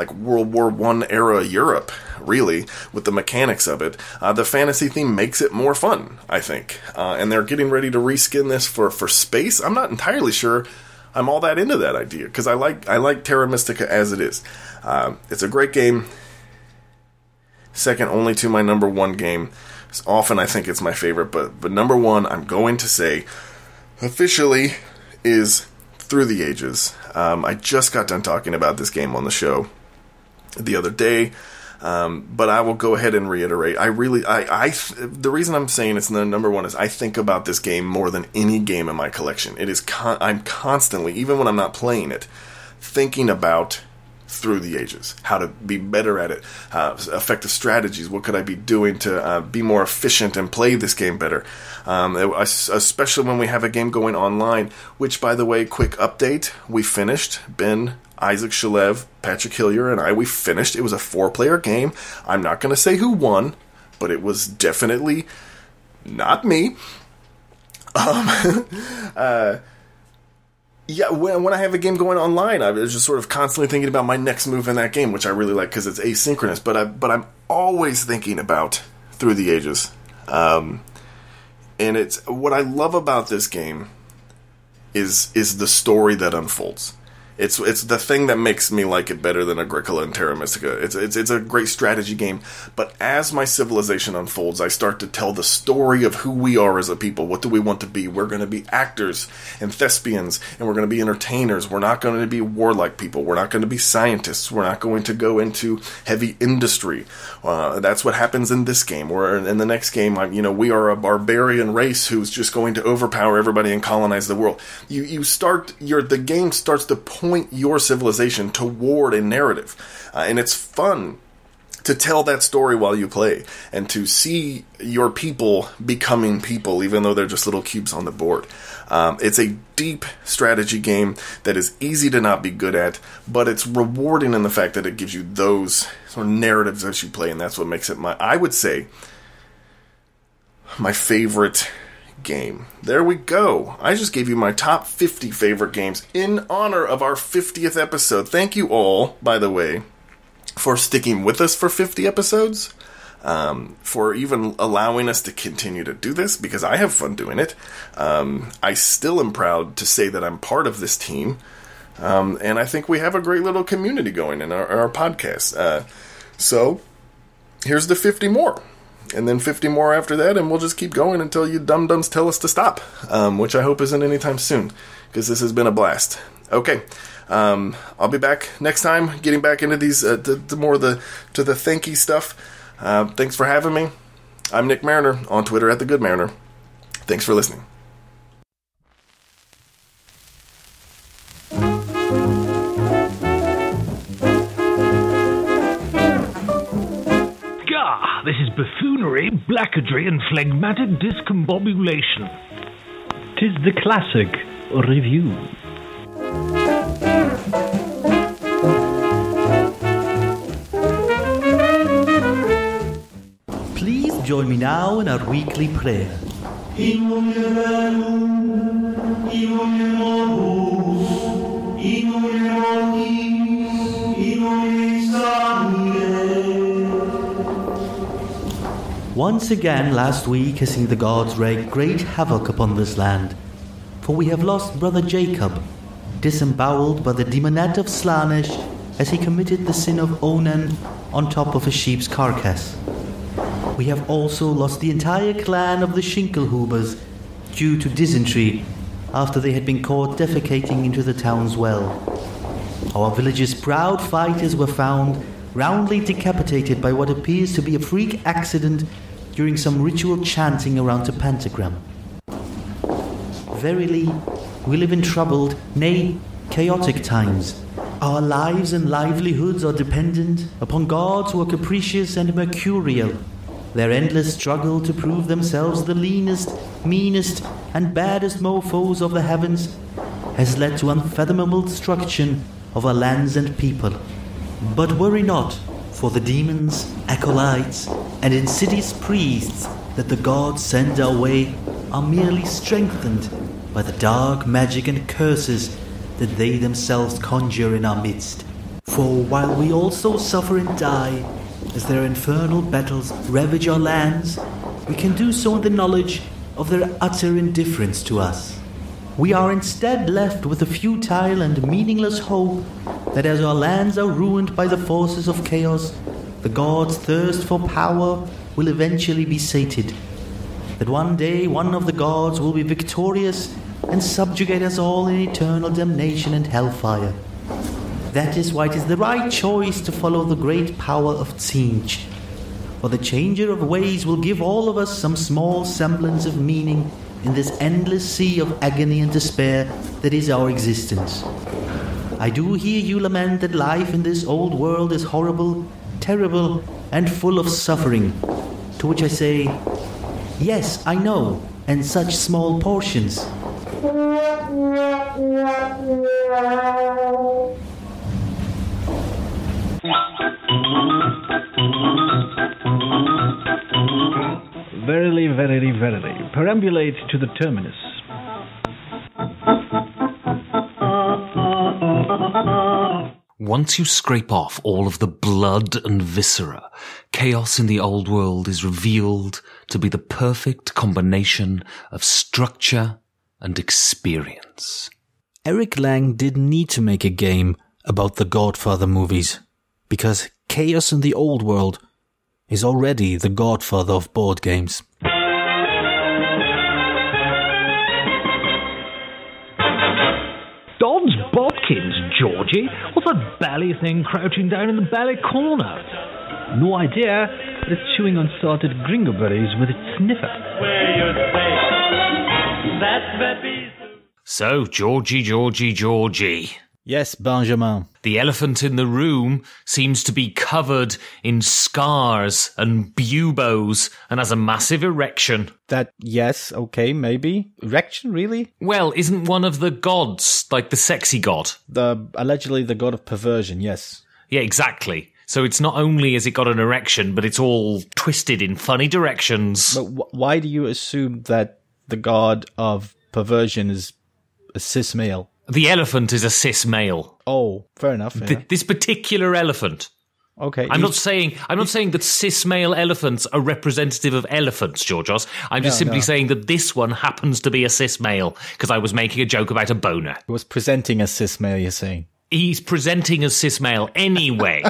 Speaker 8: World War I era Europe, really, with the mechanics of it. The fantasy theme makes it more fun, I think. And they're getting ready to reskin this for space. I'm not entirely sure I'm all that into that idea, because I like Terra Mystica as it is. It's a great game. Second only to my number 1 game. Often I think it's my favorite, but number 1, I'm going to say, officially, is Through the Ages. I just got done talking about this game on the show the other day, but I will go ahead and reiterate. The reason I'm saying it's number 1 is I think about this game more than any game in my collection. It is I'm constantly, even when I'm not playing it, thinking about Through the Ages, how to be better at it, effective strategies, what could I be doing to be more efficient and play this game better, especially when we have a game going online, which, by the way, quick update, we finished. Ben, Isaac Shalev, Patrick Hillier, and we finished. It was a 4-player game. I'm not going to say who won, but it was definitely not me. Yeah, when I have a game going online, I was just sort of constantly thinking about my next move in that game, which I really like because it's asynchronous. But I'm always thinking about Through the Ages, and it's what I love about this game is the story that unfolds. It's the thing that makes me like it better than Agricola and Terra Mystica. It's a great strategy game, but as my civilization unfolds, I start to tell the story of who we are as a people. What do we want to be? We're going to be actors and thespians, and we're going to be entertainers. We're not going to be warlike people. We're not going to be scientists. We're not going to go into heavy industry. That's what happens in this game. Or in the next game, we are a barbarian race who's just going to overpower everybody and colonize the world. The game starts to point your civilization toward a narrative, and it's fun to tell that story while you play and to see your people becoming people, even though they're just little cubes on the board. It's a deep strategy game that is easy to not be good at, but it's rewarding in the fact that it gives you those sort of narratives as you play, and that's what makes it I would say, my favorite game. There we go. I just gave you my top 50 favorite games in honor of our 50th episode. Thank you all, by the way, for sticking with us for 50 episodes. For even allowing us to continue to do this, because I have fun doing it. I still am proud to say that I'm part of this team. And I think we have a great little community going in our podcast. So, here's the 50 more. And then 50 more after that, and we'll just keep going until you dum-dums tell us to stop. Which I hope isn't anytime soon, because this has been a blast. Okay, I'll be back next time, getting back into these, to the thanky stuff. Thanks for having me. I'm Nick Mariner, on Twitter at The Good Mariner. Thanks for listening.
Speaker 9: Gah, this is buffoonery, blackadry, and phlegmatic discombobulation. 'Tis the classic review.
Speaker 10: Please join me now in our weekly prayer. Once again last week has seen the gods wreak great havoc upon this land, for we have lost brother Jacob, disemboweled by the demonette of Slaanesh as he committed the sin of Onan on top of a sheep's carcass. We have also lost the entire clan of the Schinkelhubers due to dysentery after they had been caught defecating into the town's well. Our village's proud fighters were found roundly decapitated by what appears to be a freak accident during some ritual chanting around a pentagram. Verily, we live in troubled, nay, chaotic times. Our lives and livelihoods are dependent upon gods who are capricious and mercurial. Their endless struggle to prove themselves the leanest, meanest, and baddest mofos of the heavens has led to unfathomable destruction of our lands and people. But worry not, for the demons, acolytes, and insidious priests that the gods send our way are merely strengthened by the dark magic and curses that they themselves conjure in our midst. For while we also suffer and die, as their infernal battles ravage our lands, we can do so in the knowledge of their utter indifference to us. We are instead left with a futile and meaningless hope that as our lands are ruined by the forces of chaos, the gods' thirst for power will eventually be sated. That one day one of the gods will be victorious and subjugate us all in eternal damnation and hellfire. That is why it is the right choice to follow the great power of Tzinch. For the changer of ways will give all of us some small semblance of meaning in this endless sea of agony and despair that is our existence. I do hear you lament that life in this old world is horrible, terrible, and full of suffering. To which I say, yes, I know, and such small portions.
Speaker 9: Verily, verily, verily, perambulate to the terminus.
Speaker 1: Once you scrape off all of the blood and viscera, chaos in the old world is revealed to be the perfect combination of structure and experience.
Speaker 10: Eric Lang didn't need to make a game about the Godfather movies, because chaos in the old world is already the godfather of board games.
Speaker 9: Dodds Bodkins, Georgie? What's that bally thing crouching down in the bally corner? No idea, but it's chewing on salted gringo berries with its sniffer.
Speaker 1: So, Georgie.
Speaker 10: Yes, Benjamin.
Speaker 1: The elephant in the room seems to be covered in scars and buboes and has a massive erection.
Speaker 10: Yes, okay, maybe. Erection, really?
Speaker 1: Well, isn't one of the gods, like the sexy god?
Speaker 10: Allegedly the god of perversion, yes.
Speaker 1: Yeah, exactly.
Speaker 2: So it's not only has it got an erection, but it's all twisted in funny directions.
Speaker 4: But why do you assume that the god of perversion is a cis male?
Speaker 2: The elephant is a cis male.
Speaker 4: Oh, fair enough. Yeah.
Speaker 2: This particular elephant.
Speaker 4: Okay.
Speaker 2: I'm not saying that cis male elephants are representative of elephants, Georgios. I'm just simply saying that this one happens to be a cis male because I was making a joke about a boner.
Speaker 4: He was presenting as cis male, you're saying?
Speaker 2: He's presenting as cis male anyway.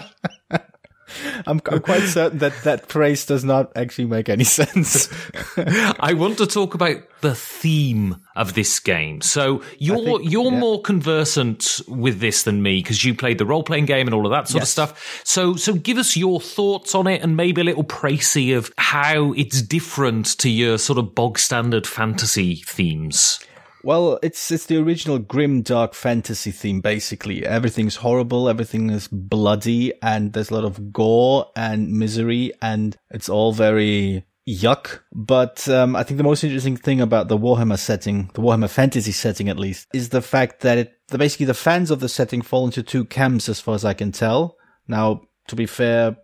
Speaker 4: I'm quite certain that phrase does not actually make any sense.
Speaker 2: I want to talk about the theme of this game. So you're more conversant with this than me because you played the role-playing game and all of that sort of stuff. So give us your thoughts on it and maybe a little précis of how it's different to your sort of bog-standard fantasy themes.
Speaker 4: Well, it's the original grim, dark fantasy theme, basically. Everything's horrible, everything is bloody, and there's a lot of gore and misery, and it's all very yuck. But I think the most interesting thing about the Warhammer setting, the Warhammer fantasy setting at least, is the fact that basically the fans of the setting fall into two camps as far as I can tell. Now, to be fair,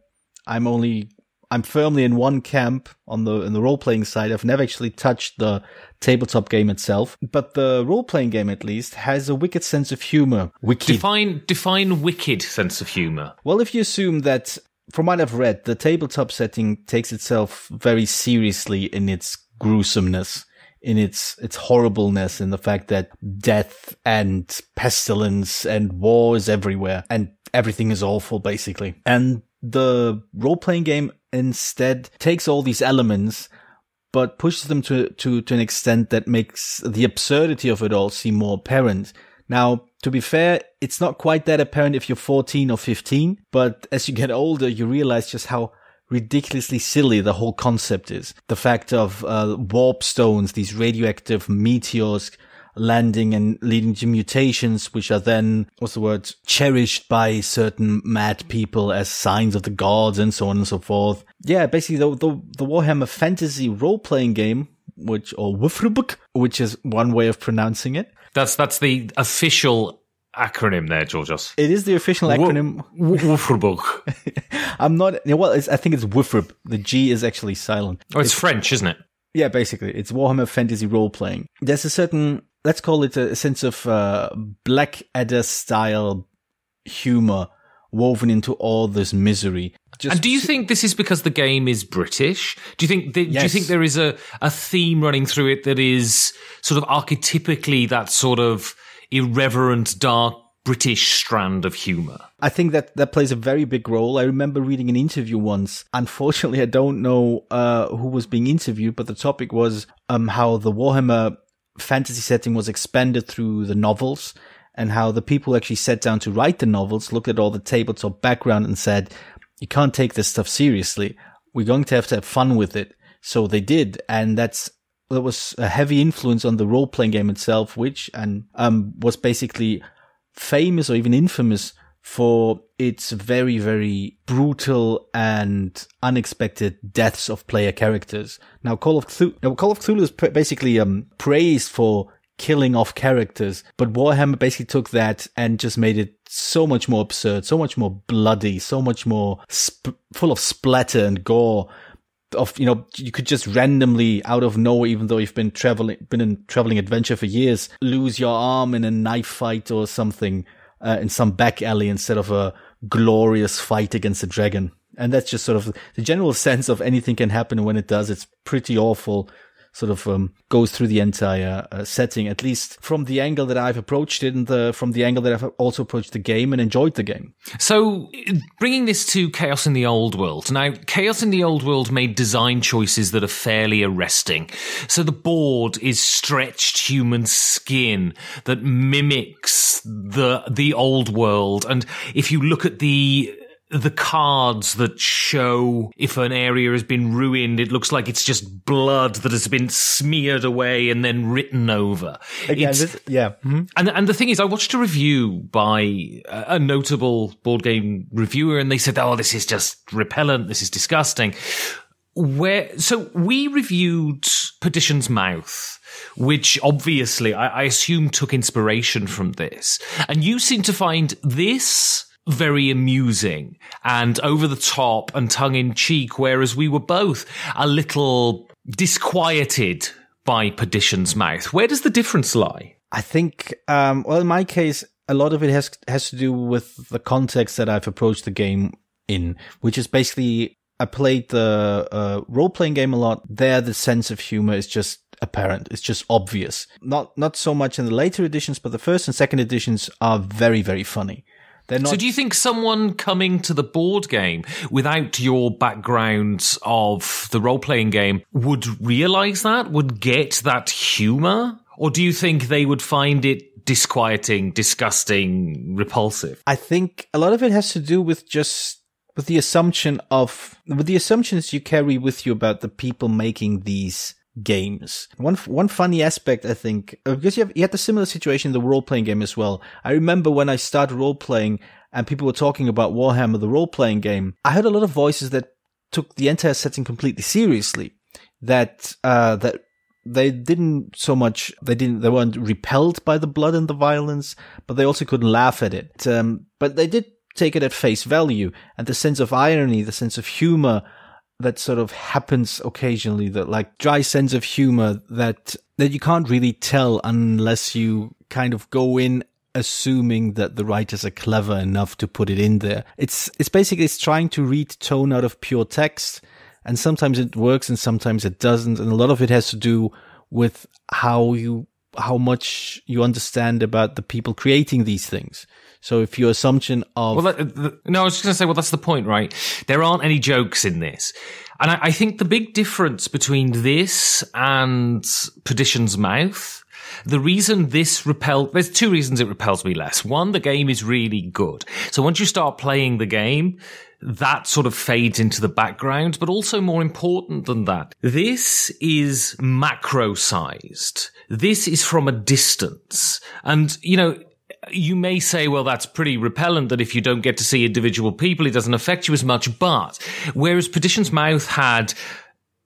Speaker 4: I'm firmly in one camp in the role-playing side. I've never actually touched the tabletop game itself, but the role-playing game at least has a wicked sense of humor. Wicked.
Speaker 2: Define wicked sense of humor.
Speaker 4: Well, if you assume that, from what I've read, the tabletop setting takes itself very seriously in its gruesomeness, in its horribleness, in the fact that death and pestilence and war is everywhere and everything is awful, basically. And the role-playing game instead takes all these elements but pushes them to an extent that makes the absurdity of it all seem more apparent. Now, to be fair, it's not quite that apparent if you're 14 or 15, but as you get older, you realize just how ridiculously silly the whole concept is. The fact of warp stones, these radioactive meteors landing and leading to mutations, which are then, cherished by certain mad people as signs of the gods and so on and so forth. Yeah, basically the Warhammer Fantasy role-playing game, which is one way of pronouncing it.
Speaker 2: That's the official acronym there, Georgios.
Speaker 4: It is the official acronym. I'm not, I think it's Wufrub. The G is actually silent.
Speaker 2: Oh, it's French, isn't it?
Speaker 4: Yeah, basically. It's Warhammer Fantasy role-playing. There's a certain, let's call it a sense of Blackadder-style humor woven into all this misery.
Speaker 2: And do you think this is because the game is British? Do you think do you think there is a theme running through it that is sort of archetypically that sort of irreverent, dark British strand of humor?
Speaker 4: I think that plays a very big role. I remember reading an interview once. Unfortunately, I don't know who was being interviewed, but the topic was how the Warhammer fantasy setting was expanded through the novels, and how the people who actually sat down to write the novels looked at all the tabletop background and said, you can't take this stuff seriously. We're going to have fun with it. So they did, and that was a heavy influence on the role-playing game itself, which was basically famous or even infamous for its very, very brutal and unexpected deaths of player characters. Now, Call of Cthulhu is basically praised for killing off characters, but Warhammer basically took that and just made it so much more absurd, so much more bloody, so much more full of splatter and gore. You could just randomly, out of nowhere, even though you've been in traveling adventure for years, lose your arm in a knife fight or something in some back alley instead of a glorious fight against a dragon. And that's just sort of the general sense of anything can happen, and when it does, it's pretty awful. Sort of goes through the entire setting, at least from the angle that I've approached it, and from the angle that I've also approached the game and enjoyed the game.
Speaker 2: So, bringing this to Chaos in the Old World. Now, Chaos in the Old World made design choices that are fairly arresting. So the board is stretched human skin that mimics the old world. And if you look at the cards that show if an area has been ruined, it looks like it's just blood that has been smeared away and then written over.
Speaker 4: Again, Mm-hmm.
Speaker 2: And the thing is, I watched a review by a notable board game reviewer, and they said, oh, this is just repellent, this is disgusting. So we reviewed Perdition's Mouth, which obviously I assume took inspiration from this. And you seem to find this very amusing and over the top and tongue in cheek, whereas we were both a little disquieted by Perdition's Mouth. Where does the difference lie?
Speaker 4: I think, in my case, a lot of it has to do with the context that I've approached the game in, which is basically I played the role-playing game a lot. There, the sense of humor is just apparent. It's just obvious. Not so much in the later editions, but the first and second editions are very, very funny. They're not.
Speaker 2: So do you think someone coming to the board game without your background of the role-playing game would realize that, would get that humor? Or do you think they would find it disquieting, disgusting, repulsive?
Speaker 4: I think a lot of it has to do with the assumptions you carry with you about the people making these games. One funny aspect, I think, because you had a similar situation in the role-playing game as well. I remember when I started role-playing and people were talking about Warhammer, the role-playing game, I heard a lot of voices that took the entire setting completely seriously. That they didn't so much, they weren't repelled by the blood and the violence, but they also couldn't laugh at it. But they did take it at face value, and the sense of irony, the sense of humor that sort of happens occasionally, that like dry sense of humor that you can't really tell unless you kind of go in assuming that the writers are clever enough to put it in there. It's basically trying to read tone out of pure text, and sometimes it works and sometimes it doesn't, and a lot of it has to do with how much you understand about the people creating these things. So if your assumption of...
Speaker 2: I was just going to say, that's the point, right? There aren't any jokes in this. And I think the big difference between this and Perdition's Mouth, the reason there's two reasons it repels me less. One, the game is really good. So once you start playing the game, that sort of fades into the background, but also more important than that, this is macro-sized. This is from a distance. And, you may say, well, that's pretty repellent that if you don't get to see individual people, it doesn't affect you as much. But whereas Perdition's Mouth had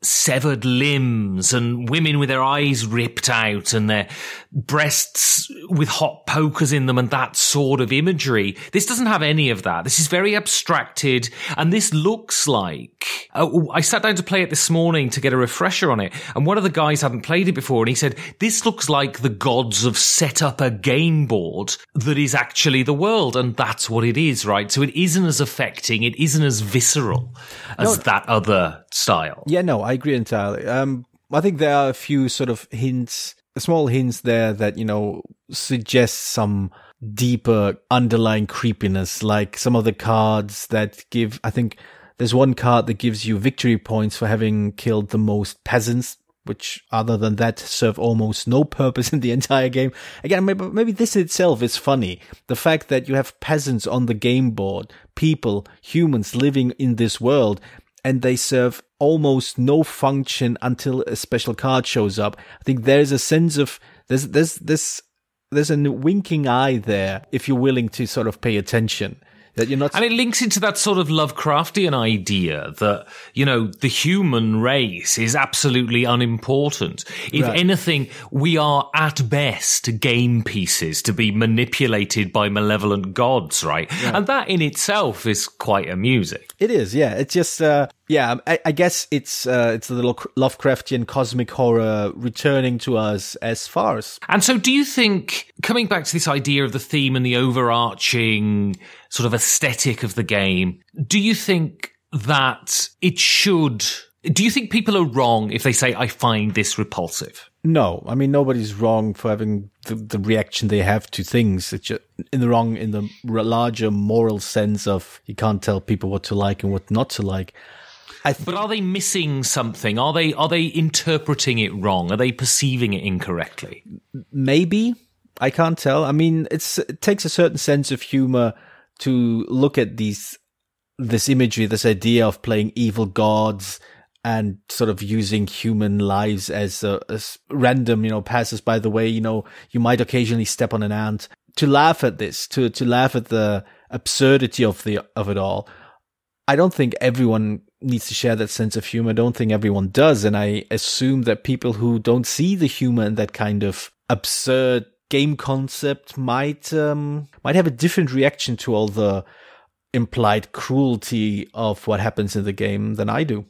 Speaker 2: severed limbs and women with their eyes ripped out and their breasts with hot pokers in them and that sort of imagery, this doesn't have any of that. This is very abstracted, and this looks like... I sat down to play it this morning to get a refresher on it, and one of the guys hadn't played it before, and he said, this looks like the gods have set up a game board that is actually the world, and that's what it is, right? So it isn't as affecting, it isn't as visceral as that other style.
Speaker 4: Yeah, no, I agree entirely. I think there are a few sort of small hints there that, suggest some deeper underlying creepiness, like some of the cards that I think there's one card that gives you victory points for having killed the most peasants, which other than that serve almost no purpose in the entire game. Again, maybe this itself is funny. The fact that you have peasants on the game board, people, humans living in this world, and they serve almost no function until a special card shows up. I think there's a sense of there's a winking eye there if you're willing to sort of pay attention. That you're not,
Speaker 2: and it links into that sort of Lovecraftian idea that, the human race is absolutely unimportant. If anything, we are at best game pieces to be manipulated by malevolent gods, right? And that in itself is quite amusing.
Speaker 4: It is, yeah. It's just, I guess it's a little Lovecraftian cosmic horror returning to us as farce.
Speaker 2: And so do you think, coming back to this idea of the theme and the overarching sort of aesthetic of the game, do you think that do you think people are wrong if they say, I find this repulsive?
Speaker 4: No, I mean, nobody's wrong for having the reaction they have to things. It's just in the larger moral sense of you can't tell people what to like and what not to like.
Speaker 2: But are they missing something? Are they interpreting it wrong? Are they perceiving it incorrectly?
Speaker 4: Maybe. I can't tell. I mean, it takes a certain sense of humor to look at this imagery, this idea of playing evil gods and sort of using human lives as random, passes by the way. You might occasionally step on an ant. To laugh at this, to laugh at the absurdity of it all. I don't think everyone needs to share that sense of humor. I don't think everyone does, and I assume that people who don't see the humor in that kind of absurd game concept might have a different reaction to all the implied cruelty of what happens in the game than I do.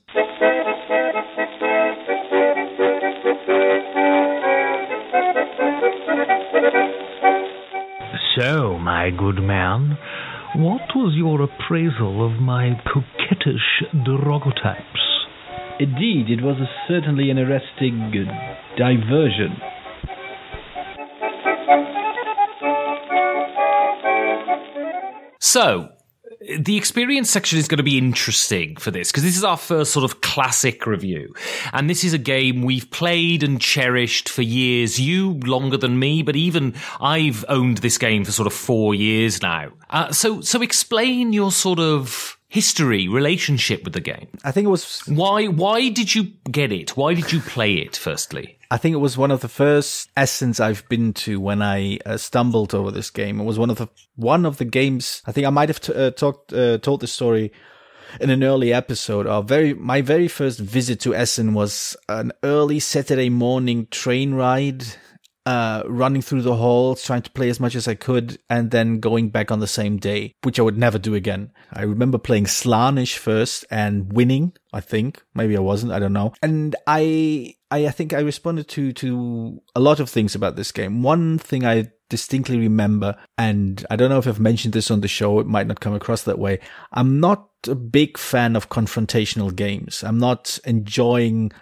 Speaker 9: So, my good man, what was your appraisal of my coquettish daguerreotypes?
Speaker 11: Indeed, it was certainly an arresting diversion.
Speaker 1: So, the experience section is going to be interesting for this, because this is our first sort of classic review. And this is a game we've played and cherished for years. You longer than me, but even I've owned this game for sort of 4 years now. So explain your sort of history, relationship with the game.
Speaker 4: I think it was...
Speaker 1: Why did you get it? Why did you play it, firstly?
Speaker 4: I think it was one of the first Essens I've been to when I stumbled over this game. It was one of the games. I think I might have told this story in an early episode. My very first visit to Essen was an early Saturday morning train ride, running through the halls, trying to play as much as I could, and then going back on the same day, which I would never do again. I remember playing Slaanesh first and winning. I think maybe I wasn't. I don't know. And I think I responded to a lot of things about this game. One thing I distinctly remember, and I don't know if I've mentioned this on the show, it might not come across that way. I'm not a big fan of confrontational games. I'm not enjoying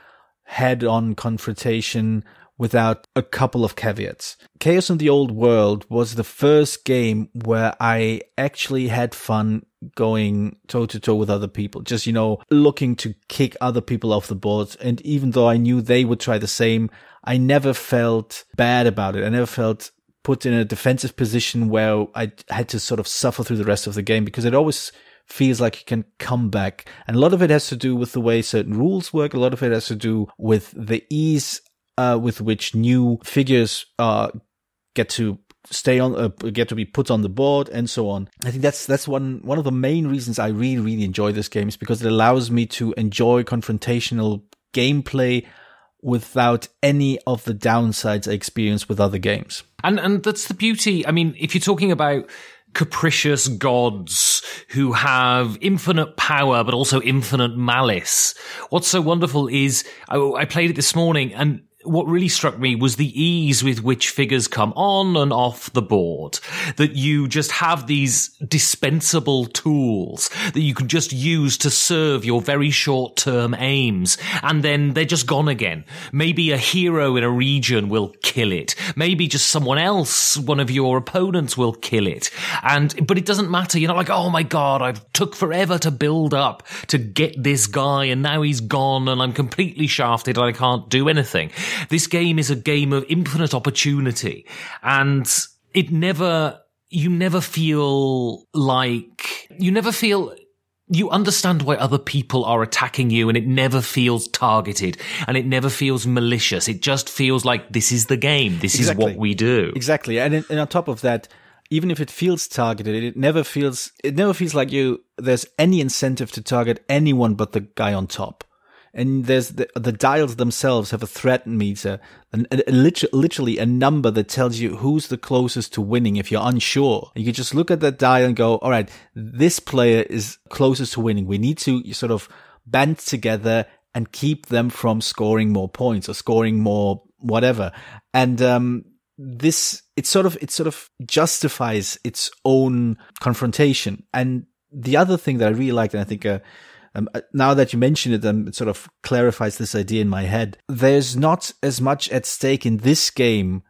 Speaker 4: head-on confrontation without a couple of caveats. Chaos in the Old World was the first game where I actually had fun going toe-to-toe with other people. Just, looking to kick other people off the board. And even though I knew they would try the same, I never felt bad about it. I never felt put in a defensive position where I had to sort of suffer through the rest of the game, because it always feels like you can come back. And a lot of it has to do with the way certain rules work. A lot of it has to do with the ease with which new figures get to be put on the board, and so on. I think that's one of the main reasons I really, really enjoy this game, is because it allows me to enjoy confrontational gameplay without any of the downsides I experience with other games.
Speaker 1: And that's the beauty. I mean, if you're talking about capricious gods who have infinite power but also infinite malice, what's so wonderful is I played it this morning, and what really struck me was the ease with which figures come on and off the board. That you just have these dispensable tools that you can just use to serve your very short-term aims, and then they're just gone again. Maybe a hero in a region will kill it. Maybe just someone else, one of your opponents, will kill it. But it doesn't matter. You're not like, oh my God, I've took forever to build up to get this guy, and now he's gone and I'm completely shafted and I can't do anything. This game is a game of infinite opportunity, and you never feel you understand why other people are attacking you, and it never feels targeted, and it never feels malicious. It just feels like this is the game. This is what we do.
Speaker 4: Exactly. And on top of that, even if it feels targeted, it never feels like there's any incentive to target anyone but the guy on top. And there's the dials themselves have a threat meter, literally a number that tells you who's the closest to winning if you're unsure. You can just look at that dial and go, all right, this player is closest to winning. We need to sort of band together and keep them from scoring more points or scoring more whatever. And it sort of justifies its own confrontation. And the other thing that I really liked, and I think now that you mention it, it sort of clarifies this idea in my head. There's not as much at stake in this game,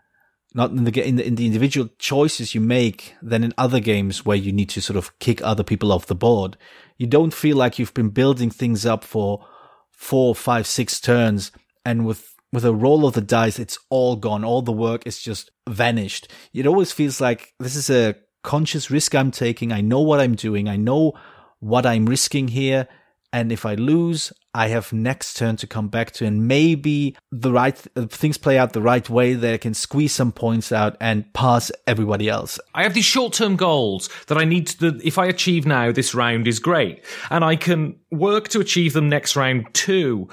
Speaker 4: not in the individual choices you make, than in other games where you need to sort of kick other people off the board. You don't feel like you've been building things up for 4, 5, 6 turns, and with a roll of the dice, it's all gone. All the work is just vanished. It always feels like this is a conscious risk I'm taking. I know what I'm doing. I know what I'm risking here. And if I lose, I have next turn to come back to, and maybe the right things play out the right way that I can squeeze some points out and pass everybody else.
Speaker 1: I have these short-term goals that I need to, if I achieve now, this round is great. And I can work to achieve them next round too.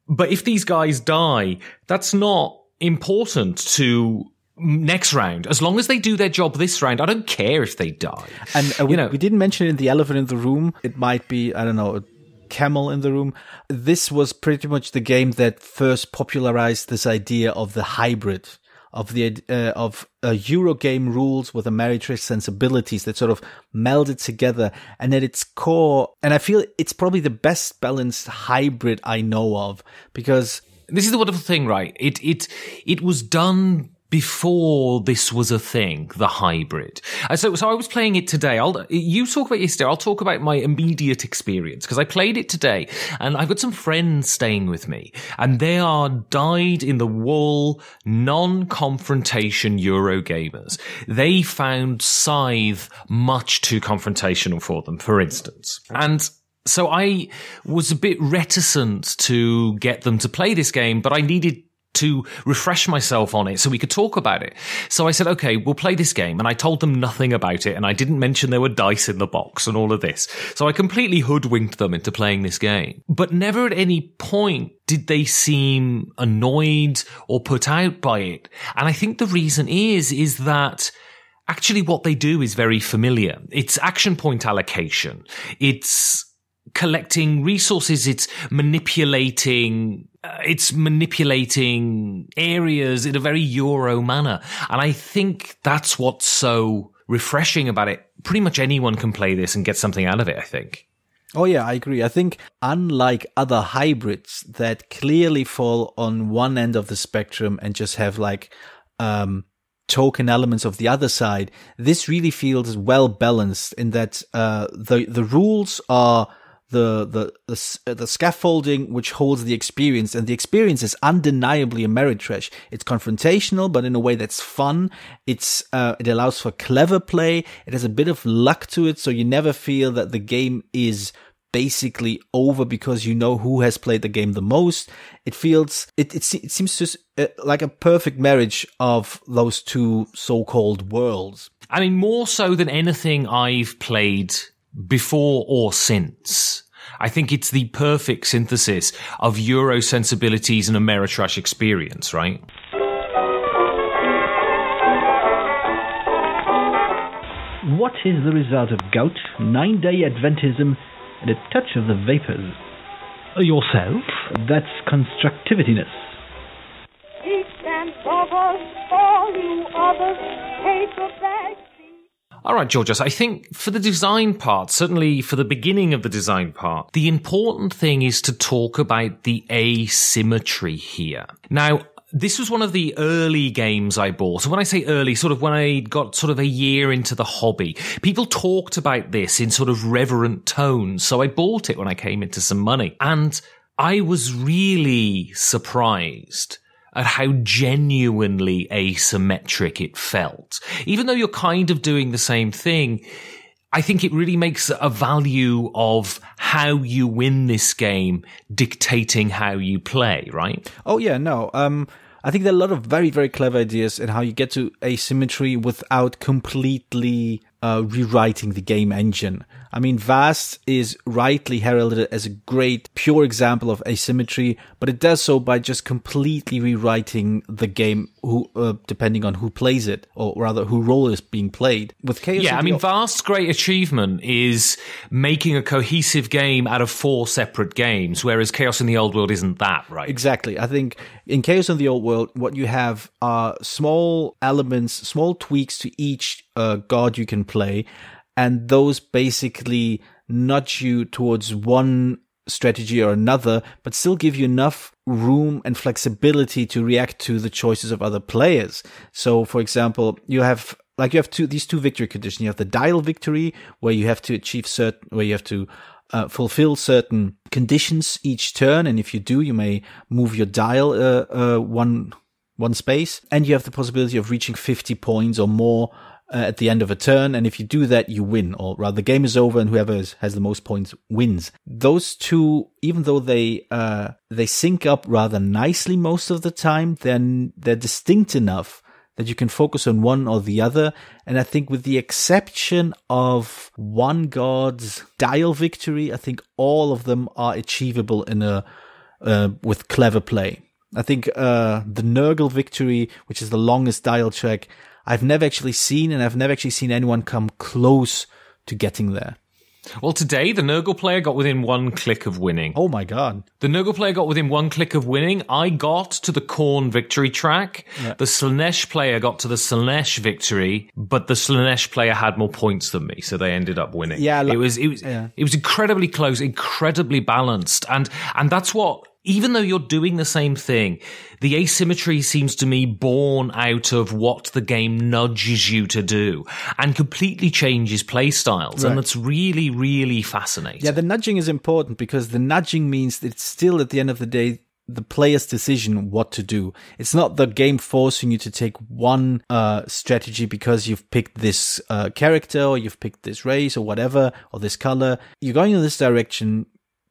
Speaker 1: But if these guys die, that's not important to
Speaker 2: next round. As long as they do their job this round, I don't care if they die.
Speaker 4: And we didn't mention it in the elephant in the room. It might be, I don't know, a camel in the room. This was pretty much the game that first popularized this idea of the hybrid, of the Eurogame rules with Ameritrash sensibilities that sort of melded together. And at its core, and I feel it's probably the best balanced hybrid I know of, because
Speaker 2: this is the wonderful thing, right? It was done before this was a thing, the hybrid. So I was playing it today. You talk about yesterday. I'll talk about my immediate experience, because I played it today and I've got some friends staying with me and they are dyed-in-the-wool, non-confrontation Eurogamers. They found Scythe much too confrontational for them, for instance. And so I was a bit reticent to get them to play this game, but I needed to refresh myself on it so we could talk about it. So I said, okay, we'll play this game. And I told them nothing about it. And I didn't mention there were dice in the box and all of this. So I completely hoodwinked them into playing this game. But never at any point did they seem annoyed or put out by it. And I think the reason is that actually what they do is very familiar. It's action point allocation. It's collecting resources. It's manipulating areas in a very Euro manner. And I think that's what's so refreshing about it. Pretty much anyone can play this and get something out of it, I think.
Speaker 4: Oh yeah, I agree. I think unlike other hybrids that clearly fall on one end of the spectrum and just have like token elements of the other side, this really feels well balanced in that the rules are the scaffolding which holds the experience, and the experience is undeniably Ameritrash. It's confrontational, but in a way that's fun. It allows for clever play. It has a bit of luck to it, so you never feel that the game is basically over because you know who has played the game the most. It seems just like a perfect marriage of those two so-called worlds.
Speaker 2: I mean, more so than anything I've played before or since. I think it's the perfect synthesis of Euro sensibilities and Ameritrash experience, right?
Speaker 9: What is the result of gout, 9-day Adventism, and a touch of the vapors? Yourself? That's constructivitiness.
Speaker 12: Each and bubbles, all you others, paper bags.
Speaker 2: All right, Georgios, I think for the design part, certainly for the beginning of the design part, the important thing is to talk about the asymmetry here. Now, this was one of the early games I bought. So when I say early, sort of when I got sort of a year into the hobby, people talked about this in sort of reverent tones. So I bought it when I came into some money. And I was really surprised at how genuinely asymmetric it felt. Even though you're kind of doing the same thing, I think it really makes a value of how you win this game dictating how you play, right?
Speaker 4: Oh, yeah, no. I think there are a lot of very, very clever ideas in how you get to asymmetry without completely rewriting the game engine. I mean, Vast is rightly heralded as a great, pure example of asymmetry, but it does so by just completely rewriting the game, depending on who plays it, or rather, who role is being played. With Chaos,
Speaker 2: yeah, I mean, Vast's great achievement is making a cohesive game out of 4 separate games, whereas Chaos in the Old World isn't that, right?
Speaker 4: Exactly. I think in Chaos in the Old World, what you have are small elements, small tweaks to each god you can play, and those basically nudge you towards one strategy or another, but still give you enough room and flexibility to react to the choices of other players. So, for example, you have these two victory conditions. You have the dial victory, where you have to fulfill certain conditions each turn, and if you do, you may move your dial one space, and you have the possibility of reaching 50 points or more at the end of a turn, and if you do that, you win, or rather, the game is over, and whoever has the most points wins. Those two, even though they sync up rather nicely most of the time, then they're distinct enough that you can focus on one or the other. And I think with the exception of one god's dial victory, I think all of them are achievable with clever play. I think the Nurgle victory, which is the longest dial track, I've never actually seen, and I've never actually seen anyone come close to getting there.
Speaker 3: Well, today, the Nurgle player got within 1 click of winning.
Speaker 4: Oh my god.
Speaker 3: The Nurgle player got within 1 click of winning. I got to the Khorne victory track. Yeah. The Slaanesh player got to the Slaanesh victory, but the Slaanesh player had more points than me, so they ended up winning.
Speaker 4: Yeah,
Speaker 3: it was incredibly close, incredibly balanced, and that's what. Even though you're doing the same thing, the asymmetry seems to me born out of what the game nudges you to do and completely changes play styles. Right. And that's really, really fascinating.
Speaker 4: Yeah, the nudging is important because the nudging means that it's still, at the end of the day, the player's decision what to do. It's not the game forcing you to take one strategy because you've picked this character or you've picked this race or whatever, or this color. You're going in this direction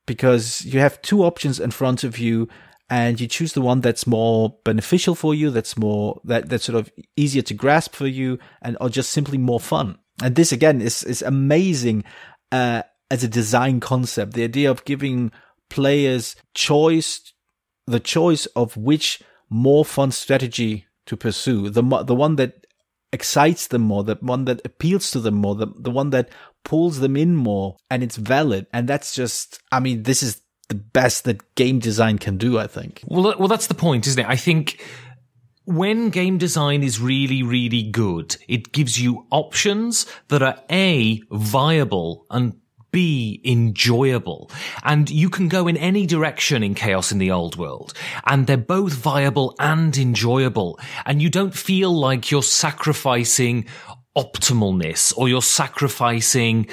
Speaker 4: because you have 2 options in front of you, and you choose the one that's more beneficial for you, that's sort of easier to grasp for you, or just simply more fun. And this again is amazing as a design concept. The idea of giving players the choice of which more fun strategy to pursue, the one that excites them more, the one that appeals to them more, the one that pulls them in more, and it's valid. And that's just, I mean, this is the best that game design can do, I think.
Speaker 3: Well, that's the point, isn't it? I think when game design is really, really good, it gives you options that are A, viable, and B, enjoyable. And you can go in any direction in Chaos in the Old World, and they're both viable and enjoyable. And you don't feel like you're sacrificing optimalness or you're sacrificing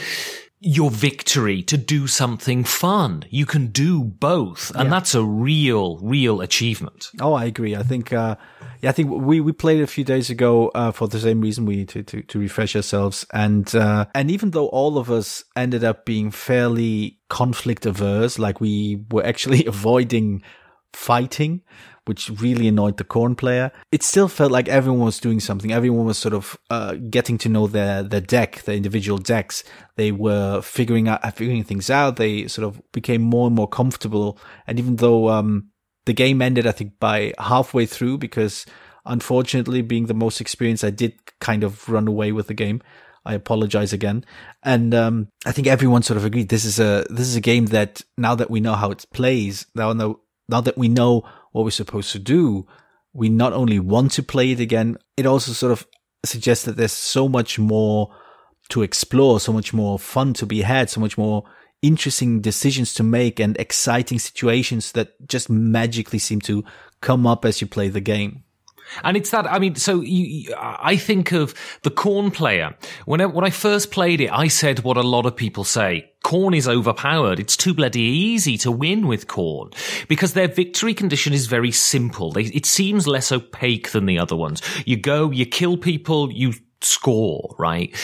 Speaker 3: your victory to do something fun. You can do both, and that's a real achievement.
Speaker 4: Oh, I agree. I think we played a few days ago for the same reason. We need to refresh ourselves, and even though all of us ended up being fairly conflict averse, like we were actually avoiding fighting, which really annoyed the Khorne player, it still felt like everyone was doing something. Everyone was sort of getting to know their deck, their individual decks. They were figuring things out. They sort of became more and more comfortable. And even though the game ended, I think, by halfway through, because unfortunately, being the most experienced, I did kind of run away with the game. I apologize again. And I think everyone sort of agreed this is a game that, now that we know how it plays, now that we know what we're supposed to do, we not only want to play it again, it also sort of suggests that there's so much more to explore, so much more fun to be had, so much more interesting decisions to make, and exciting situations that just magically seem to come up as you play the game.
Speaker 3: And it's that, I mean, so I think of the Khorne player. When I first played it, I said what a lot of people say. Khorne is overpowered. It's too bloody easy to win with Khorne because their victory condition is very simple. It seems less opaque than the other ones. You go, you kill people, you score, right?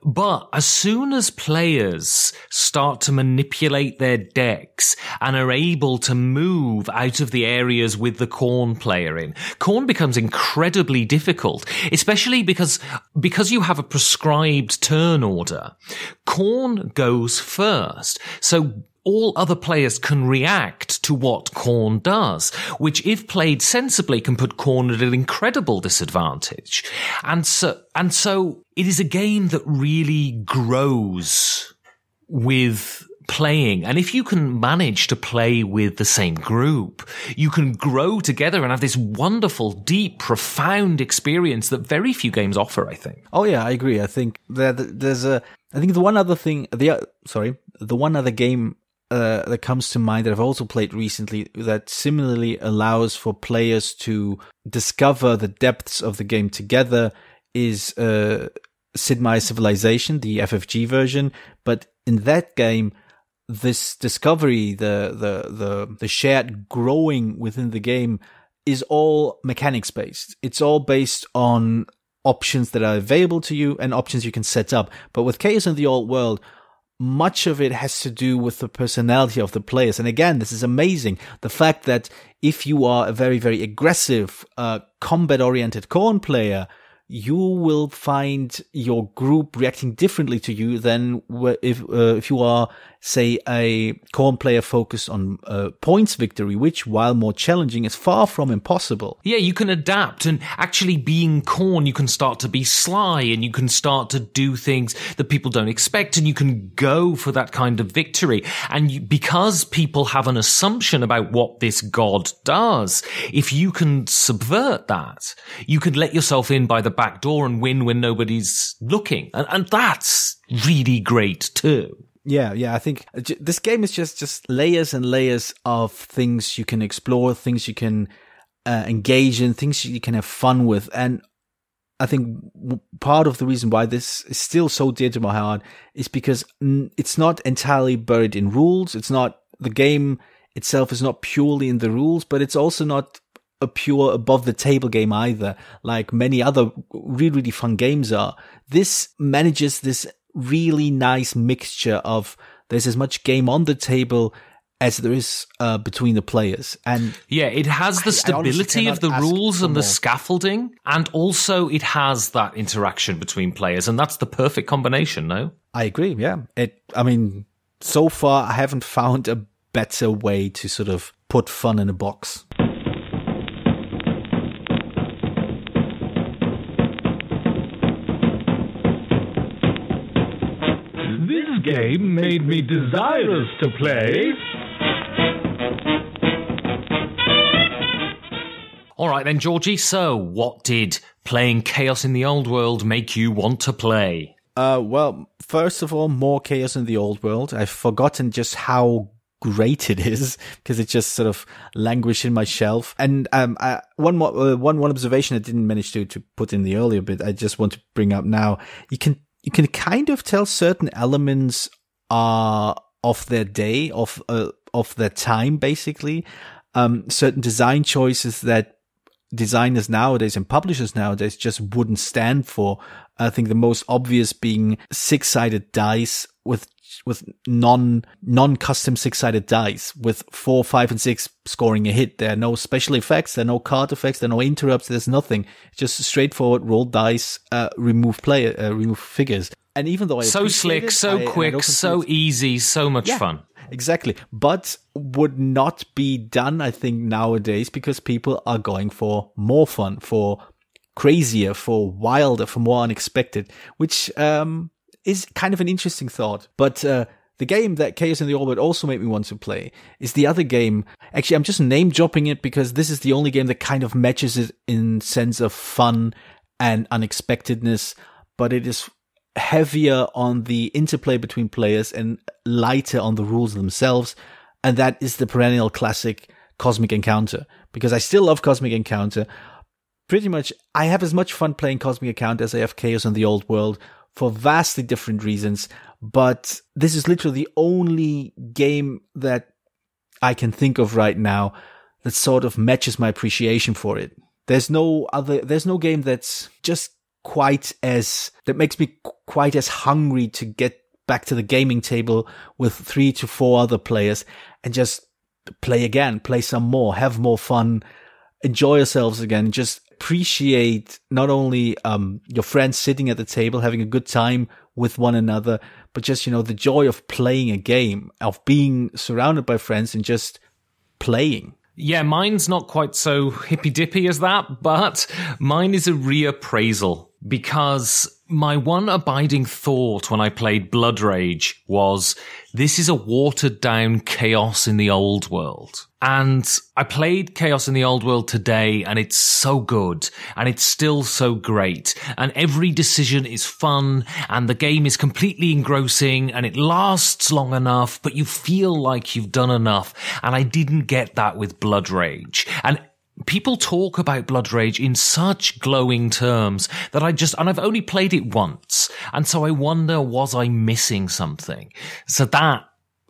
Speaker 3: But as soon as players start to manipulate their decks and are able to move out of the areas with the Khorne player in, Khorne becomes incredibly difficult, especially because you have a prescribed turn order. Khorne goes first. So all other players can react to what Khorne does, which, if played sensibly, can put Khorne at an incredible disadvantage. And so it is a game that really grows with playing. And if you can manage to play with the same group, you can grow together and have this wonderful, deep, profound experience that very few games offer, I think.
Speaker 4: Oh yeah, I agree. I think the one other game that comes to mind that I've also played recently that similarly allows for players to discover the depths of the game together is Sid Meier's Civilization, the FFG version. But in that game, this discovery, the shared growing within the game is all mechanics based. It's all based on options that are available to you and options you can set up. But with Chaos in the Old World, much of it has to do with the personality of the players. And again, this is amazing. The fact that if you are a very, very aggressive, combat-oriented Khorne player, you will find your group reacting differently to you than if you are say, a Korn player focused on points victory, which, while more challenging, is far from impossible.
Speaker 1: Yeah, you can adapt, and actually being Korn, you can start to be sly, and you can start to do things that people don't expect, and you can go for that kind of victory. And because people have an assumption about what this god does, if you can subvert that, you can let yourself in by the back door and win when nobody's looking. And that's really great too.
Speaker 4: Yeah, I think this game is just layers and layers of things you can explore, things you can engage in, things you can have fun with. And I think part of the reason why this is still so dear to my heart is because it's not entirely buried in rules. It's not, the game itself is not purely in the rules, but it's also not a pure above the table game either, like many other really, really fun games are. This manages this really nice mixture of there's as much game on the table as there is between the players. And
Speaker 1: yeah, it has the stability of the rules and the scaffolding, and also it has that interaction between players, and that's the perfect combination, no?
Speaker 4: I agree, yeah. So far I haven't found a better way to sort of put fun in a box.
Speaker 9: Game made me desirous to play.
Speaker 1: All right then, Georgie. So, what did playing Chaos in the Old World make you want to play?
Speaker 4: Well, first of all, more Chaos in the Old World. I've forgotten just how great it is because it just sort of languished in my shelf. And one observation I didn't manage to put in the earlier bit, I just want to bring up now. You can kind of tell certain elements are of their day, of their time, basically. Certain design choices that designers nowadays and publishers nowadays just wouldn't stand for. I think the most obvious being 6-sided dice with non-custom 6-sided dice with 4, 5, and 6 scoring a hit. There are no special effects, there are no card effects, there are no interrupts, there's nothing. Just straightforward roll dice, remove figures. And even though
Speaker 1: so slick, so quick, so easy, so much fun.
Speaker 4: Exactly. But would not be done, I think, nowadays because people are going for more fun, for crazier, for wilder, for more unexpected, which is kind of an interesting thought. But the game that Chaos in the Old World also made me want to play is the other game. Actually, I'm just name dropping it because this is the only game that kind of matches it in sense of fun and unexpectedness, but it is heavier on the interplay between players and lighter on the rules themselves. And that is the perennial classic Cosmic Encounter, because I still love Cosmic Encounter. Pretty much, I have as much fun playing Cosmic Encounter as I have Chaos in the Old World for vastly different reasons. But this is literally the only game that I can think of right now that sort of matches my appreciation for it. There's no game that's just that makes me quite as hungry to get back to the gaming table with 3 to 4 other players and just play again, play some more, have more fun, enjoy yourselves again, just appreciate not only your friends sitting at the table having a good time with one another, but just, the joy of playing a game, of being surrounded by friends and just playing.
Speaker 1: Yeah, mine's not quite so hippy-dippy as that, but mine is a reappraisal, because my one abiding thought when I played Blood Rage was, this is a watered-down Chaos in the Old World. And I played Chaos in the Old World today, and it's so good, and it's still so great, and every decision is fun, and the game is completely engrossing, and it lasts long enough, but you feel like you've done enough, and I didn't get that with Blood Rage. And people talk about Blood Rage in such glowing terms that and I've only played it once, and so I wonder, was I missing something? So that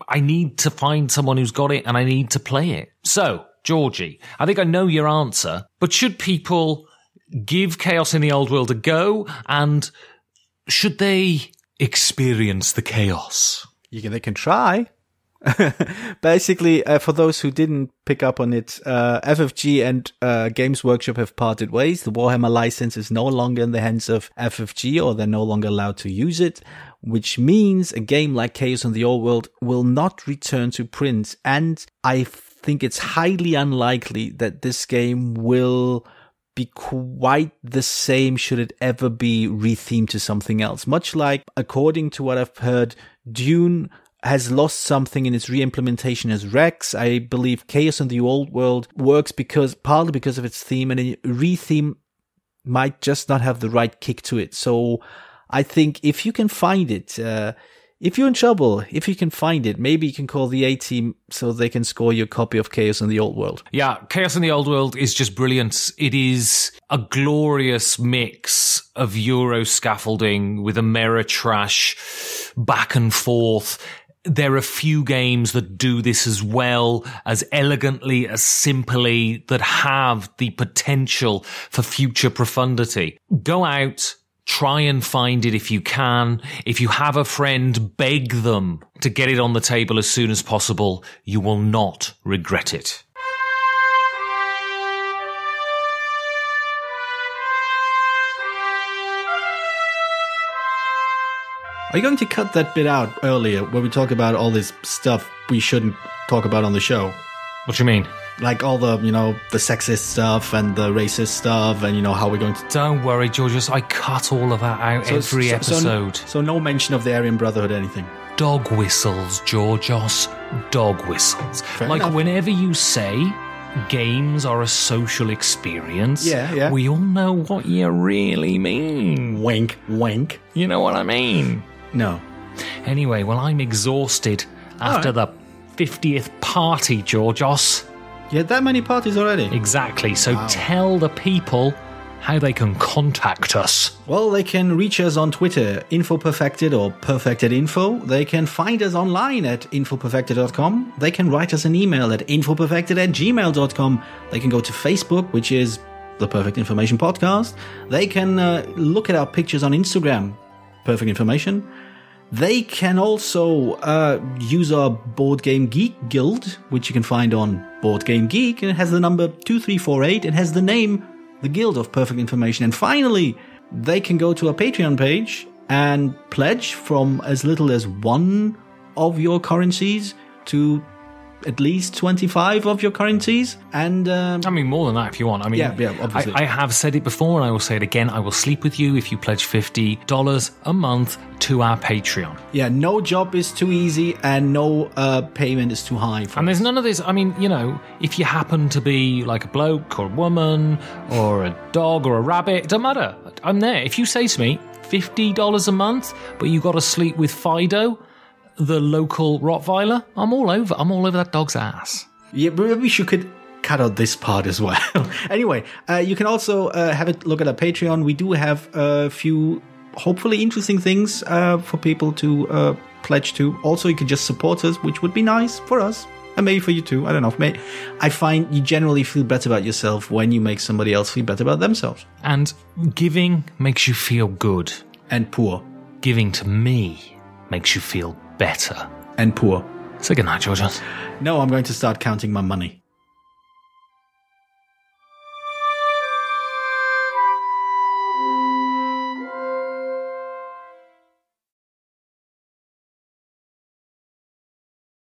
Speaker 1: I need to find someone who's got it and I need to play it. So, Georgie, I think I know your answer, but should people give Chaos in the Old World a go, and should they experience the chaos?
Speaker 4: They can try. Basically, for those who didn't pick up on it, FFG and Games Workshop have parted ways. The Warhammer license is no longer in the hands of FFG, or they're no longer allowed to use it, which means a game like Chaos in the Old World will not return to print. And I think it's highly unlikely that this game will be quite the same should it ever be rethemed to something else. Much like, according to what I've heard, Dune has lost something in its re-implementation as Rex. I believe Chaos in the Old World works partly because of its theme, and a re-theme might just not have the right kick to it. So I think if you can find it, if you're in trouble, if you can find it, maybe you can call the A-Team so they can score your copy of Chaos in the Old World.
Speaker 2: Yeah, Chaos in the Old World is just brilliant. It is a glorious mix of Euro scaffolding with Ameritrash back and forth. There are few games that do this as well, as elegantly, as simply, that have the potential for future profundity. Go out, try and find it if you can. If you have a friend, beg them to get it on the table as soon as possible. You will not regret it.
Speaker 4: Are you going to cut that bit out earlier where we talk about all this stuff we shouldn't talk about on the show?
Speaker 2: What do you mean?
Speaker 4: Like all the, the sexist stuff and the racist stuff and, how we're going to...
Speaker 2: Don't worry, Georgios. I cut all of that out every episode.
Speaker 4: So no mention of the Aryan Brotherhood or anything?
Speaker 2: Dog whistles, Georgios. Dog whistles.
Speaker 4: Fair
Speaker 2: like
Speaker 4: enough.
Speaker 2: Whenever you say games are a social experience,
Speaker 4: yeah.
Speaker 2: we all know what you really mean.
Speaker 4: Wink, wink.
Speaker 2: You know what I mean?
Speaker 4: No.
Speaker 2: Anyway, well, I'm exhausted after the 50th party, Georgios.
Speaker 4: You had that many parties already?
Speaker 2: Exactly. So tell the people how they can contact us.
Speaker 4: Well, they can reach us on Twitter, InfoPerfected or PerfectedInfo. They can find us online at infoperfected.com. They can write us an email at infoperfected@gmail.com. They can go to Facebook, which is The Perfect Information Podcast. They can look at our pictures on Instagram, Perfect Information. They can also use our Board Game Geek Guild, which you can find on Board Game Geek, and it has the number 2348. It has the name, the Guild of Perfect Information. And finally, they can go to our Patreon page and pledge from as little as 1 of your currencies to at least 25 of your currencies. And
Speaker 2: I mean, more than that if you want. I mean,
Speaker 4: yeah, obviously.
Speaker 2: I have said it before and I will say it again. I will sleep with you if you pledge $50 a month to our Patreon.
Speaker 4: Yeah, no job is too easy and no payment is too high.
Speaker 2: And there's none of this. I mean, if you happen to be like a bloke or a woman or a dog or a rabbit, it doesn't matter. I'm there. If you say to me, $50 a month, but you got to sleep with Fido, the local Rottweiler, I'm all over that dog's ass.
Speaker 4: Yeah, but maybe you could cut out this part as well. Anyway, you can also have a look at our Patreon. We do have a few hopefully interesting things for people to pledge to. Also, you could just support us, which would be nice for us. And maybe for you too. I don't know. I find you generally feel better about yourself when you make somebody else feel better about themselves.
Speaker 2: And giving makes you feel good.
Speaker 4: And poor.
Speaker 2: Giving to me makes you feel better.
Speaker 4: And poor.
Speaker 2: Say goodnight, Georgios.
Speaker 4: No, I'm going to start counting my money.